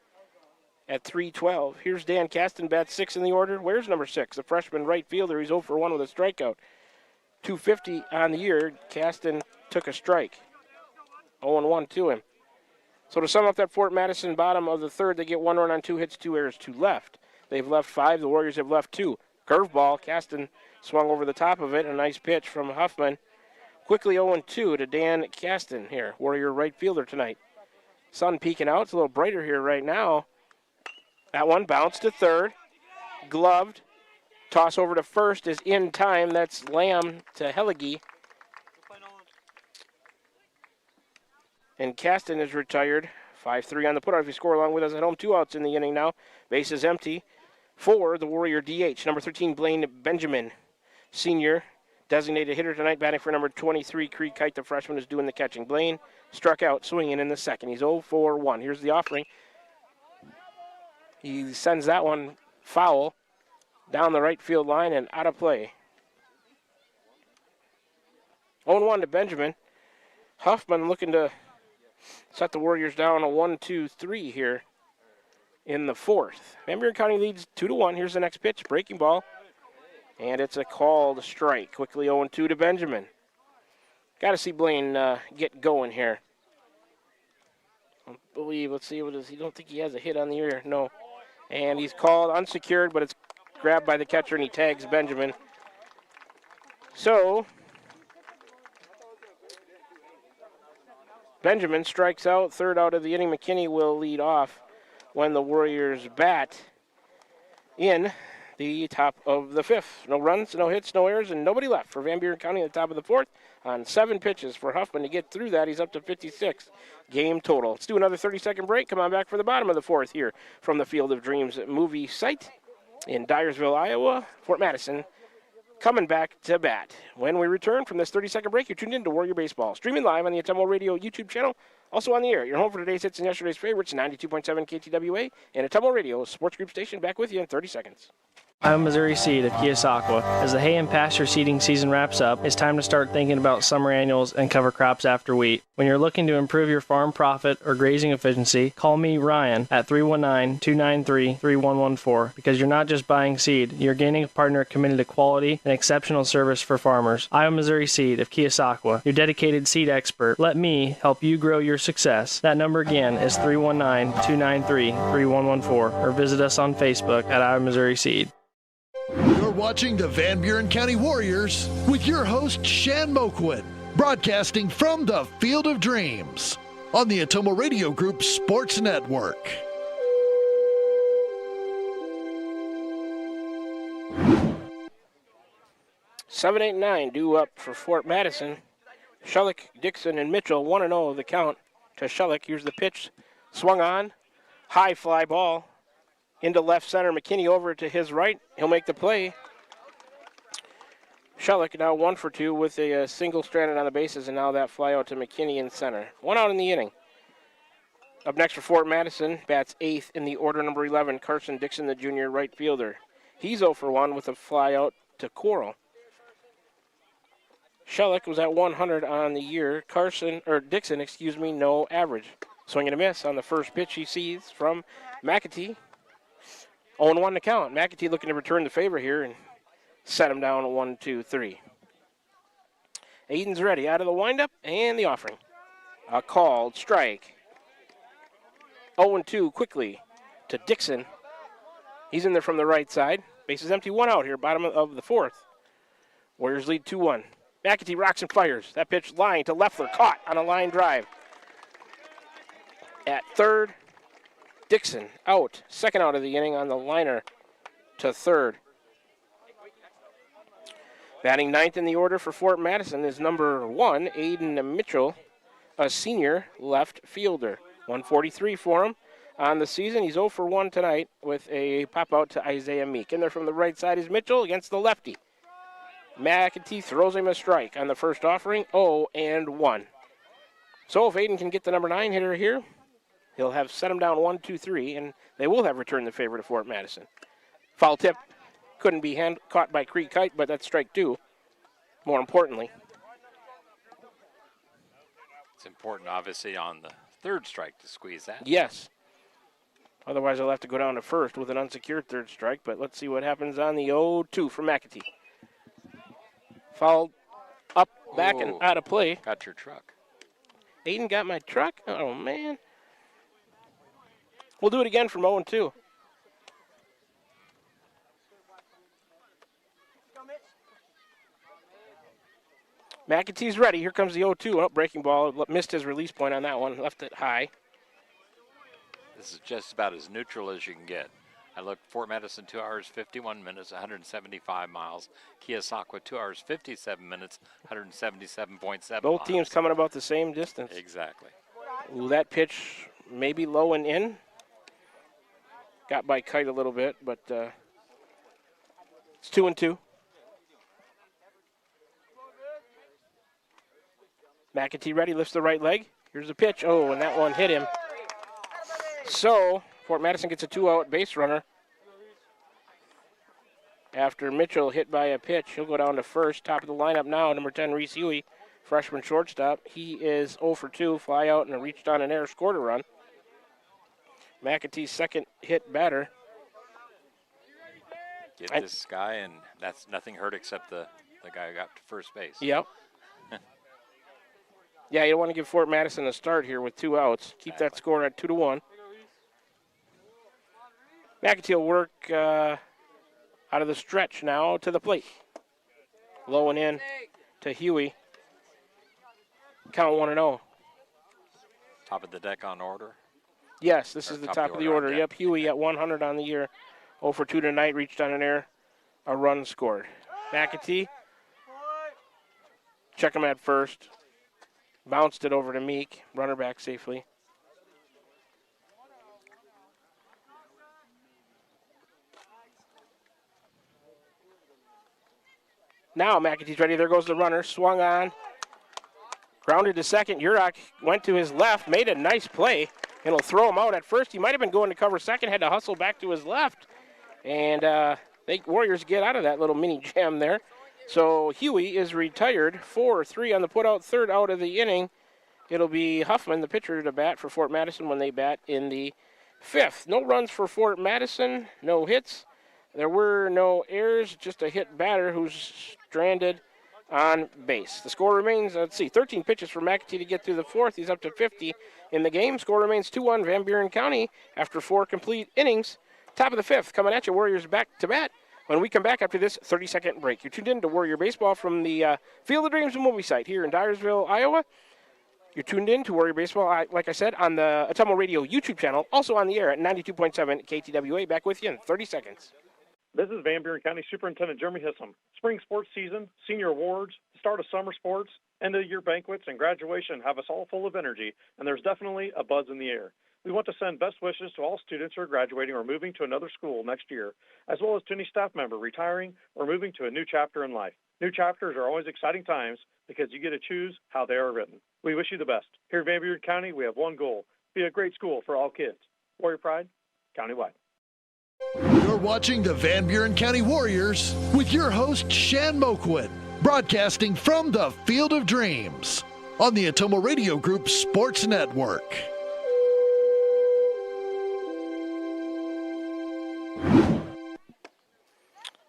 at 3-12. Here's Dan Caston, bats 6 in the order. Where's number 6? The freshman right fielder. He's 0 for 1 with a strikeout. 250 on the year. Caston took a strike. 0-1 to him. So to sum up that Fort Madison bottom of the third, they get 1 run on 2 hits, 2 errors, 2 left. They've left 5. The Warriors have left 2. Curveball. Caston swung over the top of it. A nice pitch from Huffman. Quickly 0-2 to Dan Caston here, Warrior right fielder tonight. Sun peeking out. It's a little brighter here right now. That one bounced to third. Gloved. Toss over to first is in time. That's Lamb to Hellige. And Caston is retired. 5-3 on the putout. If you score along with us at home, 2 outs in the inning now. Base is empty for the Warrior DH. Number 13, Blaine Benjamin, senior, designated hitter tonight, batting for number 23, Creed Kite, the freshman, is doing the catching. Blaine struck out swinging in the second. He's 0 for 1. Here's the offering. He sends that one foul down the right field line and out of play. 0-1 to Benjamin. Huffman looking to set the Warriors down a 1-2-3 here in the fourth. Van Buren County leads 2-1. Here's the next pitch, breaking ball. And it's a called strike. Quickly 0-2 to Benjamin. Got to see Blaine get going here. I believe, let's see, what is he? Don't think he has a hit on the year. No. And he's called unsecured, but it's grabbed by the catcher, and he tags Benjamin. So Benjamin strikes out, third out of the inning. McKinney will lead off when the Warriors bat in the top of the fifth. No runs, no hits, no errors, and nobody left for Van Buren County at the top of the fourth on 7 pitches for Huffman to get through that. He's up to 56 game total. Let's do another 30-second break. Come on back for the bottom of the fourth here from the Field of Dreams movie site in Dyersville, Iowa. Fort Madison coming back to bat. When we return from this 30-second break, you're tuned in to Warrior Baseball. Streaming live on the Atemmo Radio YouTube channel. Also on the air. You're home for today's hits and yesterday's favorites, 92.7 KTWA and Atemmo Radio, sports group station. Back with you in 30 seconds. I'm Missouri Seed of Keosauqua. As the hay and pasture seeding season wraps up, it's time to start thinking about summer annuals and cover crops after wheat. When you're looking to improve your farm profit or grazing efficiency, call me, Ryan, at 319-293-3114, because you're not just buying seed, you're gaining a partner committed to quality and exceptional service for farmers. I'm Missouri Seed of Keosauqua, your dedicated seed expert. Let me help you grow your success. That number again is 319-293-3114, or visit us on Facebook at I'm Missouri Seed. You're watching the Van Buren County Warriors with your host, Shan Moquin, broadcasting from the Field of Dreams on the Atemmo Radio Group Sports Network. Seven, 8, 9 due up for Fort Madison. Shellick, Dixon, and Mitchell 1-0 the count to Shellick. Here's the pitch. Swung on. High fly ball. Into left center, McKinney over to his right. He'll make the play. Shellick now 1 for 2 with a single stranded on the bases, and now that fly out to McKinney in center. 1 out in the inning. Up next for Fort Madison, bats 8th in the order, number 11, Carson Dixon, the junior right fielder. He's 0 for 1 with a fly out to Coral. Shellick was at 100 on the year. Dixon, no average. Swing and a miss on the first pitch he sees from McAtee. 0-1 to count. McAtee looking to return the favor here and set him down 1-2-3. Aiden's ready out of the windup and the offering. A called strike. 0-2 quickly to Dixon. He's in there from the right side. Base is empty, 1 out here, bottom of the fourth. Warriors lead 2-1. McAtee rocks and fires. That pitch line to Leffler, caught on a line drive. At third, Dixon out, second out of the inning on the liner to third. Batting 9th in the order for Fort Madison is number 1, Aiden Mitchell, a senior left fielder. 143 for him on the season. He's 0 for 1 tonight with a pop out to Isaiah Meek. In there from the right side is Mitchell against the lefty. McAtee throws him a strike on the first offering, 0-1. So if Aiden can get the number 9 hitter here, he'll have set him down 1-2-3, and they will have returned the favor to Fort Madison. Foul tip couldn't be caught by Creek Kite, but that's strike 2, more importantly. It's important, obviously, on the third strike to squeeze that. Yes. Otherwise, I'll have to go down to first with an unsecured third strike, but let's see what happens on the 0-2 for McAtee. Fouled up, back, and out of play. Got your truck. Aiden got my truck? Oh, man. We'll do it again from 0-2. McAtee's ready. Here comes the 0-2. Oh, breaking ball. Missed his release point on that one. Left it high. This is just about as neutral as you can get. I looked, Fort Madison, 2 hours, 51 minutes, 175 miles. Keosauqua, 2 hours, 57 minutes, 177.7 Both teams coming about the same distance. Exactly. Ooh, that pitch maybe low and in. Got by Kite a little bit, but it's 2-2. McAtee ready, lifts the right leg. Here's the pitch. Oh, and that one hit him. So Fort Madison gets a 2-out base runner. After Mitchell hit by a pitch, he'll go down to first. Top of the lineup now, number 10, Reese Huey, freshman shortstop. He is 0 for 2, fly out and reached on an air, scored a run. McAtee's second hit batter. Get this guy, and that's nothing hurt except the guy who got to first base. Yep. Yeah, you don't want to give Fort Madison a start here with 2 outs. Keep that score at 2-1. McAtee will work out of the stretch now to the plate. Low and in to Huey. Count 1-0. Top of the deck on order? Yes, this is the top of the order. Yep, Huey at 100 on the year. 0 for 2 tonight, reached on an air. A run scored. McAtee, check him at first. Bounced it over to Meek, runner back safely. Now McAtee's ready. There goes the runner. Swung on. Grounded to second. Urach went to his left, made a nice play. And he'll throw him out at first. He might have been going to cover second, had to hustle back to his left. And Warriors get out of that little mini jam there. So Huey is retired, 4-3 on the put-out, third out of the inning. It'll be Huffman, the pitcher, to bat for Fort Madison when they bat in the 5th. No runs for Fort Madison, no hits. There were no errors, just a hit batter who's stranded on base. The score remains, 13 pitches for McAtee to get through the 4th. He's up to 50 in the game. Score remains 2-1 Van Buren County after 4 complete innings. Top of the 5th, coming at you, Warriors back to bat. When we come back after this 30-second break, you're tuned in to Warrior Baseball from the Field of Dreams movie site here in Dyersville, Iowa. You're tuned in to Warrior Baseball, like I said, on the Atomo Radio YouTube channel, also on the air at 92.7 KTWA. Back with you in 30 seconds. This is Van Buren County Superintendent Jeremy Hissom. Spring sports season, senior awards, start of summer sports, end of year banquets, and graduation have us all full of energy, and there's definitely a buzz in the air. We want to send best wishes to all students who are graduating or moving to another school next year, as well as to any staff member retiring or moving to a new chapter in life. New chapters are always exciting times because you get to choose how they are written. We wish you the best. Here in Van Buren County, we have one goal: be a great school for all kids. Warrior Pride, countywide. You're watching the Van Buren County Warriors with your host, Shan Moquin, broadcasting from the Field of Dreams on the Atomo Radio Group Sports Network.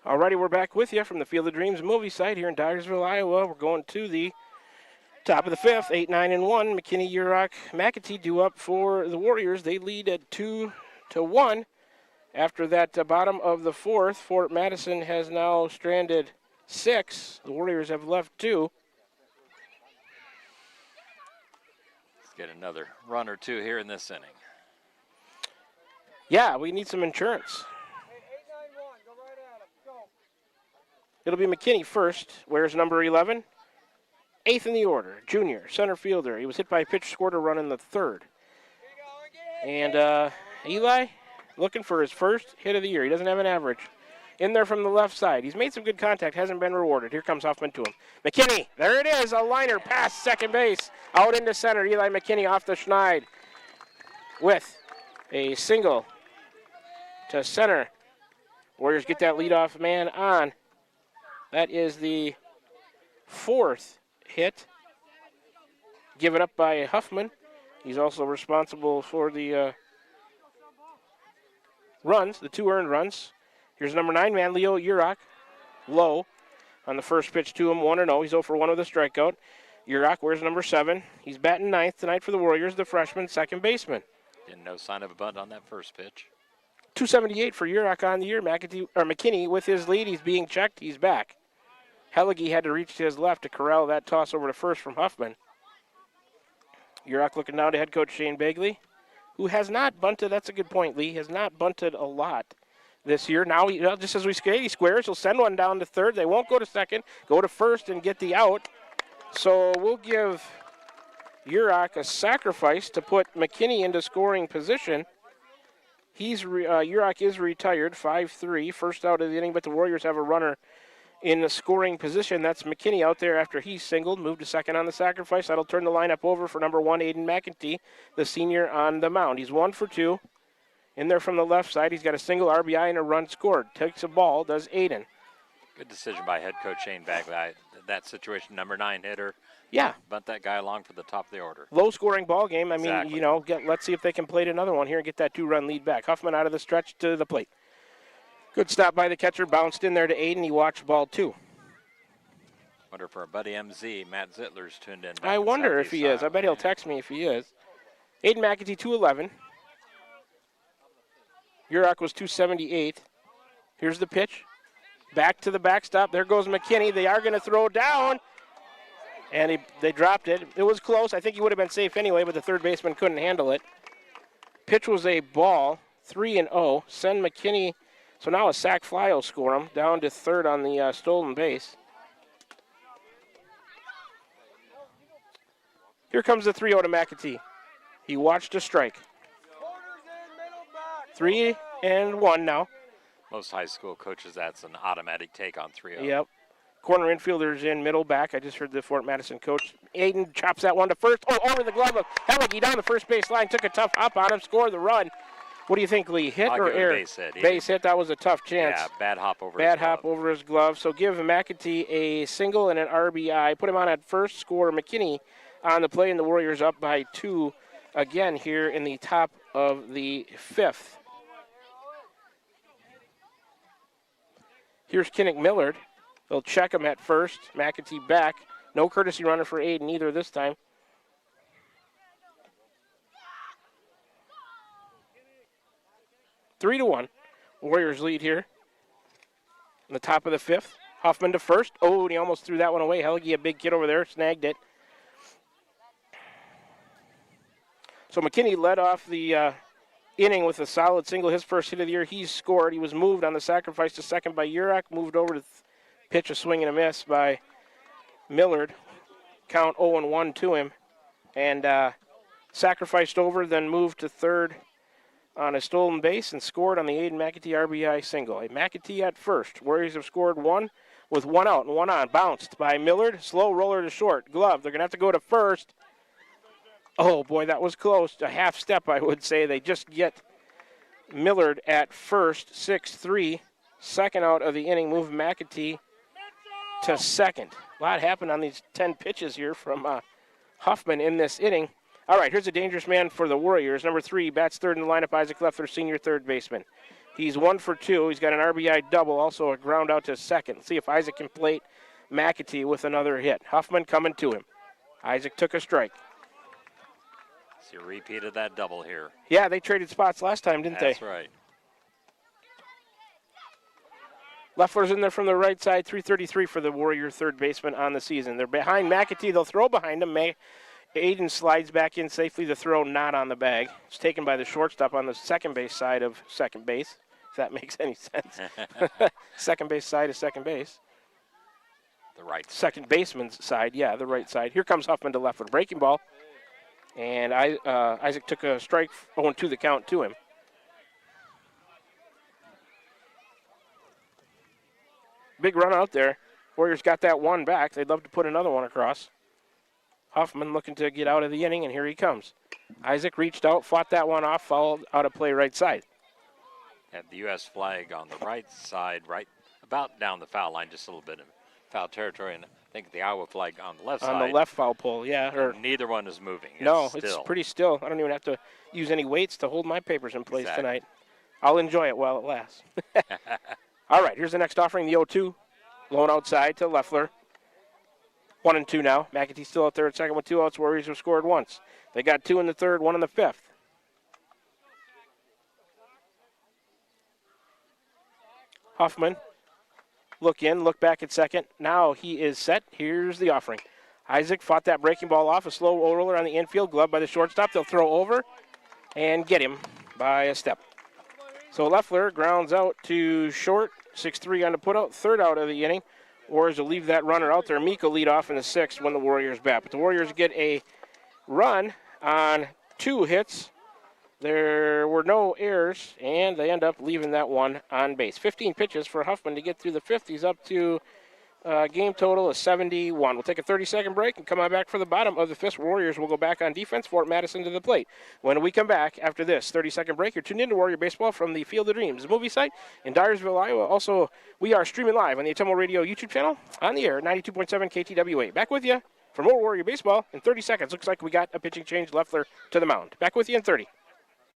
Alrighty, we're back with you from the Field of Dreams movie site here in Dyersville, Iowa. We're going to the top of the 5th, 8-9-1. McKinney, Urach, McAtee due up for the Warriors. They lead at 2-1. After that bottom of the 4th, Fort Madison has now stranded 6. The Warriors have left 2. Let's get another run or two here in this inning. Yeah, we need some insurance. It'll be McKinney first. Wears number 11. 8th in the order, junior, center fielder. He was hit by a pitch, scored a run in the 3rd. And Eli looking for his first hit of the year. He doesn't have an average. In there from the left side. He's made some good contact, hasn't been rewarded. Here comes Huffman to him. McKinney, there it is, a liner past second base. Out into center, Eli McKinney off the schneid with a single to center. Warriors get that leadoff man on. That is the fourth hit given up by Huffman. He's also responsible for the runs, the 2 earned runs. Here's number 9 man, Leo Urach, low on the first pitch to him, 1-0. He's 0 for 1 with a strikeout. Urach wears number 7. He's batting 9th tonight for the Warriors, the freshman, second baseman. And no sign of a bunt on that first pitch. 278 for Urach on the year. McKinney with his lead. He's being checked. He's back. Hellige had to reach to his left to corral that toss over to first from Huffman. Urach looking down to head coach Shane Begley, who has not bunted. That's a good point, Lee. Has not bunted a lot this year. Now, just as we skate, he squares. He'll send one down to third. They won't go to second. Go to first and get the out. So we'll give Urach a sacrifice to put McKinney into scoring position. Urach is retired, 5-3, first out of the inning, but the Warriors have a runner in the scoring position. That's McKinney out there after he singled, moved to second on the sacrifice. That'll turn the lineup over for number 1, Aiden McEntee, the senior on the mound. He's 1 for 2. In there from the left side, he's got a single RBI and a run scored. Takes a ball, does Aiden. Good decision by head coach Shane Bagley. That situation, number 9 hitter. Yeah. Bunt that guy along for the top of the order. Low-scoring ball game. I mean, Exactly. let's see if they can plate another one here and get that 2-run lead back. Huffman out of the stretch to the plate. Good stop by the catcher. Bounced in there to Aiden. He watched ball 2. Wonder for our buddy MZ, Matt Zittler's tuned in. I wonder if he is. I bet he'll text me if he is. Aiden McEntee, 211. Urach was 278. Here's the pitch. Back to the backstop. There goes McKinney. They are going to throw down. And they dropped it. It was close. I think he would have been safe anyway, but the third baseman couldn't handle it. Pitch was a ball, 3-0. Send McKinney. So now a sac fly will score him down to third on the stolen base. Here comes the 3-0 to McEntee. He watched a strike. 3-1 now. Most high school coaches, that's an automatic take on 3-0. Yep. Corner infielders in, middle back. I just heard the Fort Madison coach. Aiden chops that one to first. Oh, over the glove of Hellige down the first base line. Took a tough hop on him, scored the run. What do you think, Lee? Hit or error? Base hit. Base hit. That was a tough chance. Yeah, bad hop over his glove. Bad hop over his glove. So give McEntee a single and an RBI. Put him on at first. Score McKinney on the play, and the Warriors up by 2 again here in the top of the 5th. Here's Kinnick Millard. They'll check him at first. McEntee back. No courtesy runner for Aiden either this time. Three to 1. Warriors lead here. In the top of the 5th. Huffman to first. Oh, and he almost threw that one away. Hellige, a big kid over there, snagged it. So McKinney led off the inning with a solid single. His first hit of the year, he's scored. He was moved on the sacrifice to second by Urach. Moved over to pitch a swing and a miss by Millard. Count 0-1 to him. And sacrificed over, then moved to third on a stolen base and scored on the Aiden McEntee RBI single. A McEntee at first. Warriors have scored 1 with 1 out and 1 on. Bounced by Millard. Slow roller to short. Glove. They're going to have to go to first. Oh, boy, that was close. A half step, I would say. They just get Millard at first, 6-3. Second out of the inning, move McEntee to second. A lot happened on these 10 pitches here from Huffman in this inning. All right, here's a dangerous man for the Warriors. Number 3, bats third in the lineup, Isaac Leffler, senior third baseman. He's 1 for 2. He's got an RBI double, also a ground out to second. Let's see if Isaac can plate McEntee with another hit. Huffman coming to him. Isaac took a strike. So you repeated that double here. Yeah, they traded spots last time, didn't they? That's right. Leffler's in there from the right side, 333 for the Warrior third baseman on the season. They're behind McEntee. They'll throw behind him. Aiden slides back in safely. The throw not on the bag. It's taken by the shortstop on the second base side of second base, if that makes any sense. Second base side of second base. The right. Second baseman's side, yeah, the right side. Here comes Huffman to Leffler. Breaking ball. And Isaac took a strike, 0-2 the count to him. Big run out there. Warriors got that one back. They'd love to put another one across. Huffman looking to get out of the inning, and here he comes. Isaac reached out, fought that one off, fouled out of play right side. Had the U.S. flag on the right side, right about down the foul line, just a little bit of foul territory, and I think the Iowa flag on the left side. On the left foul pole, yeah. Or neither one is moving. It's pretty still. I don't even have to use any weights to hold my papers in place tonight. I'll enjoy it while it lasts. All right, here's the next offering, the 0-2. Low outside to Leffler. 1-2 now. McAtee still out there at second with 2 outs. Warriors have scored once. They got 2 in the third, 1 in the fifth. Huffman, look in, look back at second. Now he is set. Here's the offering. Isaac fought that breaking ball off. A slow roller on the infield, gloved by the shortstop. They'll throw over and get him by a step. So Leffler grounds out to short. 6-3 on the putout, third out of the inning. Warriors will leave that runner out there. Meek will lead off in the sixth when the Warriors bat. But the Warriors get a run on 2 hits. There were no errors, and they end up leaving that one on base. 15 pitches for Huffman to get through the fifth. He's up to game total of 71. We'll take a 30-second break and come on back for the bottom of the fifth. Warriors will go back on defense. Fort Madison to the plate. When we come back after this 30-second break, you're tuned in to Warrior Baseball from the Field of Dreams movie site in Dyersville, Iowa. Also, we are streaming live on the Atomo Radio YouTube channel on the air, 92.7 KTWA. Back with you for more Warrior Baseball in 30 seconds. Looks like we got a pitching change. Leffler to the mound. Back with you in 30.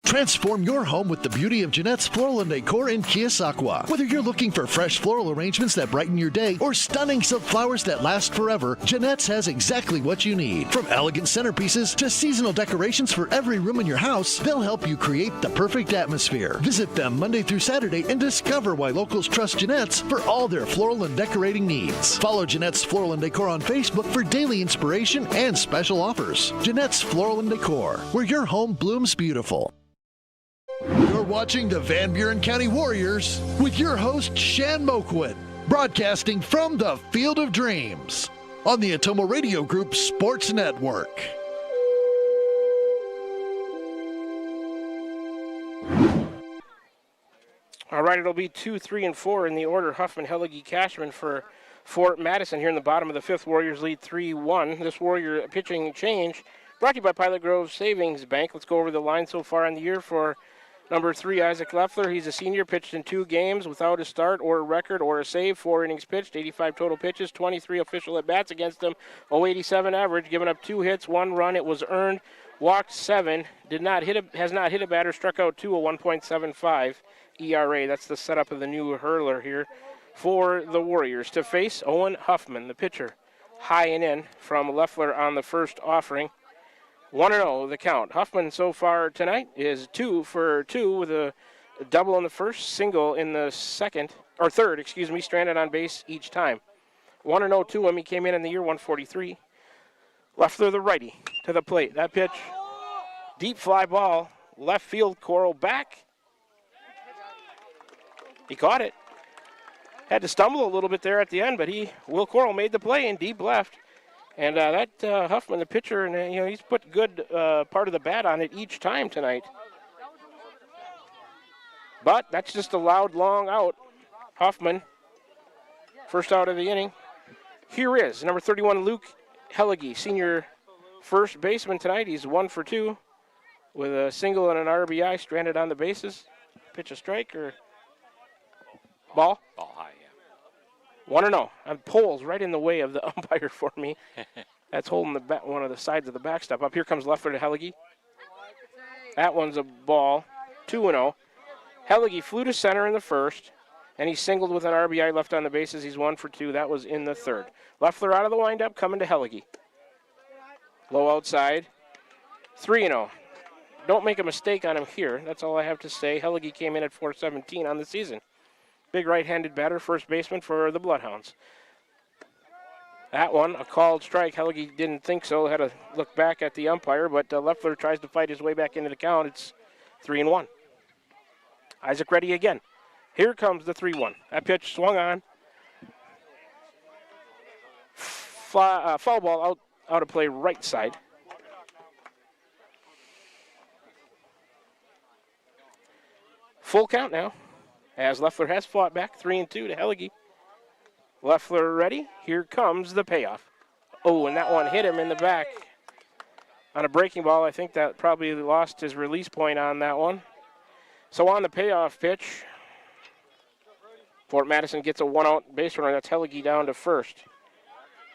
Transform your home with the beauty of Jeanette's Floral and Decor in Keosauqua. Whether you're looking for fresh floral arrangements that brighten your day or stunning silk flowers that last forever, Jeanette's has exactly what you need. From elegant centerpieces to seasonal decorations for every room in your house, they'll help you create the perfect atmosphere. Visit them Monday through Saturday and discover why locals trust Jeanette's for all their floral and decorating needs. Follow Jeanette's Floral and Decor on Facebook for daily inspiration and special offers. Jeanette's Floral and Decor, where your home blooms beautiful. You're watching the Van Buren County Warriors with your host, Shan Moquit, broadcasting from the Field of Dreams on the Atomo Radio Group Sports Network. All right, it'll be 2, 3, and 4 in the order. Huffman, Hellige, Cashman for Fort Madison here in the bottom of the fifth. Warriors lead 3-1. This Warrior pitching change brought to you by Pilot Grove Savings Bank. Let's go over the line so far in the year for number 3, Isaac Leffler. He's a senior, pitched in 2 games without a start or a record or a save. 4 innings pitched, 85 total pitches, 23 official at-bats against him. 0.87 average, giving up 2 hits, 1 run. It was earned, walked 7, has not hit a batter, struck out 2, a 1.75 ERA. That's the setup of the new hurler here for the Warriors. To face Owen Huffman, the pitcher. High and in from Leffler on the first offering. 1-0 the count. Huffman so far tonight is 2 for 2 with a double in the first, single in the third, stranded on base each time. 1-0 to him. He came in the year 143. Leffler the righty to the plate. That pitch, deep fly ball, left field, Coral back. He caught it. Had to stumble a little bit there at the end, but Will Coral made the play in deep left. And that Huffman, the pitcher, and he's put good part of the bat on it each time tonight. But that's just a loud, long out. Huffman, first out of the inning. Here is number 31, Luke Hellige, senior first baseman tonight. He's 1 for 2 with a single and an RBI, stranded on the bases. Pitch a strike or ball? Ball high, yeah. 1-0. Poles right in the way of the umpire for me. That's holding one of the sides of the backstop up. Here comes Leffler to Hellige. That one's a ball. 2-0. Hellige flew to center in the first, and he singled with an RBI left on the bases. He's 1 for 2. That was in the third. Leffler out of the windup, coming to Hellige. Low outside. 3-0. Don't make a mistake on him here. That's all I have to say. Hellige came in at 417 on the season. Big right-handed batter, first baseman for the Bloodhounds. That one, a called strike. Hellige didn't think so, had to look back at the umpire, but Leffler tries to fight his way back into the count. It's 3-1. Isaac ready again. Here comes the 3-1. That pitch swung on. Foul ball out of play right side. Full count now, as Leffler has fought back 3-2 to Hellige. Leffler ready. Here comes the payoff. Oh, and that one hit him in the back on a breaking ball. I think that probably lost his release point on that one. So on the payoff pitch, Fort Madison gets a one-out base runner. That's Hellige down to first.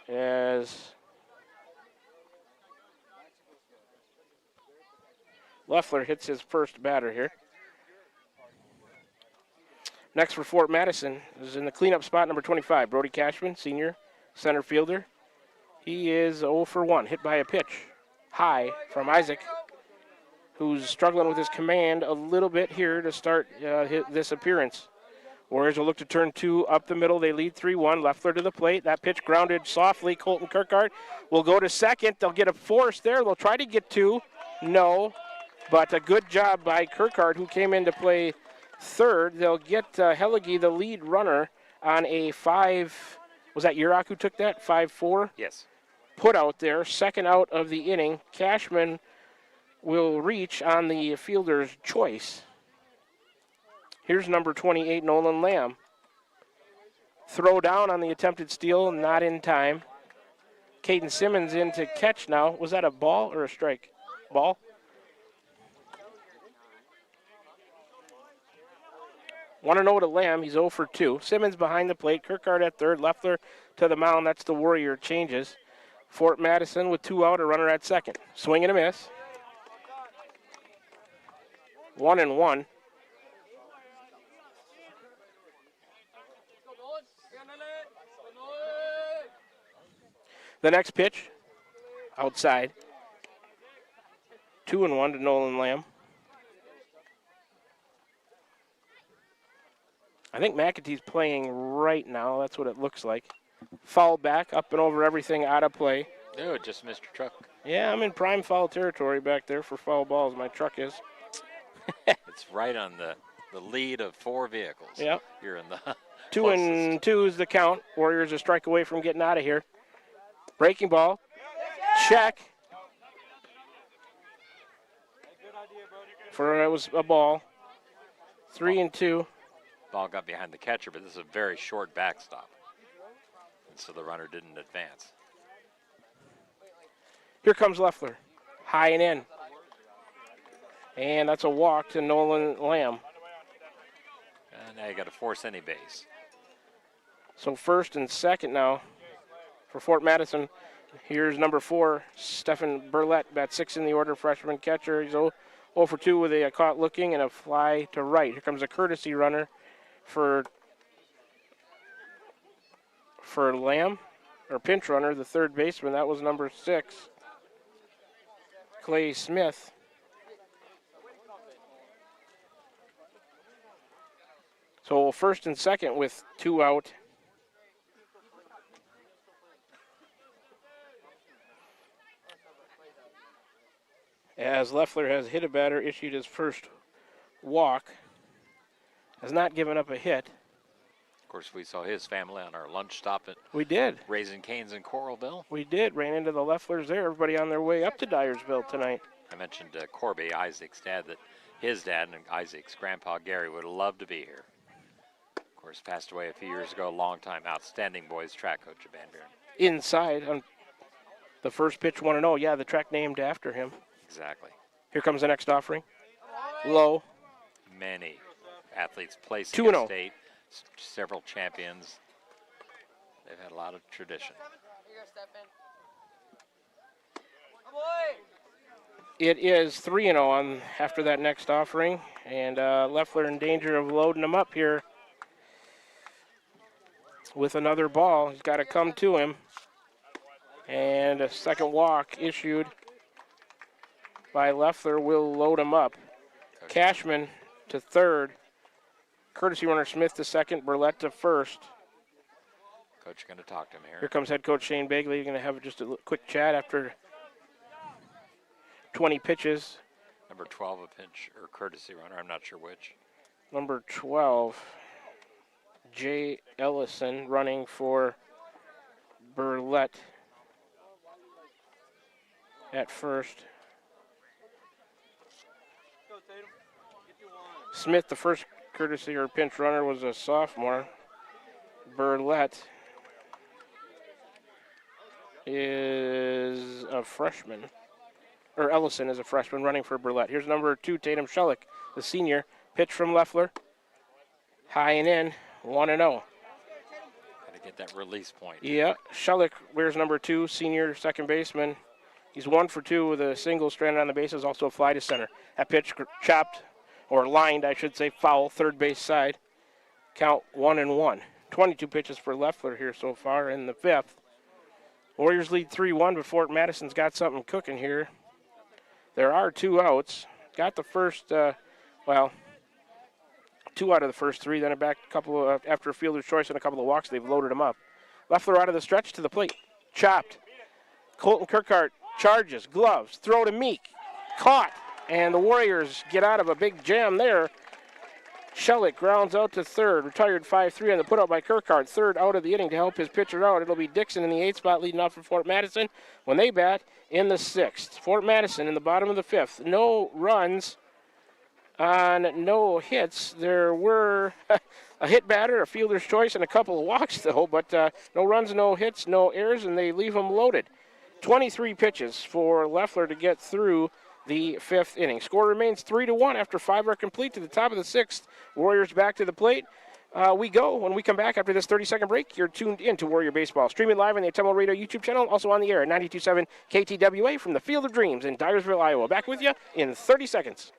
As Leffler hits his first batter here. Next for Fort Madison is in the cleanup spot, number 25, Brody Cashman, senior center fielder. He is 0 for 1, hit by a pitch high from Isaac, who's struggling with his command a little bit here to start this appearance. Warriors will look to turn 2 up the middle. They lead 3-1. Leffler to the plate. That pitch grounded softly. Colton Kirkard will go to second. They'll get a force there. They'll try to get 2. No, but a good job by Kirkard, who came in to play third. They'll get Hellige, the lead runner, on a 5. Was that Urach who took that? 5-4? Yes. Put out there. Second out of the inning. Cashman will reach on the fielder's choice. Here's number 28, Nolan Lamb. Throw down on the attempted steal, not in time. Caden Simmons in to catch now. Was that a ball or a strike? Ball? Want to know to Lamb. He's 0 for 2. Simmons behind the plate. Kirkard at third. Leffler to the mound. That's the Warrior changes. Fort Madison with 2 out, a runner at second. Swing and a miss. 1-1. The next pitch, outside. 2-1 to Nolan Lamb. I think McAtee's playing right now. That's what it looks like. Foul back, up and over everything, out of play. No, just missed your truck. Yeah, I'm in prime foul territory back there for foul balls. My truck is. It's right on the lead of 4 vehicles. Yep. You're in the 2-2 is the count. Warriors a strike away from getting out of here. Breaking ball. Check. For it was a ball. 3-2. Ball got behind the catcher, but this is a very short backstop. And so the runner didn't advance. Here comes Leffler. High and in. And that's a walk to Nolan Lamb. And now you got to force any base. So first and second now for Fort Madison. Here's number 4, Stephen Burlett, bat 6 in the order, freshman catcher. He's 0 for 2 with a caught looking and a fly to right. Here comes a courtesy runner for Lamb, or pinch runner, the third baseman. That was number 6, Clay Smith. So first and second with 2 out. As Leffler has hit a batter, issued his first walk, has not given up a hit. Of course, we saw his family on our lunch stop at We did. Raising Cane's in Coralville. We did. Ran into the Lefflers there. Everybody on their way up to Dyersville tonight. I mentioned Corby, Isaac's dad, that his dad and Isaac's grandpa Gary would have loved to be here. Of course, passed away a few years ago, a long time, outstanding boys track coach at Van Buren. Inside on the first pitch, 1-0. Yeah, the track named after him. Exactly. Here comes the next offering. Low. Many athletes placed 2-0. state, several champions. They've had a lot of tradition. It is 3-0 on after that next offering, and Leffler in danger of loading him up here with another ball. He's got to come to him, and a second walk issued by Leffler will load him up. Cashman to third. Courtesy runner Smith to second. Burlett to first. Coach going to talk to him here. Here comes head coach Shane Bagley. Going to have just a quick chat after 20 pitches. Number 12, a pinch or courtesy runner. I'm not sure which. Number 12, Jay Ellison, running for Burlett at first. Smith, the first courtesy or pinch runner, was a sophomore. Burlett is a freshman. Or Ellison is a freshman running for Burlett. Here's number 2, Tatum Shellick, the senior. Pitch from Leffler. High and in, 1-0. Got to get that release point. Yeah, Shellick wears number 2, senior second baseman. He's 1 for 2 with a single stranded on the bases, also a fly to center. That pitch chopped, or lined, I should say, foul, third base side. Count 1-1. 22 pitches for Leffler here so far in the 5th. Warriors lead 3-1, but Fort Madison's got something cooking here. There are 2 outs. Got the first, 2 out of the first 3, then a couple after a fielder's choice and a couple of walks, they've loaded them up. Leffler out of the stretch to the plate. Chopped. Colton Kirkhart charges, gloves, throw to Meek. Caught, and the Warriors get out of a big jam there. Shellick grounds out to third, retired 5-3 on the put-out by Kirkhart. Third out of the inning to help his pitcher out. It'll be Dixon in the 8th spot leading off for Fort Madison when they bat in the 6th. Fort Madison in the bottom of the 5th. No runs on no hits. There were a hit batter, a fielder's choice, and a couple of walks, though, but no runs, no hits, no errors, and they leave them loaded. 23 pitches for Leffler to get through the 5th inning. Score remains 3-1 after 5 are complete to the top of the 6th. Warriors back to the plate. We go when we come back after this 30-second break. You're tuned in to Warrior Baseball. Streaming live on the Autumnal Radio YouTube channel, also on the air at 92.7 KTWA from the Field of Dreams in Dyersville, Iowa. Back with you in 30 seconds.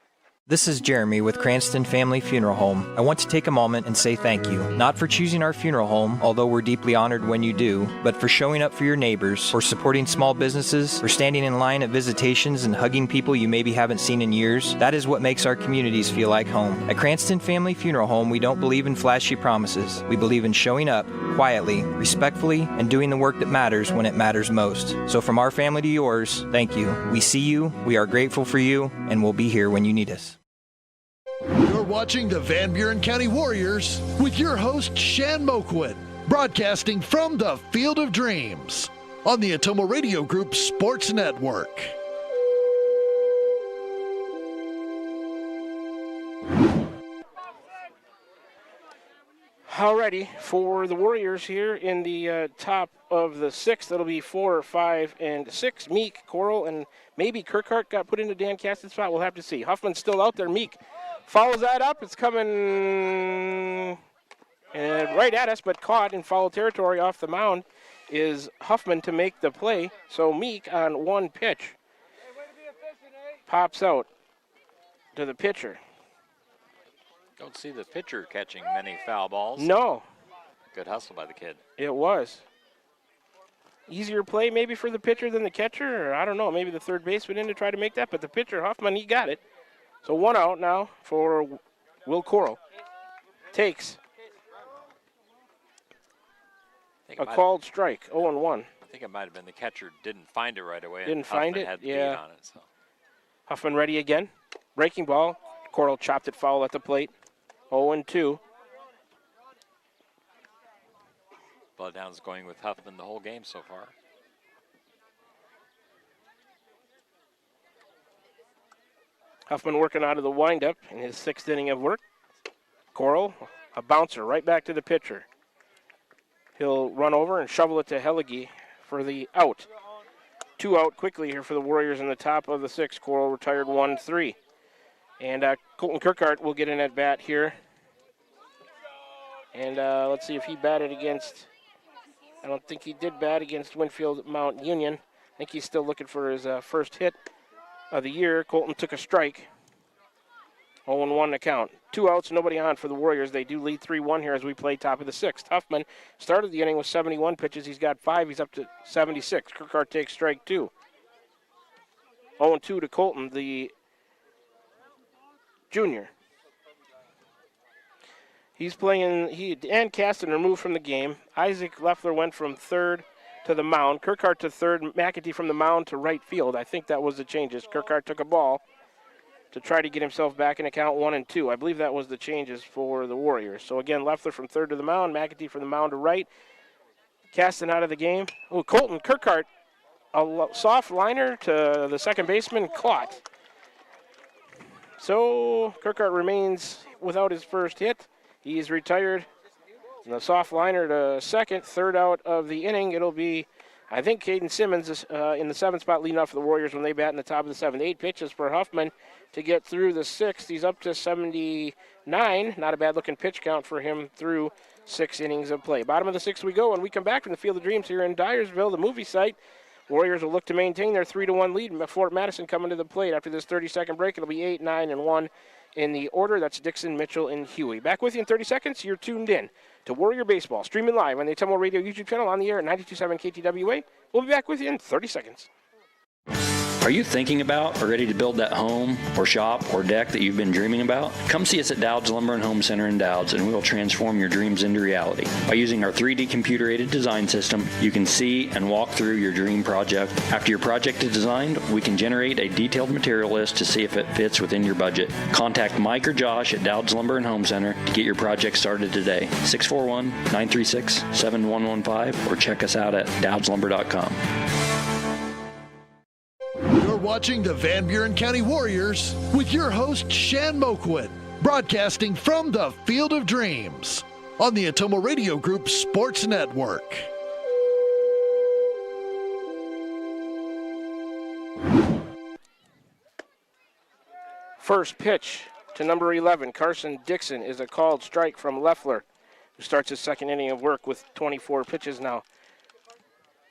This is Jeremy with Cranston Family Funeral Home. I want to take a moment and say thank you, not for choosing our funeral home, although we're deeply honored when you do, but for showing up for your neighbors, for supporting small businesses, for standing in line at visitations and hugging people you maybe haven't seen in years. That is what makes our communities feel like home. At Cranston Family Funeral Home, we don't believe in flashy promises. We believe in showing up quietly, respectfully, and doing the work that matters when it matters most. So from our family to yours, thank you. We see you, we are grateful for you, and we'll be here when you need us. You're watching the Van Buren County Warriors with your host, Shan Moquit, broadcasting from the Field of Dreams on the Autumnal Radio Group Sports Network. Alrighty, for the Warriors here in the top of the 6th, it'll be 4, 5, and 6. Meek, Coral, and maybe Kirkhart got put into Dan Caston's spot. We'll have to see. Huffman's still out there. Meek follows that up. It's coming right at us, but caught in foul territory off the mound is Huffman to make the play. So Meek on one pitch pops out to the pitcher. Don't see the pitcher catching many foul balls. No. Good hustle by the kid. It was. Easier play maybe for the pitcher than the catcher, or I don't know, maybe the third baseman in to try to make that, but the pitcher, Huffman, he got it. So 1 out now for Will Coral. Takes a called strike, 0-1. I think it might have been the catcher didn't find it right away. Didn't find it, had the yeah. beat on it, so. Huffman ready again. Breaking ball. Coral chopped it foul at the plate. 0-2. Bloodhound's going with Huffman the whole game so far. Huffman working out of the windup in his 6th inning of work. Coral, a bouncer right back to the pitcher. He'll run over and shovel it to Hellige for the out. 2 out quickly here for the Warriors in the top of the 6th. Coral retired 1-3. And Colton Kirkhart will get in at bat here. And let's see if he batted against, I don't think he did bat against Winfield Mount Union. I think he's still looking for his first hit of the year. Colton took a strike. 0-1 to count. 2 outs, nobody on for the Warriors. They do lead 3-1 here as we play top of the 6th. Huffman started the inning with 71 pitches. He's got 5. He's up to 76. Kirkhart takes strike 2. 0-2 to Colton, the junior. He's playing, and Caston removed from the game. Isaac Leffler went from third to the mound. Kirkhart to third, McAtee from the mound to right field. I think that was the changes. Kirkhart took a ball to try to get himself back in account 1-2. I believe that was the changes for the Warriors. So again, Leffler from third to the mound, McAtee from the mound to right. Caston out of the game. Oh, Colton Kirkhart, a soft liner to the second baseman, caught. So Kirkhart remains without his first hit. He's retired. And the soft liner to second, third out of the inning. It'll be, I think, Caden Simmons is, in the 7th spot leading off for the Warriors when they bat in the top of the 7th. 8 pitches for Huffman to get through the 6th. He's up to 79. Not a bad-looking pitch count for him through 6 innings of play. Bottom of the 6th we go, and we come back from the Field of Dreams here in Dyersville, the movie site. Warriors will look to maintain their 3-1 lead. Fort Madison coming to the plate after this 30-second break. It'll be 8, 9, and 1 in the order. That's Dixon, Mitchell, and Huey. Back with you in 30 seconds. You're tuned in to Warrior Baseball, streaming live on the Tumble Radio YouTube channel, on the air at 92.7 KTWA. We'll be back with you in 30 seconds. Are you thinking about or ready to build that home or shop or deck that you've been dreaming about? Come see us at Dowd's Lumber and Home Center in Dowd's, and we will transform your dreams into reality. By using our 3D computer-aided design system, you can see and walk through your dream project. After your project is designed, we can generate a detailed material list to see if it fits within your budget. Contact Mike or Josh at Dowd's Lumber and Home Center to get your project started today. 641-936-7115, or check us out at dowdslumber.com. You're watching the Van Buren County Warriors with your host, Shan Moquin, broadcasting from the Field of Dreams on the Atomo Radio Group Sports Network. First pitch to number 11, Carson Dixon, is a called strike from Leffler, who starts his second inning of work with 24 pitches now.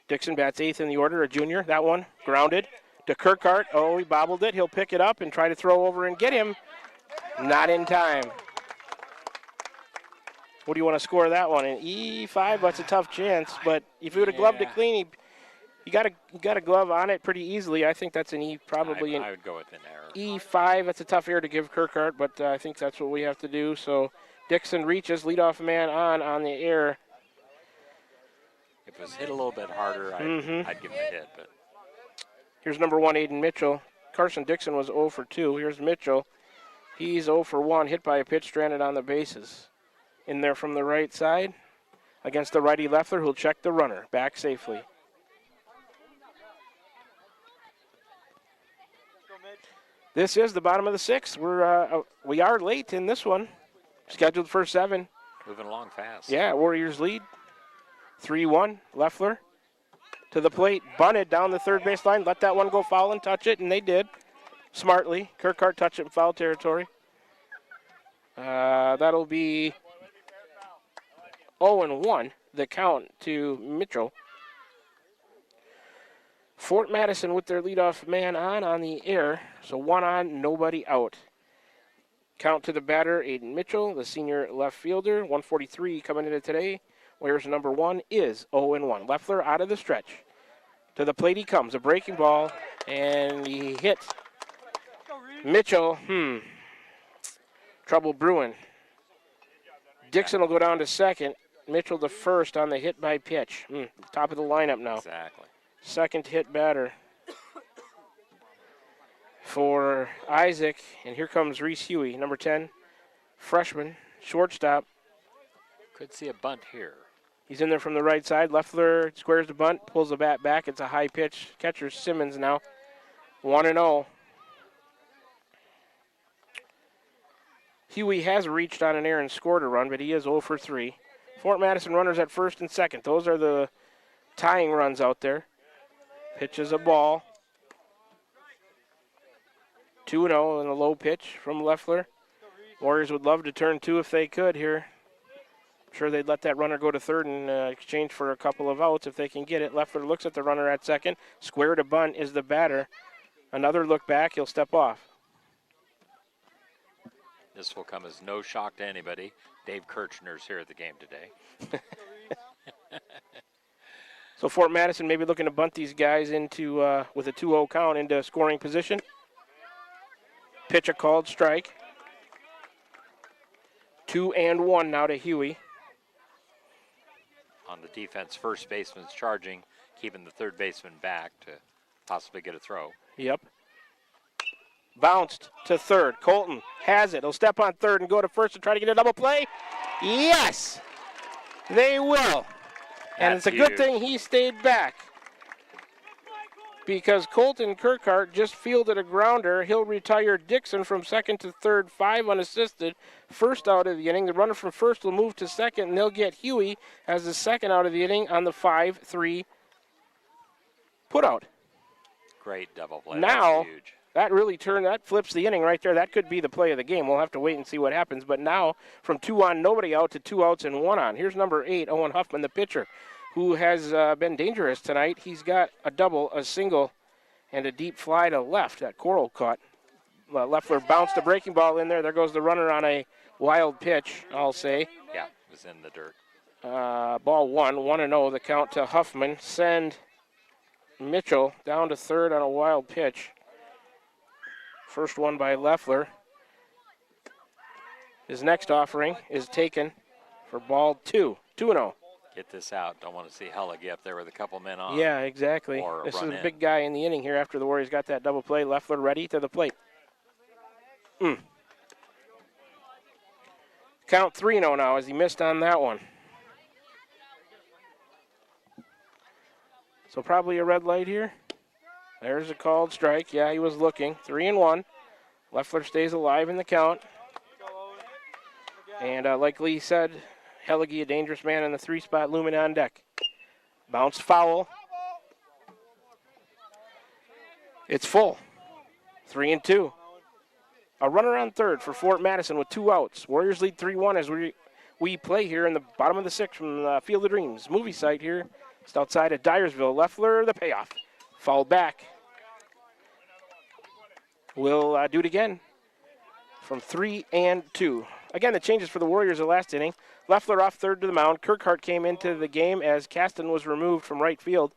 Dixon bats 8th in the order, a junior. That one grounded to Kirkhart. Oh, he bobbled it. He'll pick it up and try to throw over and get him. Not in time. What do you want to score that one? An E5, that's a tough chance. But if you would have gloved it clean, you got a glove on it pretty easily. I think that's an E, probably I would go with an error. E5. That's a tough error to give Kirkhart, but I think that's what we have to do. So Dixon reaches, leadoff man on the air. If it was hit a little bit harder, I'd give him a hit. But here's number 1, Aiden Mitchell. Carson Dixon was 0 for 2. Here's Mitchell. He's 0 for 1, hit by a pitch, stranded on the bases. In there from the right side against the righty Leffler, who'll check the runner back safely. This is the bottom of the 6th. We are late in this one. Scheduled for 7. moving along fast. Yeah, Warriors lead. 3-1, Leffler to the plate, bunted down the third base line, let that one go foul and touch it, and they did smartly. Kirkhart touched it in foul territory. That'll be 0-1, the count to Mitchell. Fort Madison with their leadoff man on the air, so 1 on, nobody out. Count to the batter, Aiden Mitchell, the senior left fielder, 143 coming into today. Warriors number 1 is 0-1. Leffler out of the stretch. To the plate he comes, a breaking ball, and he hits Mitchell. Trouble brewing. Dixon will go down to second. Mitchell to first on the hit by pitch. Top of the lineup now. Exactly. Second hit batter for Isaac. And here comes Reese Huey, number 10, freshman, shortstop. Could see a bunt here. He's in there from the right side. Leffler squares the bunt, pulls the bat back. It's a high pitch. Catcher Simmons now, 1-0. Huey has reached on an error and scored a run, but he is 0 for 3. Fort Madison runners at first and second. Those are the tying runs out there. Pitches a ball. 2-0 and a low pitch from Leffler. Warriors would love to turn 2 if they could here. I'm sure they'd let that runner go to third in exchange for a couple of outs if they can get it. Leffler looks at the runner at second. Square to bunt is the batter. Another look back, he'll step off. This will come as no shock to anybody. Dave Kirchner's here at the game today. So Fort Madison maybe looking to bunt these guys into, with a 2-0 count, into scoring position. Pitch a called strike. 2-1 now to Huey. On the defense, first baseman's charging, keeping the third baseman back to possibly get a throw. Yep. Bounced to third. Colton has it. He'll step on third and go to first to try to get a double play. Yes, they will. And it's a good thing he stayed back. because Colton Kirkhart just fielded a grounder. He'll retire Dixon from second to third, 5 unassisted. First out of the inning. The runner from first will move to second, and they'll get Huey as the second out of the inning on the 5-3 putout. Great double play. Now, That's huge. that flips the inning right there. That could be the play of the game. We'll have to wait and see what happens. But now, from 2 on, nobody out to 2 outs and 1 on. Here's number 8, Owen Huffman, the pitcher, who has been dangerous tonight. He's got a double, a single, and a deep fly to left that Coral caught. Leffler bounced the breaking ball in there. There goes the runner on a wild pitch, I'll say. Yeah, it was in the dirt. Ball 1-0, the count to Huffman. Send Mitchell down to third on a wild pitch. First one by Leffler. His next offering is taken for ball 2-0. Get this out. Don't want to see Hellige up there with a couple men on. Yeah, exactly. Or This is run a in. big guy in the inning here after the Warriors got that double play. Leffler ready to the plate. Count 3-0 now as he missed on that one. So probably a red light here. There's a called strike. Yeah, he was looking. 3-1. Leffler stays alive in the count. And like Lee said, Hellige, a dangerous man in the 3-spot, looming on deck. Bounced foul. It's full. 3-2. A runner on third for Fort Madison with 2 outs. Warriors lead 3-1 as we play here in the bottom of the 6th from the Field of Dreams movie site here. Just outside of Dyersville. Leffler, the payoff. Fouled back. We'll do it again from 3-2. Again, the changes for the Warriors the last inning. Leffler off third to the mound. Kirkhart came into the game as Caston was removed from right field.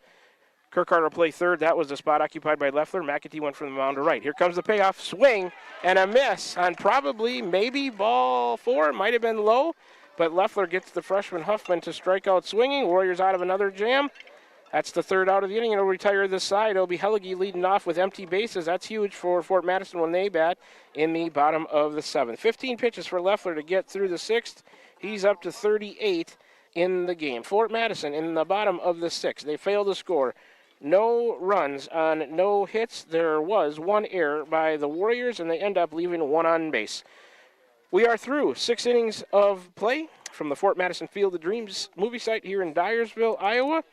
Kirkhart will play third. That was the spot occupied by Leffler. McAtee went from the mound to right. Here comes the payoff. Swing and a miss on probably maybe ball 4. It might have been low, but Leffler gets the freshman Huffman to strike out swinging. Warriors out of another jam. That's the third out of the inning, and it'll retire this side. It'll be Hellige leading off with empty bases. That's huge for Fort Madison when they bat in the bottom of the 7th. 15 pitches for Leffler to get through the 6th. He's up to 38 in the game. Fort Madison in the bottom of the 6th. They failed to score. No runs on no hits. There was 1 error by the Warriors, and they end up leaving 1 on base. We are through 6 innings of play from the Fort Madison Field of Dreams movie site here in Dyersville, Iowa.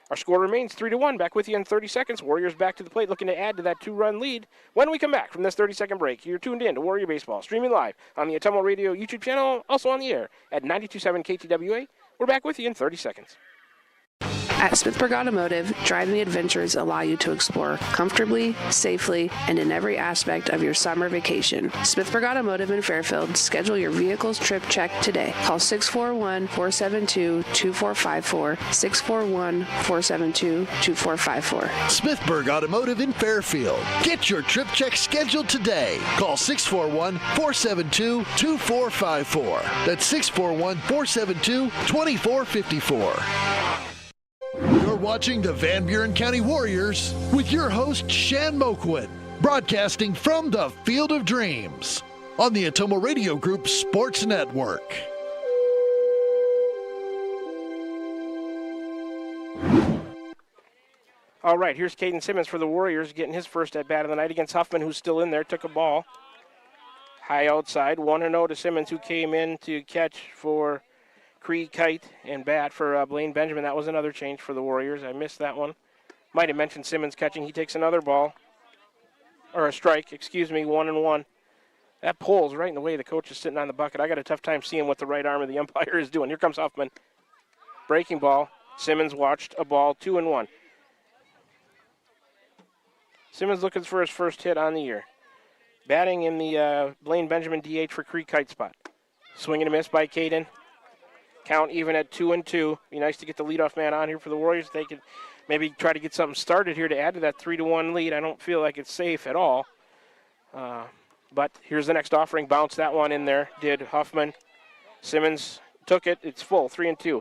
Our score remains 3-1. Back with you in 30 seconds. Warriors back to the plate looking to add to that 2-run lead. When we come back from this 30-second break, you're tuned in to Warrior Baseball, streaming live on the Ottumwa Radio YouTube channel, also on the air at 92.7 KTWA. We're back with you in 30 seconds. At Smithburg Automotive, driving adventures allow you to explore comfortably, safely, and in every aspect of your summer vacation. Smithburg Automotive in Fairfield. Schedule your vehicle's trip check today. Call 641-472-2454, 641-472-2454. Smithburg Automotive in Fairfield. Get your trip check scheduled today. Call 641-472-2454. That's 641-472-2454. You're watching the Van Buren County Warriors with your host, Shan Moquin, broadcasting from the Field of Dreams on the Ottumwa Radio Group Sports Network. All right, here's Caden Simmons for the Warriors getting his first at-bat of the night against Huffman, who's still in there, took a ball. High outside, 1-0 to Simmons, who came in to catch for Cree Kite and bat for Blaine Benjamin. That was another change for the Warriors. I missed that one. Might have mentioned Simmons catching. He takes another ball, or a strike, 1-1. That pole's right in the way. The coach is sitting on the bucket. I got a tough time seeing what the right arm of the umpire is doing. Here comes Huffman. Breaking ball. Simmons watched a ball, 2-1. Simmons looking for his first hit on the year. Batting in the Blaine Benjamin DH for Cree Kite spot. Swing and a miss by Caden. Count even at 2-2. Be nice to get the leadoff man on here for the Warriors. They could maybe try to get something started here to add to that 3-1 lead. I don't feel like it's safe at all. But here's the next offering. Bounce that one in there. Did Huffman. Simmons took it. It's full, 3-2.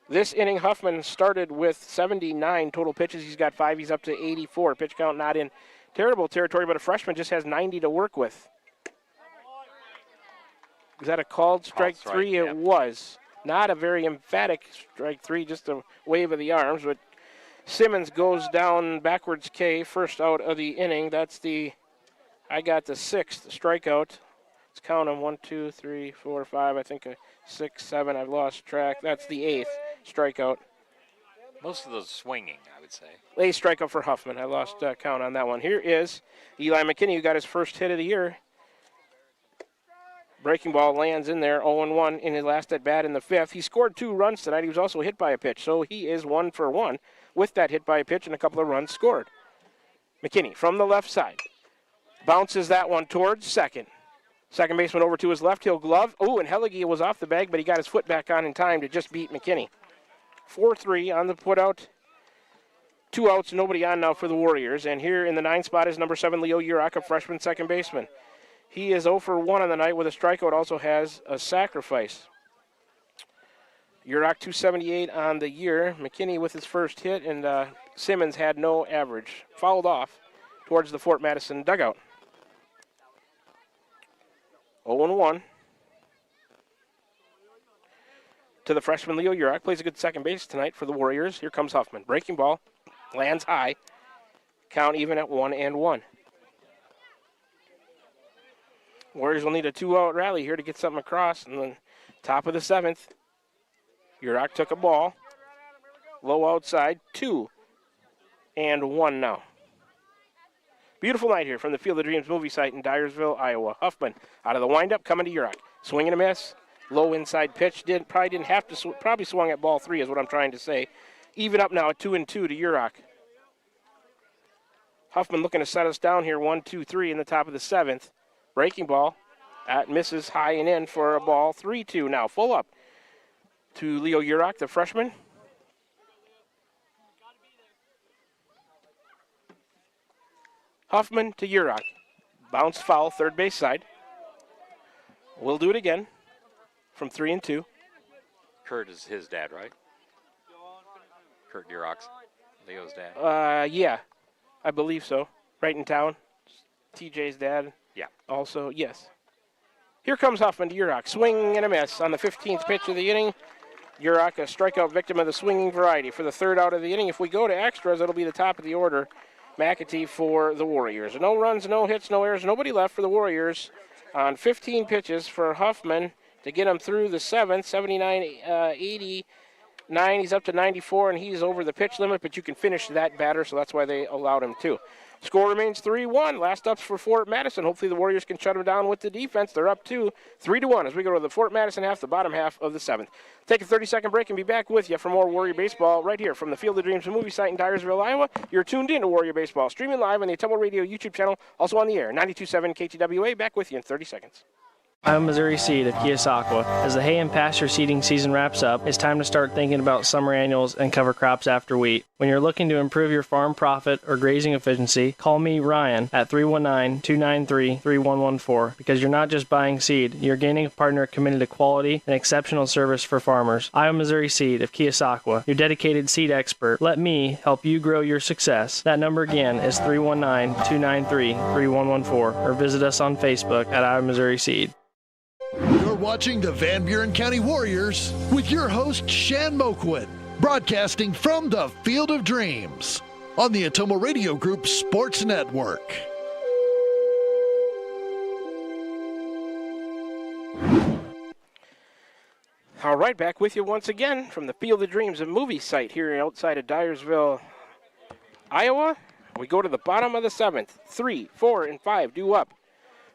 This inning, Huffman started with 79 total pitches. He's got 5. He's up to 84. Pitch count not in terrible territory, but a freshman just has 90 to work with. Is that a called strike 3? It was. Not a very emphatic strike 3, just a wave of the arms, but Simmons goes down backwards K, first out of the inning. I got the 6th strikeout. Let's count them, 1, 2, 3, 4, 5, I think 6, 7, I've lost track. That's the 8th strikeout. Most of those swinging, I would say. 8th strikeout for Huffman. I lost count on that one. Here is Eli McKinney, who got his first hit of the year. Breaking ball lands in there, 0-1 in his last at-bat in the 5th. He scored 2 runs tonight. He was also hit by a pitch, so he is 1 for 1 with that hit by a pitch and a couple of runs scored. McKinney from the left side. Bounces that one towards second. Second baseman over to his left. He'll glove. Oh, and Hellige was off the bag, but he got his foot back on in time to just beat McKinney. 4-3 on the putout. 2 outs, nobody on now for the Warriors. And here in the 9th spot is number 7, Leo Urach, a freshman second baseman. He is 0 for 1 on the night with a strikeout, also has a sacrifice. Urach 278 on the year. McKinney with his first hit, and Simmons had no average. Fouled off towards the Fort Madison dugout. 0-1. To the freshman Leo Urach, plays a good second base tonight for the Warriors. Here comes Huffman. Breaking ball, lands high. Count even at 1-1. Warriors will need a 2-out rally here to get something across. And then top of the 7th, Urach took a ball. Low outside, 2-1 now. Beautiful night here from the Field of Dreams movie site in Dyersville, Iowa. Huffman out of the windup, coming to Urach. Swing and a miss. Low inside pitch. Probably didn't have to. Probably swung at ball 3 is what I'm trying to say. Even up now at 2-2 to Urach. Huffman looking to set us down here, 1, 2, 3 in the top of the 7th. Breaking ball. That misses high and in for a ball. 3-2 now. Full up to Leo Urach, the freshman. Huffman to Urach. Bounce foul, third base side. We'll do it again from 3-2. Kurt is his dad, right? Kurt Urach's, Leo's dad. Yeah, I believe so. Right in town. TJ's dad. Yeah. Also, yes. Here comes Huffman to Urach. Swing and a miss on the 15th pitch of the inning. Urach, a strikeout victim of the swinging variety for the 3rd out of the inning. If we go to extras, it'll be the top of the order. McAtee for the Warriors. No runs, no hits, no errors, nobody left for the Warriors on 15 pitches for Huffman to get him through the 7th, 79, 89. He's up to 94, and he's over the pitch limit, but you can finish that batter, so that's why they allowed him to. Score remains 3-1. Last ups for Fort Madison. Hopefully the Warriors can shut them down with the defense. They're up 3-1 as we go to the Fort Madison half, the bottom half of the 7th. Take a 30-second break and be back with you for more Warrior Baseball right here from the Field of Dreams movie site in Dyersville, Iowa. You're tuned in to Warrior Baseball, streaming live on the Tumble Radio YouTube channel, also on the air. 92.7 KTWA. Back with you in 30 seconds. I'm Missouri Seed of Keosauqua. As the hay and pasture seeding season wraps up, it's time to start thinking about summer annuals and cover crops after wheat. When you're looking to improve your farm profit or grazing efficiency, call me, Ryan, at 319-293-3114 because you're not just buying seed, you're gaining a partner committed to quality and exceptional service for farmers. I'm Missouri Seed of Keosauqua, your dedicated seed expert. Let me help you grow your success. That number again is 319-293-3114 or visit us on Facebook at I'm Missouri Seed. You're watching the Van Buren County Warriors with your host, Shan Moquin, broadcasting from the Field of Dreams on the Atomo Radio Group Sports Network. All right, back with you once again from the Field of Dreams, a movie site here outside of Dyersville, Iowa. We go to the bottom of the 7th. 3, 4, and 5 due up.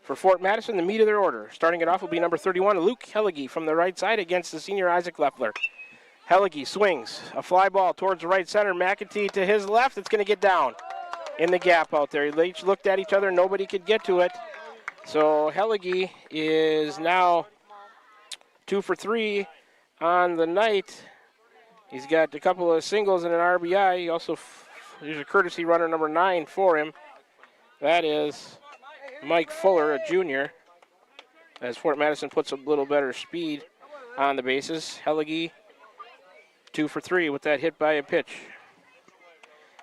For Fort Madison, the meat of their order. Starting it off will be number 31, Luke Hellige from the right side against the senior Isaac Leffler. Hellige swings a fly ball towards the right center. McAtee to his left. It's going to get down in the gap out there. They each looked at each other. Nobody could get to it. So Hellige is now 2 for 3 on the night. He's got a couple of singles and an RBI. He also, there's a courtesy runner, number 9 for him. That is Mike Fuller, a junior, as Fort Madison puts a little better speed on the bases. Hellige 2 for 3 with that hit by a pitch.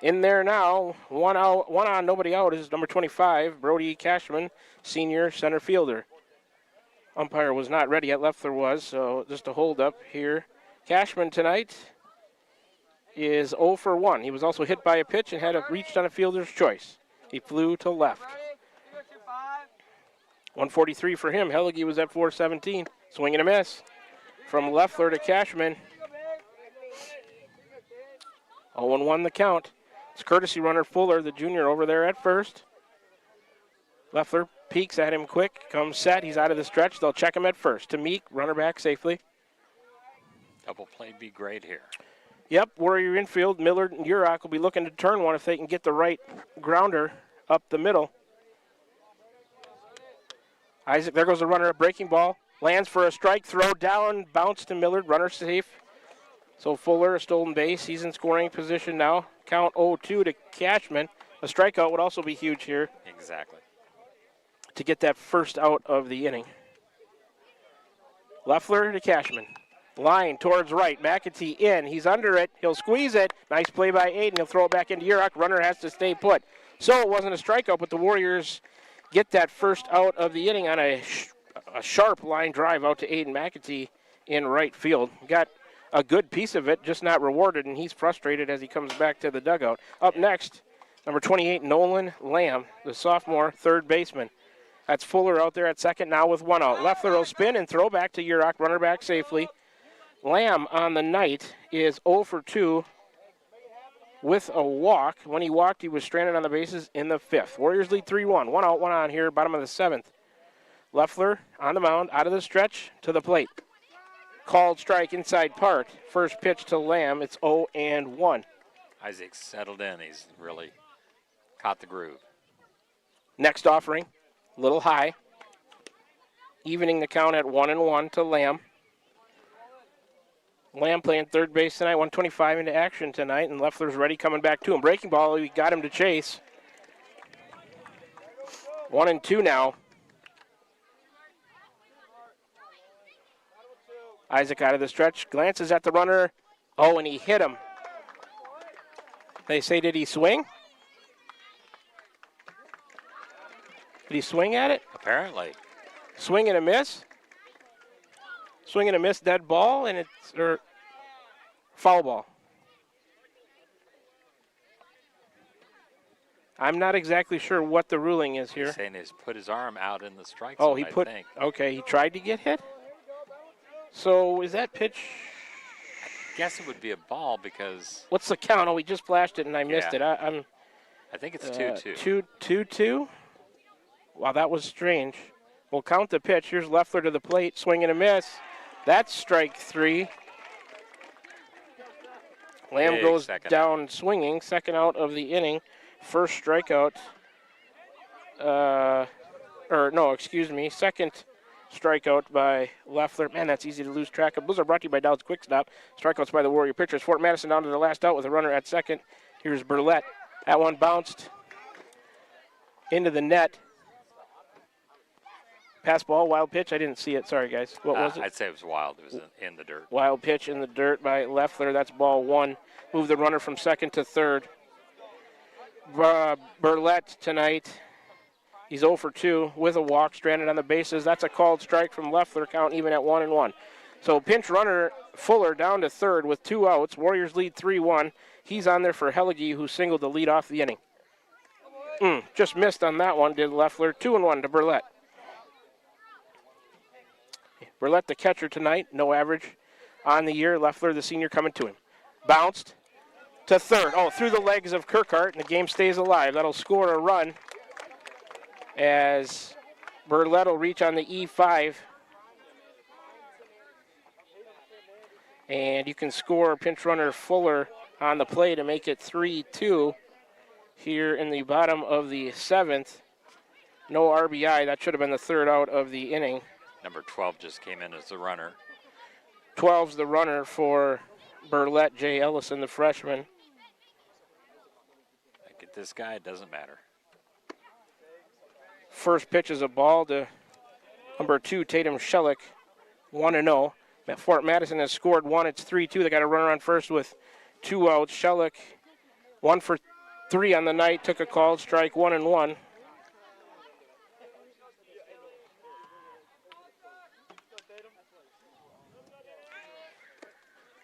In there now, one on, nobody out, is number 25, Brody Cashman, senior center fielder. Umpire was not ready yet, Leffler was, so just a hold up here. Cashman tonight is 0 for 1. He was also hit by a pitch and had reached on a fielder's choice. He flew to left. 143 for him. Hellige was at 417. Swing and a miss. From Leffler to Cashman. 0-1 the count. It's courtesy runner Fuller, the junior, over there at first. Leffler peeks at him quick, comes set. He's out of the stretch. They'll check him at first. To Meek, runner back safely. Double play be great here. Yep, Warrior infield. Millard and Urach will be looking to turn one if they can get the right grounder up the middle. Isaac, there goes the runner, a breaking ball. Lands for a strike, throw down, bounce to Millard, runner safe. So Fuller, a stolen base. He's in scoring position now. Count 0-2 to Cashman. A strikeout would also be huge here. Exactly. To get that first out of the inning. Leffler to Cashman. Line towards right. McAtee in. He's under it. He'll squeeze it. Nice play by Aiden. He'll throw it back into Urach. Runner has to stay put. So it wasn't a strikeout, but the Warriors get that first out of the inning on a sharp line drive out to Aiden McAtee in right field. Got a good piece of it, just not rewarded, and he's frustrated as he comes back to the dugout. Up next, number 28, Nolan Lamb, the sophomore third baseman. That's Fuller out there at second now with one out. Leffler will spin and throw back to Urach, runner back safely. Lamb on the night is 0 for 2 with a walk. When he walked, he was stranded on the bases in the fifth. Warriors lead 3-1. 1 out, 1 on here, bottom of the seventh. Leffler on the mound, out of the stretch, to the plate. Called strike inside part. First pitch to Lamb, it's 0-1. Isaac's settled in. He's really caught the groove. Next offering, a little high. Evening the count at 1-1 to Lamb. Lamb playing third base tonight, 125 into action tonight, and Leffler's ready coming back to him. Breaking ball, he got him to chase. 1-2 now. Isaac out of the stretch, glances at the runner. Oh, and he hit him. They say, did he swing? Did he swing at it? Apparently. Swing and a miss. Swing and a miss, dead ball, and it's foul ball. I'm not exactly sure what the ruling is here. He's saying he's put his arm out in the strike Oh, zone, he put. I think. Okay, he tried to get hit. So is that pitch? I guess it would be a ball because. What's the count? Oh, he just flashed it and I missed it. I think it's 2-2. 2-2. Wow, that was strange. We'll count the pitch. Here's Leffler to the plate, swing and a miss. That's strike 3. Lamb Big goes second. down swinging, second out of the inning. First strikeout. Second strikeout by Leffler. Man, that's easy to lose track of. Those are brought to you by Dowd's Quick Stop. Strikeouts by the Warrior pitchers. Fort Madison down to the last out with a runner at second. Here's Burlett. That one bounced into the net. Pass ball, wild pitch. I didn't see it. Sorry, guys. What was it? I'd say it was wild. It was in the dirt. Wild pitch in the dirt by Leffler. That's ball one. Move the runner from second to third. Burlett tonight. He's 0 for 2 with a walk, stranded on the bases. That's a called strike from Leffler, count even at 1-1. So pinch runner Fuller down to third with 2 outs. Warriors lead 3-1. He's on there for Hellige, who singled the lead off the inning. Just missed on that one, did Leffler. 2-1 to Burlett. Burlett, the catcher tonight, no average on the year. Leffler, the senior, coming to him. Bounced to third. Oh, through the legs of Kirkhart, and the game stays alive. That'll score a run as Burlett will reach on the E5. And you can score pinch runner Fuller on the play to make it 3-2 here in the bottom of the seventh. No RBI. That should have been the third out of the inning. Number 12 just came in as the runner. 12's the runner for Burlett, Jay Ellison, the freshman. Get this guy, it doesn't matter. First pitch is a ball to number 2, Tatum Shellick, 1-0. Fort Madison has scored one. It's 3-2. They got a runner on first with 2 outs. Shellick, 1 for 3 on the night, took a called strike, 1-1.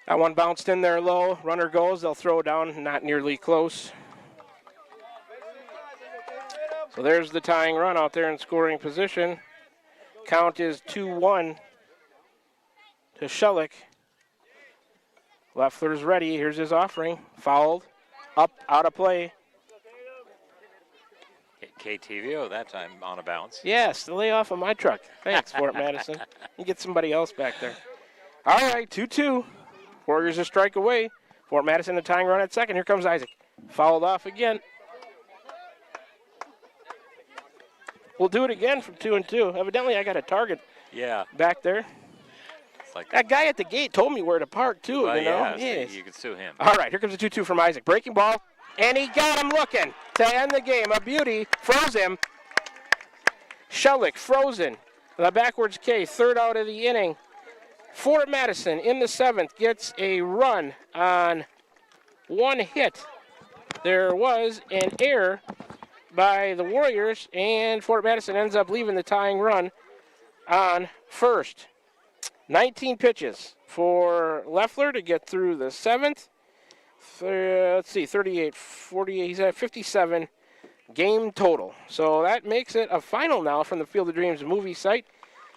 That one bounced in there low. Runner goes. They'll throw down. Not nearly close. So there's the tying run out there in scoring position. Count is 2-1 to Shellick. Leffler's ready. Here's his offering. Fouled. Up, out of play. KTVO that time on a bounce. Yes, the layoff of my truck. Thanks, Fort Madison. You get somebody else back there. All right, 2-2. Warriors a strike away. Fort Madison a tying run at second. Here comes Isaac. Fouled off again. We'll do it again from 2-2. Evidently, I got a target back there. It's like that guy at the gate told me where to park, too. Well, you know? yeah, Yes. you could sue him. All right, here comes a 2-2 from Isaac. Breaking ball, and he got him looking to end the game. A beauty. Froze him. Shellick frozen. The backwards K, third out of the inning. Fort Madison in the seventh gets a run on one hit. There was an error by the Warriors, and Fort Madison ends up leaving the tying run on first. 19 pitches for Leffler to get through the seventh. Let's see, 38, 48, he's at 57 game total. So that makes it a final now from the Field of Dreams movie site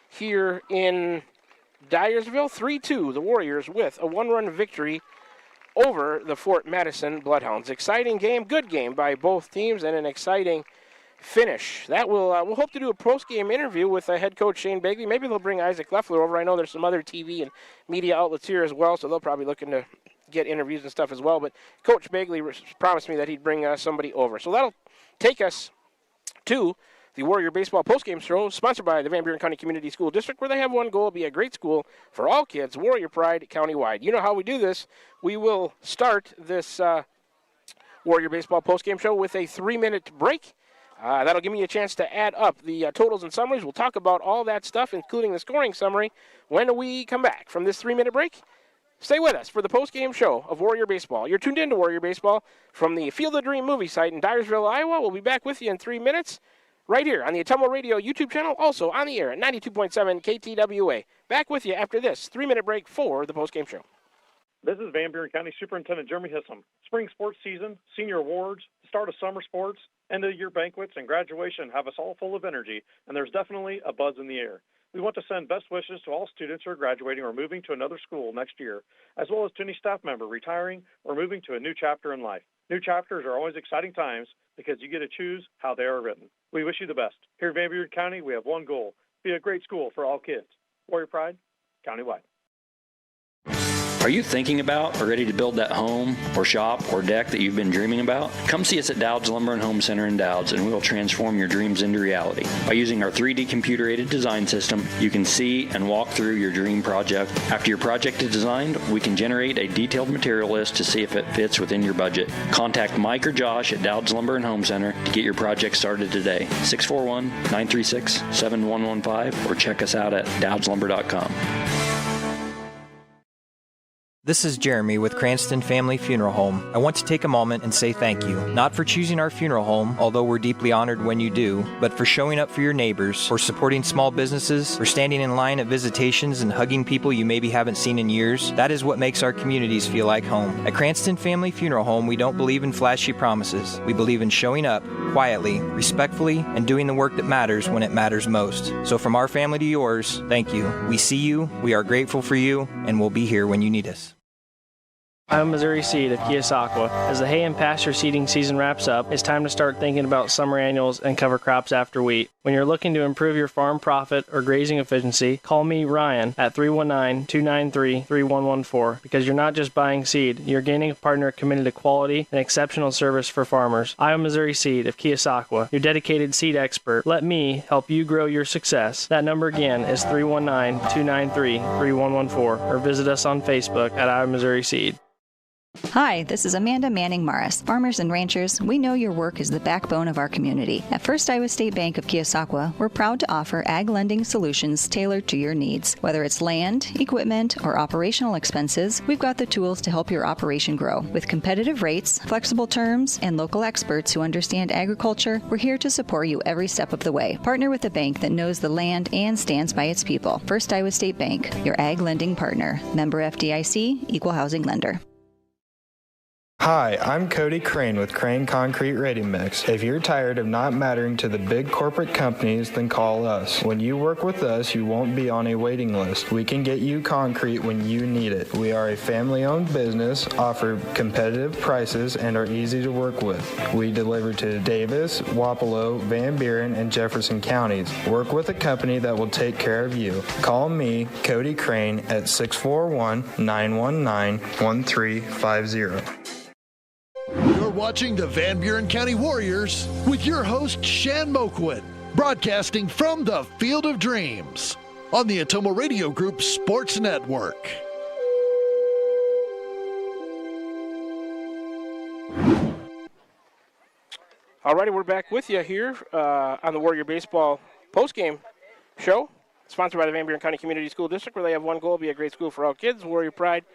here in Dyersville. 3-2, the Warriors with a one-run victory over the Fort Madison Bloodhounds. Exciting game, good game by both teams, and an exciting finish. That will we'll hope to do a post-game interview with head coach Shane Bagley. Maybe they'll bring Isaac Leffler over. I know there's some other TV and media outlets here as well, so they'll probably looking to get interviews and stuff as well. But Coach Bagley promised me that he'd bring somebody over. So that'll take us to the Warrior Baseball postgame show, sponsored by the Van Buren County Community School District, where they have one goal: be a great school for all kids. Warrior Pride countywide. You know how we do this. We will start this Warrior Baseball postgame show with a 3-minute break. That'll give me a chance to add up the totals and summaries. We'll talk about all that stuff, including the scoring summary, when we come back from this 3-minute break. Stay with us for the post-game show of Warrior Baseball. You're tuned in to Warrior Baseball from the Field of Dream movie site in Dyersville, Iowa. We'll be back with you in 3 minutes right here on the Ottumwa Radio YouTube channel, also on the air at 92.7 KTWA. Back with you after this 3-minute break for the post-game show. This is Van Buren County Superintendent Jeremy Hissam. Spring sports season, senior awards, the start of summer sports, end of year banquets, and graduation have us all full of energy, and there's definitely a buzz in the air. We want to send best wishes to all students who are graduating or moving to another school next year, as well as to any staff member retiring or moving to a new chapter in life. New chapters are always exciting times because you get to choose how they are written. We wish you the best. Here in Van Buren County, we have one goal: be a great school for all kids. Warrior Pride, countywide. Are you thinking about or ready to build that home or shop or deck that you've been dreaming about? Come see us at Dowd's Lumber and Home Center in Dowd's, and we will transform your dreams into reality. By using our 3D computer-aided design system, you can see and walk through your dream project. After your project is designed, we can generate a detailed material list to see if it fits within your budget. Contact Mike or Josh at Dowd's Lumber and Home Center to get your project started today. 641-936-7115, or check us out at dowdslumber.com. This is Jeremy with Cranston Family Funeral Home. I want to take a moment and say thank you, not for choosing our funeral home, although we're deeply honored when you do, but for showing up for your neighbors, for supporting small businesses, for standing in line at visitations and hugging people you maybe haven't seen in years. That is what makes our communities feel like home. At Cranston Family Funeral Home, we don't believe in flashy promises. We believe in showing up quietly, respectfully, and doing the work that matters when it matters most. So from our family to yours, thank you. We see you, we are grateful for you, and we'll be here when you need us. I'm Missouri Seed of Keosauqua. As the hay and pasture seeding season wraps up, it's time to start thinking about summer annuals and cover crops after wheat. When you're looking to improve your farm profit or grazing efficiency, call me, Ryan, at 319-293-3114, because you're not just buying seed, you're gaining a partner committed to quality and exceptional service for farmers. I'm Missouri Seed of Keosauqua, your dedicated seed expert. Let me help you grow your success. That number again is 319-293-3114, or visit us on Facebook at I'm Missouri Seed. Hi, this is Amanda Manning Morris. Farmers and ranchers, we know your work is the backbone of our community. At First Iowa State Bank of Keosauqua, we're proud to offer ag lending solutions tailored to your needs. Whether it's land, equipment, or operational expenses, we've got the tools to help your operation grow. With competitive rates, flexible terms, and local experts who understand agriculture, we're here to support you every step of the way. Partner with a bank that knows the land and stands by its people. First Iowa State Bank, your ag lending partner. Member FDIC, Equal Housing Lender. Hi, I'm Cody Crane with Crane Concrete Ready Mix. If you're tired of not mattering to the big corporate companies, then call us. When you work with us, you won't be on a waiting list. We can get you concrete when you need it. We are a family-owned business, offer competitive prices, and are easy to work with. We deliver to Davis, Wapello, Van Buren, and Jefferson counties. Work with a company that will take care of you. Call me, Cody Crane, at 641-919-1350. You're watching the Van Buren County Warriors with your host, Shan Moquit, broadcasting from the Field of Dreams on the Atomo Radio Group Sports Network. All righty, we're back with you here on the Warrior Baseball postgame show, sponsored by the Van Buren County Community School District, where they have one goal: be a great school for all kids, Warrior Pride,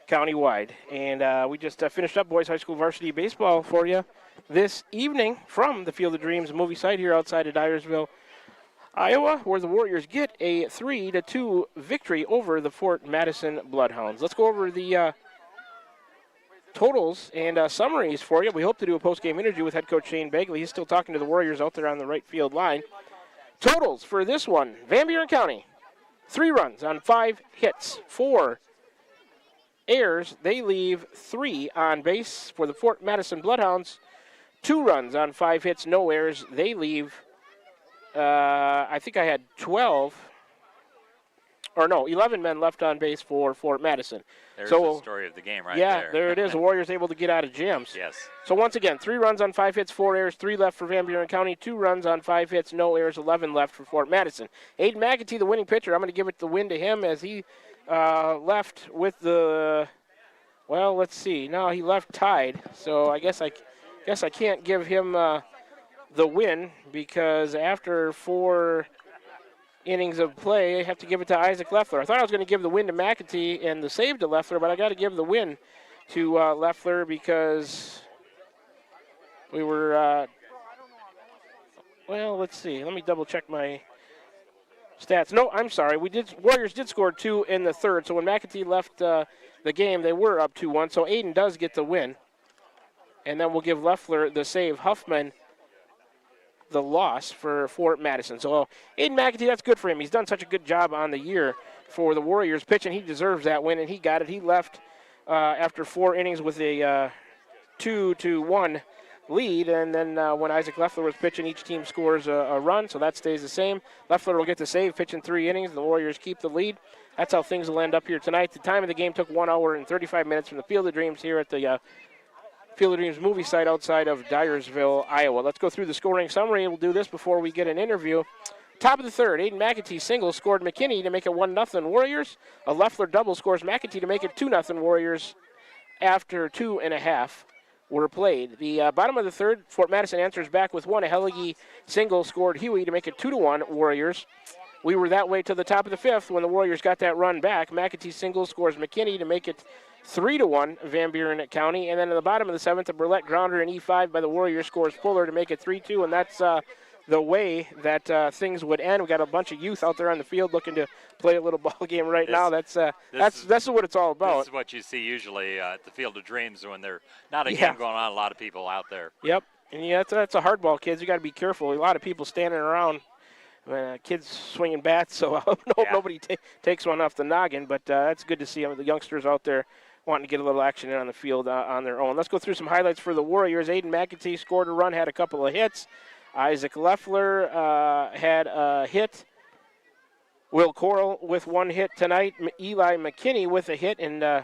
countywide. And we just finished up boys high school varsity baseball for you this evening from the Field of Dreams movie site here outside of Dyersville, Iowa, where the Warriors get a 3-2 victory over the Fort Madison Bloodhounds. Let's go over the totals and summaries for you. We hope to do a post-game interview with head coach Shane Begley. He's still talking to the Warriors out there on the right field line. Totals for this one: Van Buren County, 3 runs on 5 hits, 4 errors. They leave 3 on base. For the Fort Madison Bloodhounds, 2 runs on 5 hits, no errors. They leave, I think I had 11 men left on base for Fort Madison. There's the story of the game right there. Yeah, there it is. The Warriors able to get out of jams. Yes. So once again, 3 runs on 5 hits, 4 errors, 3 left for Van Buren County, 2 runs on 5 hits, no errors, 11 left for Fort Madison. Aiden McAtee, the winning pitcher, I'm going to give it the win to him as he left with the, well, let's see. No, he left tied. So I guess I can't give him the win, because after 4 innings of play, I have to give it to Isaac Leffler. I thought I was going to give the win to McAtee and the save to Leffler, but I got to give the win to Leffler because we were, well, let's see. Let me double check my stats. No, I'm sorry. Warriors did score 2 in the third, so when McAtee left the game, they were up 2-1, so Aiden does get the win. And then we'll give Leffler the save. Huffman the loss for Fort Madison. So Aiden McAtee, that's good for him. He's done such a good job on the year for the Warriors pitching. He deserves that win, and he got it. He left after 4 innings with a 2-1 lead, and then when Isaac Leffler was pitching, each team scores a run, so that stays the same. Leffler will get the save, pitching 3 innings. The Warriors keep the lead. That's how things will end up here tonight. The time of the game took 1 hour and 35 minutes from the Field of Dreams here at the Field of Dreams movie site outside of Dyersville, Iowa. Let's go through the scoring summary. We'll do this before we get an interview. Top of the third, Aiden McAtee single scored McKinney to make it 1-0 Warriors. A Leffler double scores McAtee to make it 2-0 Warriors after 2.5 were played. The bottom of the third, Fort Madison answers back with 1. A Hellige single scored Huey to make it 2-1 Warriors. We were that way to the top of the fifth when the Warriors got that run back. McAtee single scores McKinney to make it 3-1 Van Buren County. And then in the bottom of the seventh, a Burlette grounder in E5 by the Warriors scores Fuller to make it 3-2. And that's the way that things would end. We got a bunch of youth out there on the field looking to play a little ball game now. That's what it's all about. This is what you see usually at the Field of Dreams when there's not a game going on. A lot of people out there. Yep, and that's a hardball, kids. You got to be careful. A lot of people standing around. Kids swinging bats, so I hope nobody takes one off the noggin. But that's good to see the youngsters out there wanting to get a little action in on the field on their own. Let's go through some highlights for the Warriors. Aiden McAtee scored a run, had a couple of hits. Isaac Leffler had a hit. Will Coral with 1 hit tonight. Eli McKinney with a hit and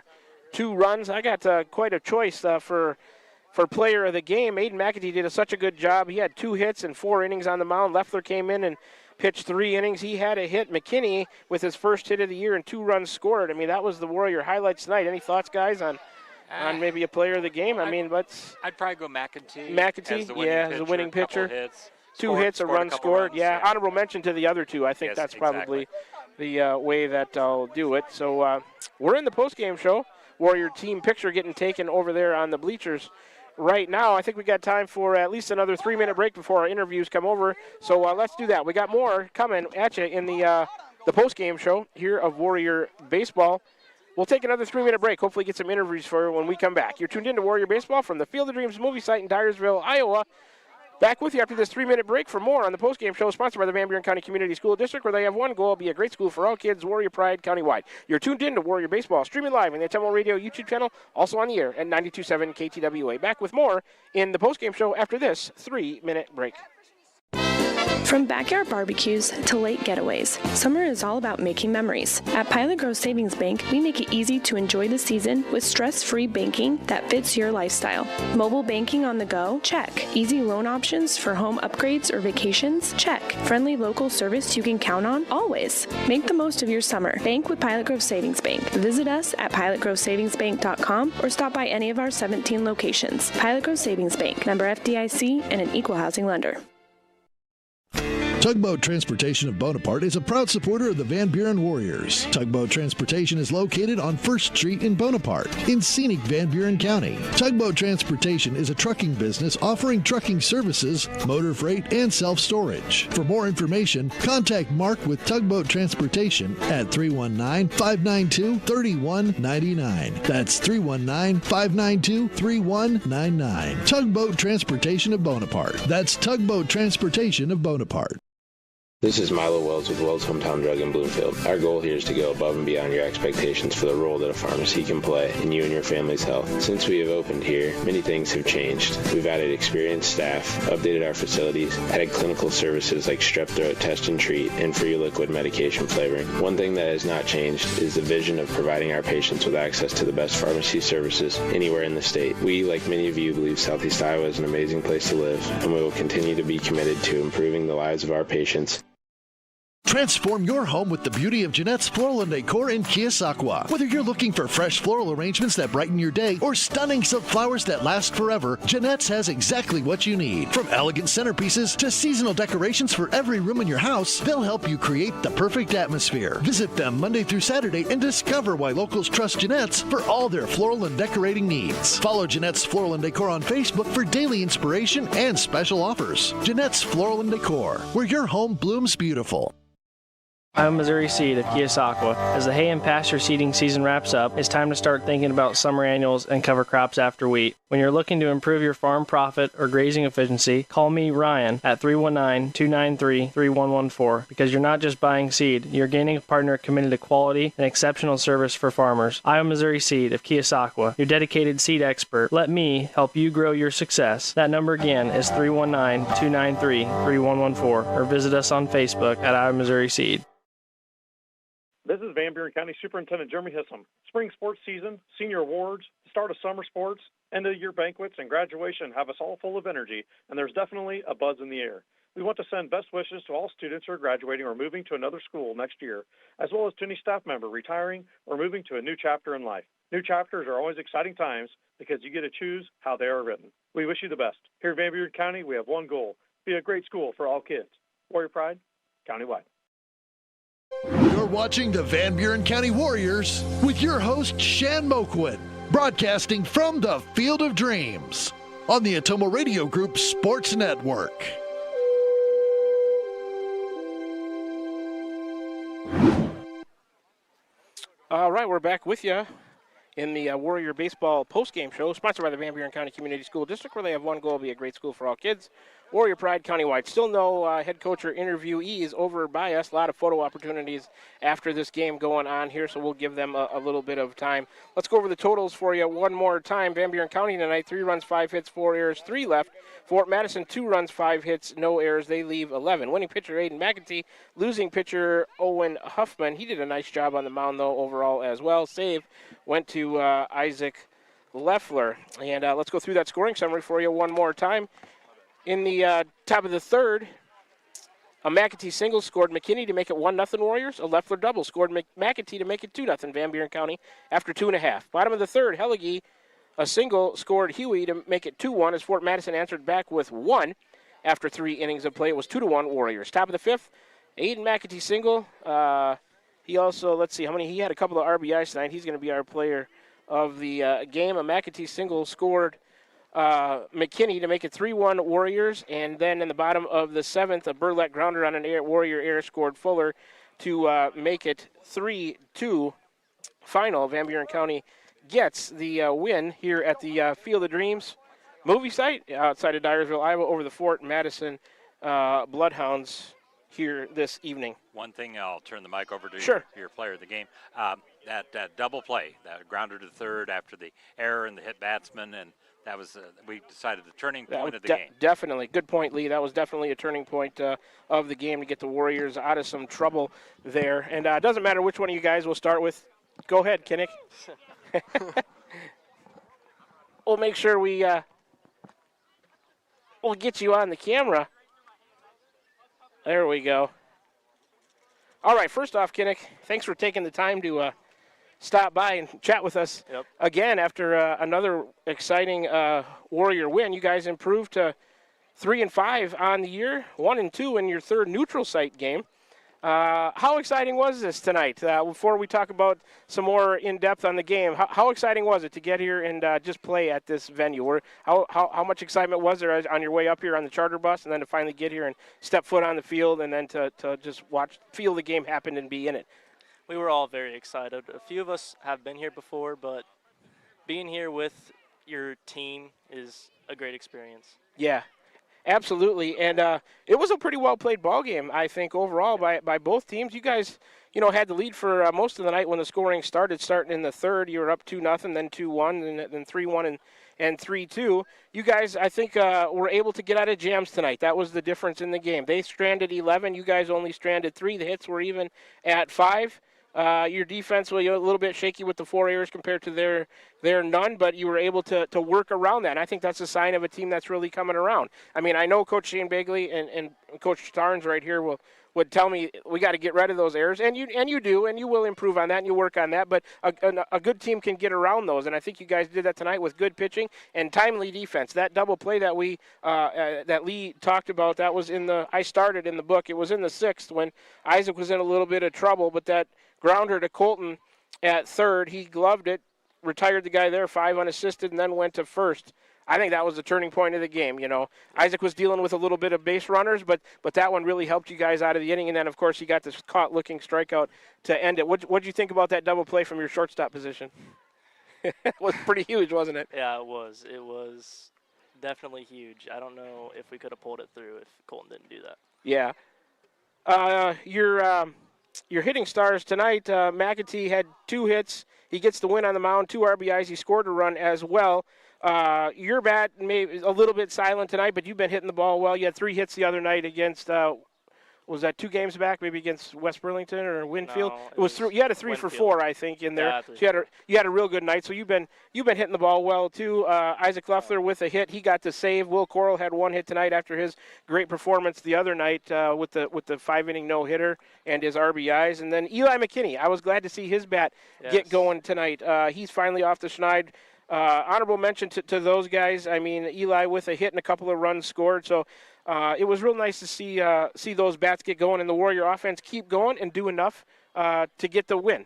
2 runs. I got quite a choice for player of the game. Aiden McAtee did such a good job. He had 2 hits and 4 innings on the mound. Leffler came in and pitched 3 innings. He had a hit. McKinney with his first hit of the year and 2 runs scored. I mean, that was the Warrior highlights tonight. Any thoughts, guys, on on maybe a player of the game? I'd probably go McEntee. McEntee, as the winning pitcher. Hits. Two hits, a run scored. Runs, Honorable mention to the other two. I think that's probably the way that I'll do it. So we're in the postgame show. Warrior team picture getting taken over there on the bleachers right now. I think we got time for at least another 3-minute break before our interviews come over. So let's do that. We got more coming at you in the postgame show here of Warrior Baseball. We'll take another 3-minute break, hopefully get some interviews for you when we come back. You're tuned in to Warrior Baseball from the Field of Dreams movie site in Dyersville, Iowa. Back with you after this 3-minute break for more on the postgame show, sponsored by the Van Buren County Community School District, where they have one goal: be a great school for all kids, Warrior Pride countywide. You're tuned in to Warrior Baseball, streaming live on the Temple Radio YouTube channel, also on the air at 92.7 KTWA. Back with more in the postgame show after this 3-minute break. From backyard barbecues to lake getaways, summer is all about making memories. At Pilot Grove Savings Bank, we make it easy to enjoy the season with stress-free banking that fits your lifestyle. Mobile banking on the go? Check. Easy loan options for home upgrades or vacations? Check. Friendly local service you can count on? Always. Make the most of your summer. Bank with Pilot Grove Savings Bank. Visit us at pilotgrovesavingsbank.com or stop by any of our 17 locations. Pilot Grove Savings Bank, member FDIC, and an equal housing lender. Tugboat Transportation of Bonaparte is a proud supporter of the Van Buren Warriors. Tugboat Transportation is located on 1st Street in Bonaparte, in scenic Van Buren County. Tugboat Transportation is a trucking business offering trucking services, motor freight, and self-storage. For more information, contact Mark with Tugboat Transportation at 319-592-3199. That's 319-592-3199. Tugboat Transportation of Bonaparte. That's Tugboat Transportation of Bonaparte. This is Milo Wells with Wells Hometown Drug in Bloomfield. Our goal here is to go above and beyond your expectations for the role that a pharmacy can play in you and your family's health. Since we have opened here, many things have changed. We've added experienced staff, updated our facilities, added clinical services like strep throat test and treat, and free liquid medication flavoring. One thing that has not changed is the vision of providing our patients with access to the best pharmacy services anywhere in the state. We, like many of you, believe Southeast Iowa is an amazing place to live, and we will continue to be committed to improving the lives of our patients. Transform your home with the beauty of Jeanette's Floral and Decor in Keosauqua. Whether you're looking for fresh floral arrangements that brighten your day or stunning silk flowers that last forever, Jeanette's has exactly what you need. From elegant centerpieces to seasonal decorations for every room in your house, they'll help you create the perfect atmosphere. Visit them Monday through Saturday and discover why locals trust Jeanette's for all their floral and decorating needs. Follow Jeanette's Floral and Decor on Facebook for daily inspiration and special offers. Jeanette's Floral and Decor, where your home blooms beautiful. I'm Missouri Seed of Keosauqua. As the hay and pasture seeding season wraps up, it's time to start thinking about summer annuals and cover crops after wheat. When you're looking to improve your farm profit or grazing efficiency, call me, Ryan, at 319-293-3114, because you're not just buying seed, you're gaining a partner committed to quality and exceptional service for farmers. I'm Missouri Seed of Keosauqua, your dedicated seed expert. Let me help you grow your success. That number again is 319-293-3114, or visit us on Facebook at I'm Missouri Seed. This is Van Buren County Superintendent Jeremy Hissom. Spring sports season, senior awards, start of summer sports, end of year banquets, and graduation have us all full of energy, and there's definitely a buzz in the air. We want to send best wishes to all students who are graduating or moving to another school next year, as well as to any staff member retiring or moving to a new chapter in life. New chapters are always exciting times because you get to choose how they are written. We wish you the best. Here in Van Buren County, we have one goal: be a great school for all kids. Warrior Pride, countywide. You're watching the Van Buren County Warriors with your host, Shan Moquin, broadcasting from the Field of Dreams on the Atomo Radio Group Sports Network. All right, we're back with you in the Warrior Baseball postgame show, sponsored by the Van Buren County Community School District, where they have one goal: be a great school for all kids. Warrior Pride countywide. Still no head coach or interviewees over by us. A lot of photo opportunities after this game going on here, so we'll give them a little bit of time. Let's go over the totals for you one more time. Van Buren County tonight: 3 runs, 5 hits, 4 errors, 3 left. Fort Madison: 2 runs, 5 hits, no errors. They leave 11. Winning pitcher Aiden McEntee, losing pitcher Owen Huffman. He did a nice job on the mound, though, overall as well. Save went to Isaac Leffler. And let's go through that scoring summary for you one more time. In the top of the third, a McEntee single scored McKinney to make it 1-0 Warriors. A Leffler double scored McEntee to make it 2-0 Van Buren County after 2.5. Bottom of the third, Helligy a single scored Huey to make it 2-1 as Fort Madison answered back with 1 after 3 innings of play. It was 2-1 Warriors. Top of the 5th, Aiden McAtee single. He also, let's see, he had a couple of RBIs tonight. He's going to be our player of the game. A McAtee single scored McKinney to make it 3-1 Warriors. And then in the bottom of the 7th, a Burlette grounder on an Warrior error scored Fuller to make it 3-2 final. Van Buren County gets the win here at the Field of Dreams movie site outside of Dyersville, Iowa, over the Fort Madison Bloodhounds here this evening. One thing, I'll turn the mic over to Sure. your player of the game. That double play, that grounder to third after the error and the hit batsman, and that was, we decided, the turning point of the game. Definitely. Good point, Lee. That was definitely a turning point of the game to get the Warriors out of some trouble there. And it doesn't matter which one of you guys will start with. Go ahead, Kinnick. We'll make sure we'll get you on the camera. There we go. All right, first off, Kinnick, thanks for taking the time to stop by and chat with us again after another exciting Warrior win. You guys improved to 3-5 on the year, 1-2 in your third neutral site game. How exciting was this tonight? Before we talk about some more in-depth on the game, how exciting was it to get here and just play at this venue? How much excitement was there on your way up here on the charter bus, and then to finally get here and step foot on the field, and then to just feel the game happen and be in it? We were all very excited. A few of us have been here before, but being here with your team is a great experience. Yeah. Absolutely, and it was a pretty well-played ball game, I think, overall by both teams. You guys, had the lead for most of the night when the scoring started. Starting in the third, you were up 2-0, then 2-1, then 3-1, and 3-2. You guys, I think, were able to get out of jams tonight. That was the difference in the game. They stranded 11. You guys only stranded 3. The hits were even at 5. Your defense was a little bit shaky with the 4 errors compared to their none, but you were able to work around that. And I think that's a sign of a team that's really coming around. I mean, I know Coach Shane Bagley and Coach Starnes right here would tell me we got to get rid of those errors, and you do, and you will improve on that, and you work on that. But a good team can get around those, and I think you guys did that tonight with good pitching and timely defense. That double play that that Lee talked about, that was I started in the book. It was in the 6th when Isaac was in a little bit of trouble, but that grounder to Colton at third, he gloved it, retired the guy there, 5 unassisted, and then went to first. I think that was the turning point of the game. Isaac was dealing with a little bit of base runners, but that one really helped you guys out of the inning. And then, of course, you got this caught-looking strikeout to end it. What'd you think about that double play from your shortstop position? It was pretty huge, wasn't it? Yeah, it was. It was definitely huge. I don't know if we could have pulled it through if Colton didn't do that. Yeah. Your hitting stars tonight, McAtee had 2 hits. He gets the win on the mound, 2 RBIs. He scored a run as well. Your bat may a little bit silent tonight, but you've been hitting the ball well. You had 3 hits the other night against, was that 2 games back, maybe against West Burlington or Winfield? No, it was you had a 3 Winfield. for 4, I think, in there. Yeah, so you had a real good night. So you've been hitting the ball well too. Isaac Leffler with a hit, he got the save. Will Coral had 1 hit tonight after his great performance the other night with the 5-inning no-hitter and his RBIs. And then Eli McKinney, I was glad to see his bat get going tonight. He's finally off the schneid. Honorable mention to those guys. I mean, Eli with a hit and a couple of runs scored. So it was real nice to see those bats get going and the Warrior offense keep going and do enough to get the win.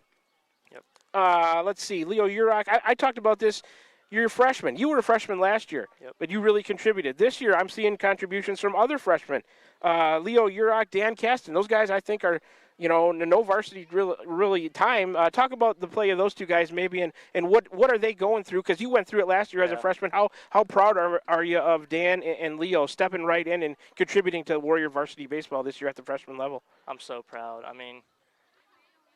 Yep. Let's see. Leo Urach, I talked about this. You're a freshman. You were a freshman last year, but you really contributed. This year I'm seeing contributions from other freshmen. Leo Urach, Dan Caston. Those guys I think are, no varsity really time. Talk about the play of those 2 guys maybe and what are they going through? Because you went through it last year as a freshman. How proud are you of Dan and Leo stepping right in and contributing to Warrior varsity baseball this year at the freshman level? I'm so proud. I mean,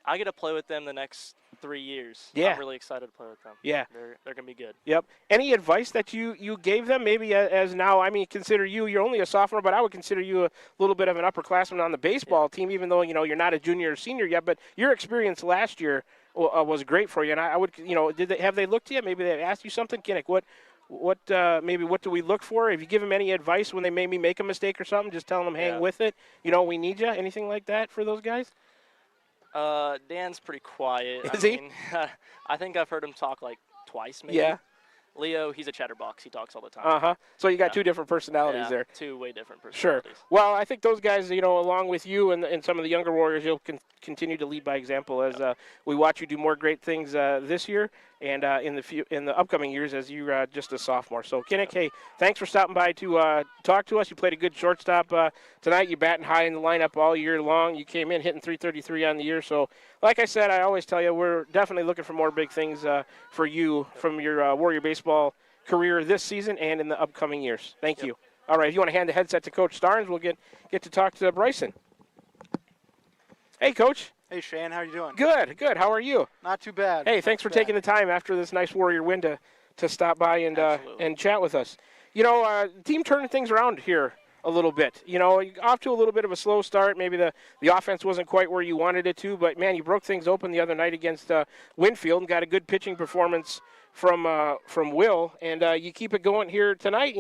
I get to play with them the next 3 years. Yeah. I'm really excited to play with them. Yeah. They're going to be good. Yep. Any advice that you gave them maybe as now, I mean, consider you're only a sophomore, but I would consider you a little bit of an upperclassman on the baseball team, even though, you're not a junior or senior yet, but your experience last year was great for you. And I would, have they looked at you? Maybe they asked you something? Kinnick, what do we look for? If you give them any advice when they maybe make a mistake or something, just telling them hang with it. We need you. Anything like that for those guys? Dan's pretty quiet. Is he? I think I've heard him talk like twice maybe. Yeah. Leo, he's a chatterbox. He talks all the time. So you got two different personalities there. Two way different Sure. personalities. Well, I think those guys, along with you and some of the younger Warriors, you'll continue to lead by example as we watch you do more great things this year and in the upcoming years as you're just a sophomore. So, Kinnick, hey, thanks for stopping by to talk to us. You played a good shortstop tonight. You batting high in the lineup all year long. You came in hitting .333 on the year. So, like I said, I always tell you, we're definitely looking for more big things for you from your Warrior baseball career this season and in the upcoming years. Thank you. All right, if you want to hand the headset to Coach Starnes, we'll get to talk to Bryson. Hey, Coach. Hey, Shane. How are you doing? Good. How are you? Not too bad. Hey, thanks for taking the time after this nice Warrior win to stop by and chat with us. The team turning things around here a little bit. Off to a little bit of a slow start. Maybe the offense wasn't quite where you wanted it to, but, man, you broke things open the other night against Winfield and got a good pitching performance from Will, and you keep it going here tonight,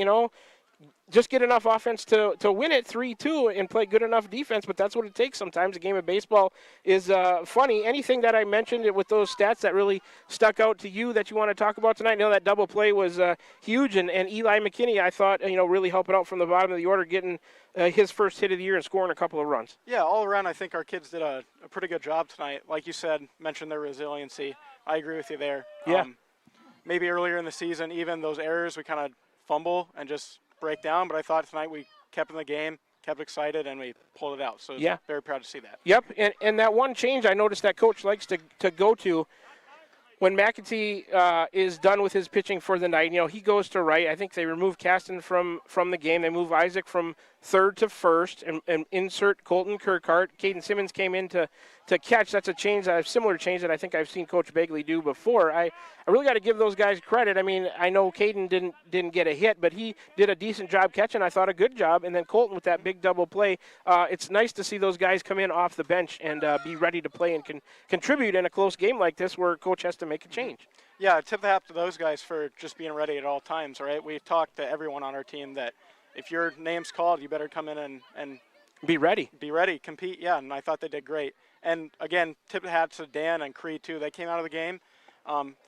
just get enough offense to win it 3-2 and play good enough defense, but that's what it takes sometimes. A game of baseball is funny. Anything that I mentioned with those stats that really stuck out to you that you want to talk about tonight? That double play was huge, and Eli McKinney, I thought, really helping out from the bottom of the order, getting his first hit of the year and scoring a couple of runs. Yeah, all around I think our kids did a pretty good job tonight. Like you said, mentioned their resiliency. I agree with you there. Yeah. Maybe earlier in the season, even those errors, we kind of fumble and just break down, but I thought tonight we kept in the game, kept excited, and we pulled it out. So very proud to see that. Yep, and that one change I noticed that Coach likes to go to when McAtee is done with his pitching for the night. He goes to right. I think they remove Caston from the game. They move Isaac from third to first and insert Colton Kirkhart. Caden Simmons came in to catch. That's a similar change that I think I've seen Coach Begley do before. I really got to give those guys credit. I mean, I know Caden didn't get a hit, but he did a decent job catching. I thought a good job. And then Colton with that big double play. It's nice to see those guys come in off the bench and be ready to play and contribute in a close game like this where Coach has to make a change. Yeah, tip the hat to those guys for just being ready at all times, right? We've talked to everyone on our team that if your name's called, you better come in and be ready. Be ready, compete, and I thought they did great. And, again, tip the hat to Dan and Creed, too. They came out of the game.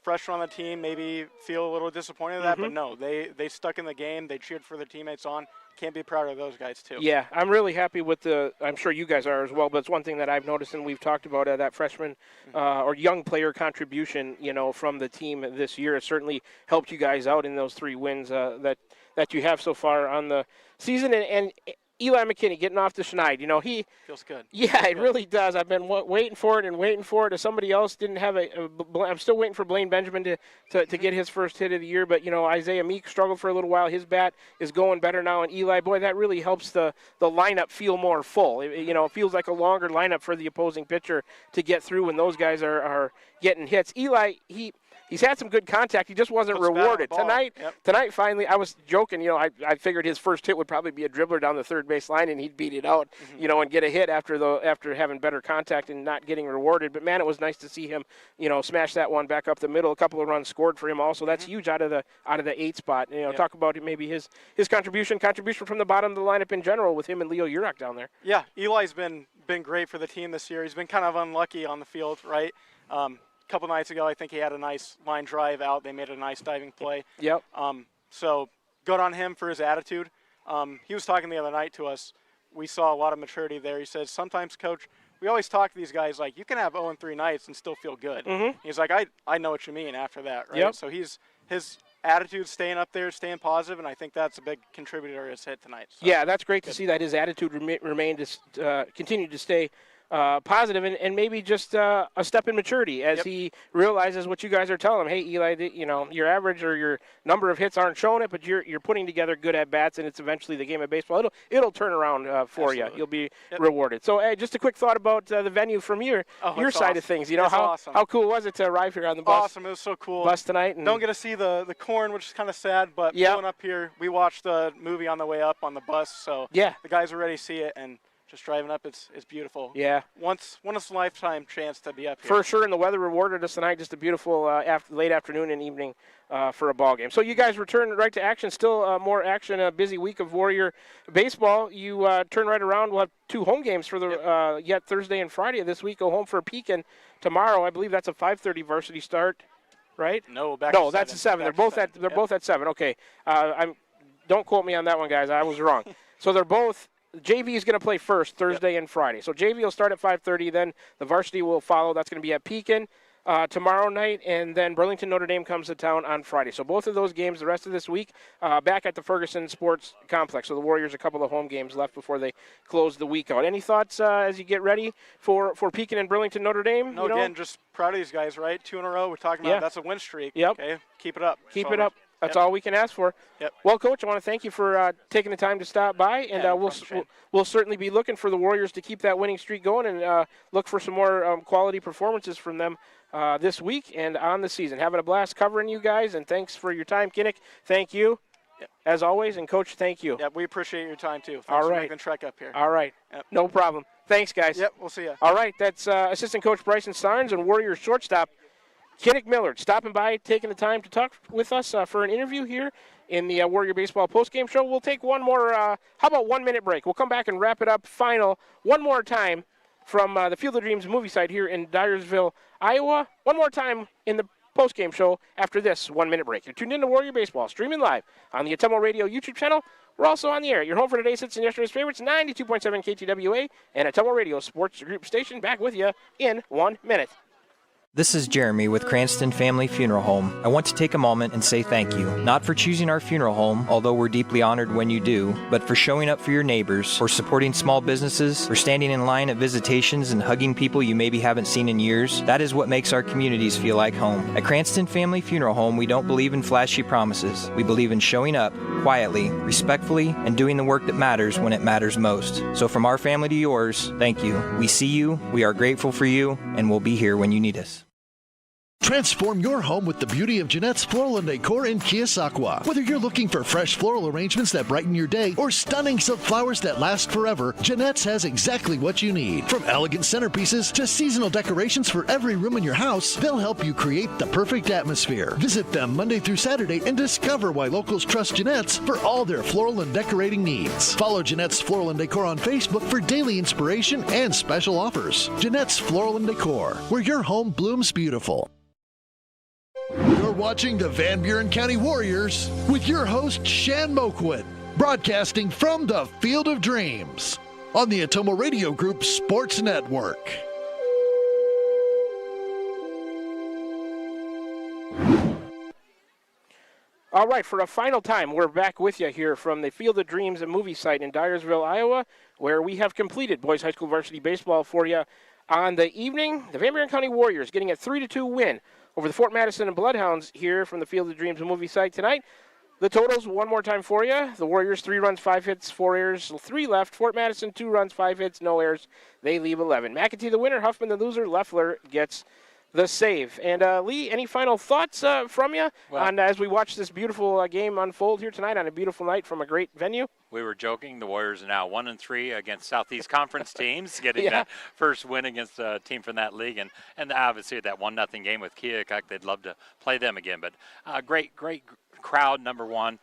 Freshmen on the team maybe feel a little disappointed at that, but no, they stuck in the game. They cheered for their teammates on. Can't be proud of those guys, too. Yeah, I'm really happy with I'm sure you guys are as well, but it's one thing that I've noticed and we've talked about that freshman or young player contribution, from the team this year. It certainly helped you guys out in those 3 wins that you have so far on the season. And Eli McKinney getting off the schneid, he feels good. Yeah, it really does. I've been waiting for it. If somebody else didn't have I'm still waiting for Blaine Benjamin to get his first hit of the year. But Isaiah Meek struggled for a little while. His bat is going better now. And Eli, boy, that really helps the lineup feel more full. It feels like a longer lineup for the opposing pitcher to get through when those guys are getting hits. Eli, He's had some good contact. He just wasn't rewarded. Tonight, finally, I was joking. I figured his first hit would probably be a dribbler down the third base line, and he'd beat it out, and get a hit after having better contact and not getting rewarded. But, man, it was nice to see him, smash that one back up the middle. A couple of runs scored for him also. That's huge out of the 8 spot. Talk about maybe his contribution from the bottom of the lineup in general with him and Leo Urach down there. Yeah, Eli's been great for the team this year. He's been kind of unlucky on the field, right? A couple nights ago, I think he had a nice line drive out. They made a nice diving play. Yep. So good on him for his attitude. He was talking the other night to us. We saw a lot of maturity there. He says, sometimes, Coach, we always talk to these guys like, you can have 0-3 nights and still feel good. He's like, I know what you mean after that, right? Yep. So his attitude staying up there, staying positive, and I think that's a big contributor to his hit tonight. So, yeah, that's great to see that his attitude continued to stay positive and maybe just a step in maturity as he realizes what you guys are telling him. Hey, Eli, your average or your number of hits aren't showing it, but you're putting together good at bats, and it's eventually the game of baseball. It'll turn around for you. You'll be rewarded. So, hey, just a quick thought about the venue from your side of things. How cool was it to arrive here on the bus? Awesome. It was so cool. Bus tonight. And don't get to see the corn, which is kind of sad, but going up here, we watched the movie on the way up on the bus, so the guys were ready to see it, and just driving up, it's beautiful. Yeah. Once a lifetime chance to be up here. For sure, and the weather rewarded us tonight. Just a beautiful late afternoon and evening for a ball game. So you guys return right to action. Still more action. A busy week of Warrior baseball. You turn right around. We'll have 2 home games for the Thursday and Friday of this week. Go home for Pekin tomorrow. I believe that's a 5:30 varsity start. right? No, back No, to that's a 7. 7. They're both at 7. Okay. Don't quote me on that one, guys. I was wrong. So they're both. JV is going to play first Thursday and Friday. So JV will start at 5:30. Then the varsity will follow. That's going to be at Pekin tomorrow night, and then Burlington Notre Dame comes to town on Friday. So both of those games the rest of this week back at the Ferguson Sports Complex. So the Warriors a couple of home games left before they close the week out. Any thoughts as you get ready for Pekin and Burlington Notre Dame? No, again, just proud of these guys, right? 2 in a row. We're talking about that's a win streak. Yep. Okay, keep it up. Keep it up. That's all we can ask for. Yep. Well, Coach, I want to thank you for taking the time to stop by, and we'll certainly be looking for the Warriors to keep that winning streak going and look for some more quality performances from them this week and on the season. Having a blast covering you guys, and thanks for your time, Kinnick. Thank you, as always, and Coach, thank you. Yeah, we appreciate your time, too. Thanks All for right. making the trek up here. All right. Yep. No problem. Thanks, guys. Yep, we'll see you. All right, that's Assistant Coach Bryson Starnes and Warriors shortstop Kinnick Millard stopping by, taking the time to talk with us for an interview here in the Warrior Baseball postgame show. We'll take one more, how about 1 minute break? We'll come back and wrap it up one more time from the Field of Dreams movie site here in Dyersville, Iowa. One more time in the postgame show after this 1 minute break. You're tuned in to Warrior Baseball, streaming live on the Atemo Radio YouTube channel. We're also on the air. Your home for today's hits and yesterday's favorites, 92.7 KTWA and Atemo Radio Sports Group Station. Back with you in 1 minute. This is Jeremy with Cranston Family Funeral Home. I want to take a moment and say thank you, not for choosing our funeral home, although we're deeply honored when you do, but for showing up for your neighbors, for supporting small businesses, for standing in line at visitations and hugging people you maybe haven't seen in years. That is what makes our communities feel like home. At Cranston Family Funeral Home, we don't believe in flashy promises. We believe in showing up quietly, respectfully, and doing the work that matters when it matters most. So from our family to yours, thank you. We see you, we are grateful for you, and we'll be here when you need us. Transform your home with the beauty of Jeanette's Floral and Decor in Keosauqua. Whether you're looking for fresh floral arrangements that brighten your day or stunning silk flowers that last forever, Jeanette's has exactly what you need. From elegant centerpieces to seasonal decorations for every room in your house, they'll help you create the perfect atmosphere. Visit them Monday through Saturday and discover why locals trust Jeanette's for all their floral and decorating needs. Follow Jeanette's Floral and Decor on Facebook for daily inspiration and special offers. Jeanette's Floral and Decor, where your home blooms beautiful. You're watching the Van Buren County Warriors with your host, Shan Moquin, broadcasting from the Field of Dreams on the Atemo Radio Group Sports Network. All right, for a final time, we're back with you here from the Field of Dreams movie site in Dyersville, Iowa, where we have completed boys high school varsity baseball for you on the evening. The Van Buren County Warriors getting a 3-2 win over the Fort Madison and Bloodhounds here from the Field of Dreams movie site tonight. The totals one more time for you. The Warriors 3 runs, 5 hits, 4 errors, 3 left. Fort Madison 2 runs, 5 hits, no errors. They leave 11. McAtee the winner, Huffman the loser, Leffler gets the save. And Lee, any final thoughts from you on as we watch this beautiful game unfold here tonight on a beautiful night from a great venue? We were joking. The Warriors are now 1-3 against Southeast Conference teams, getting that first win against a team from that league, and obviously that 1-0 game with Keokuk. They'd love to play them again. But great crowd, number one.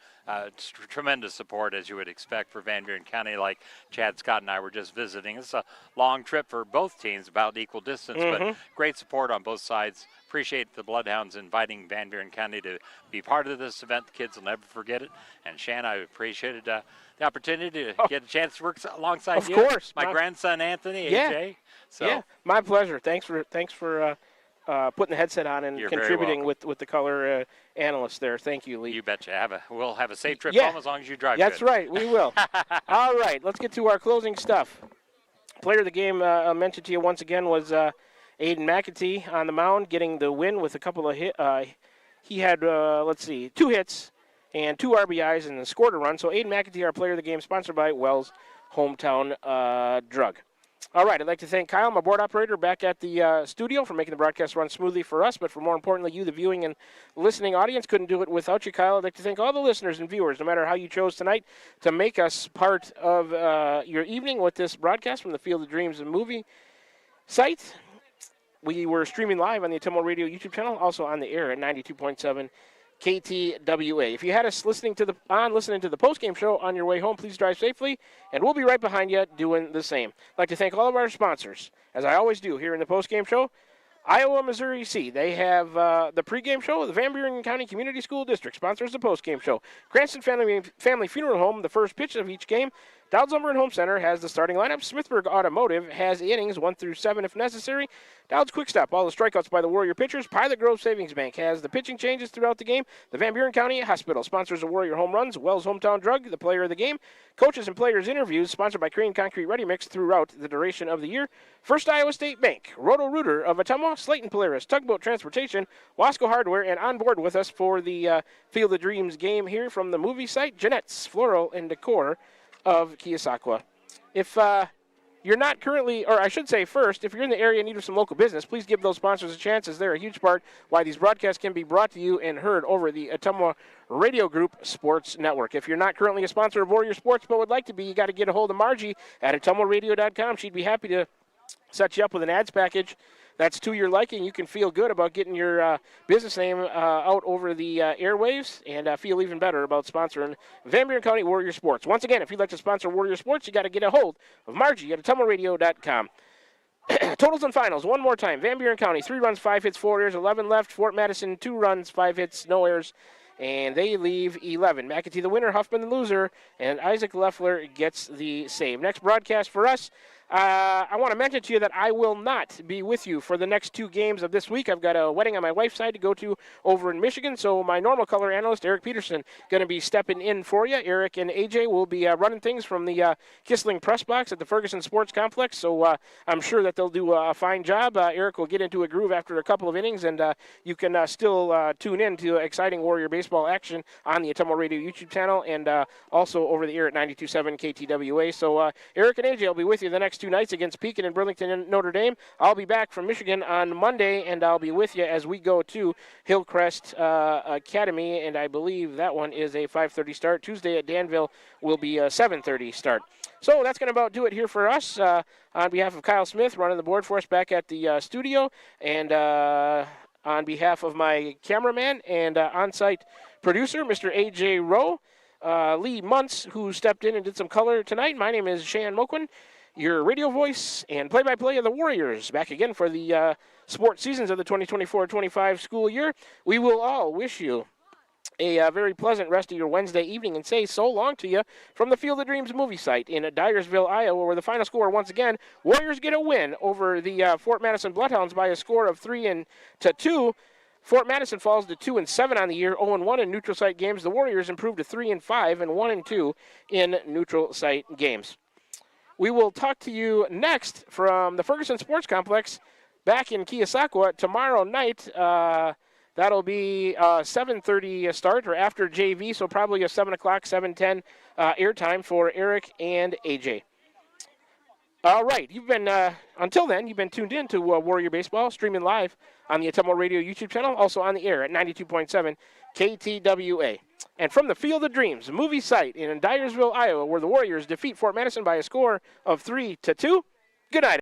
Tremendous support, as you would expect, for Van Buren County, like Chad Scott and I were just visiting. It's a long trip for both teams, about equal distance, but great support on both sides. Appreciate the Bloodhounds inviting Van Buren County to be part of this event. The kids will never forget it. And Shan, I appreciated the opportunity to get a chance to work alongside you. Of course. My grandson, Anthony, AJ. So. My pleasure. Thanks for putting the headset on and contributing with the color analyst there. Thank you, Lee. You betcha. We'll have a safe trip home as long as you drive. That's right. We will. All right. Let's get to our closing stuff. Player of the game I mentioned to you once again was Aiden McAtee on the mound, getting the win with a couple of hits. He had, 2 hits and 2 RBIs and scored a run. So Aiden McAtee, our player of the game, sponsored by Wells Hometown Drug. All right, I'd like to thank Kyle, my board operator, back at the studio for making the broadcast run smoothly for us, but for more importantly, you, the viewing and listening audience. Couldn't do it without you, Kyle. I'd like to thank all the listeners and viewers, no matter how you chose tonight, to make us part of your evening with this broadcast from the Field of Dreams and movie site. We were streaming live on the Atemo Radio YouTube channel, also on the air at 92.7 KTWA. If you had us listening to the postgame show on your way home, please drive safely, and we'll be right behind you doing the same. I'd like to thank all of our sponsors, as I always do here in the postgame show. Iowa, Missouri C. They have the pregame show. The Van Buren County Community School District sponsors the postgame show. Cranston Family Funeral Home, the first pitch of each game. Dowd's Lumber and Home Center has the starting lineup. Smithburg Automotive has innings 1 through 7 if necessary. Dowd's Quick Stop, all the strikeouts by the Warrior pitchers. Pilot Grove Savings Bank has the pitching changes throughout the game. The Van Buren County Hospital sponsors the Warrior home runs. Wells Hometown Drug, the player of the game. Coaches and players interviews sponsored by Crane Concrete Ready Mix throughout the duration of the year. First Iowa State Bank, Roto-Rooter of Ottumwa, Slayton Polaris, Tugboat Transportation, Wasco Hardware, and on board with us for the Field of Dreams game here from the movie site, Jeanette's Floral and Decor of Keosauqua. If you're not currently, or I should say first, if you're in the area in need of some local business, please give those sponsors a chance, as they're a huge part why these broadcasts can be brought to you and heard over the Ottumwa Radio Group Sports Network. If you're not currently a sponsor of Warrior Sports but would like to be, you got to get a hold of Margie at ottumwaradio.com. She'd be happy to set you up with an ads package that's to your liking. You can feel good about getting your business name out over the airwaves and feel even better about sponsoring Van Buren County Warrior Sports. Once again, if you'd like to sponsor Warrior Sports, you got to get a hold of Margie at ottumwaradio.com. Totals and finals, one more time. Van Buren County, 3 runs, 5 hits, 4 errors, 11 left. Fort Madison, 2 runs, 5 hits, no errors, and they leave 11. McAtee the winner, Huffman the loser, and Isaac Leffler gets the save. Next broadcast for us, I want to mention to you that I will not be with you for the next 2 games of this week. I've got a wedding on my wife's side to go to over in Michigan, so my normal color analyst, Eric Peterson, going to be stepping in for you. Eric and AJ will be running things from the Kissling press box at the Ferguson Sports Complex, so I'm sure that they'll do a fine job. Eric will get into a groove after a couple of innings, and you can still tune in to exciting Warrior baseball action on the Ottumwa Radio YouTube channel and also over the air at 92.7 KTWA. So Eric and AJ will be with you the next 2 nights against Pekin and Burlington and Notre Dame. I'll be back from Michigan on Monday, and I'll be with you as we go to Hillcrest Academy, and I believe that one is a 5:30 start. Tuesday at Danville will be a 7:30 start. So that's going to about do it here for us. On behalf of Kyle Smith, running the board for us back at the studio, and on behalf of my cameraman and on-site producer, Mr. A.J. Rowe, Lee Muntz, who stepped in and did some color tonight. My name is Shan Moquin, your radio voice and play-by-play of the Warriors. Back again for the sports seasons of the 2024-25 school year. We will all wish you a very pleasant rest of your Wednesday evening and say so long to you from the Field of Dreams movie site in Dyersville, Iowa, where the final score, once again, Warriors get a win over the Fort Madison Bloodhounds by a score of 3-2. Fort Madison falls to 2-7 on the year, 0-1 in neutral site games. The Warriors improved to 3-5 and 1-2 in neutral site games. We will talk to you next from the Ferguson Sports Complex back in Keosauqua tomorrow night. That'll be 7:30 start or after JV, so probably a 7 o'clock, 7:10 airtime for Eric and AJ. All right, until then, you've been tuned in to Warrior Baseball, streaming live on the Ottumwa Radio YouTube channel, also on the air at 92.7 KTWA. And from the Field of Dreams movie site in Dyersville, Iowa, where the Warriors defeat Fort Madison by a score of 3-2, good night.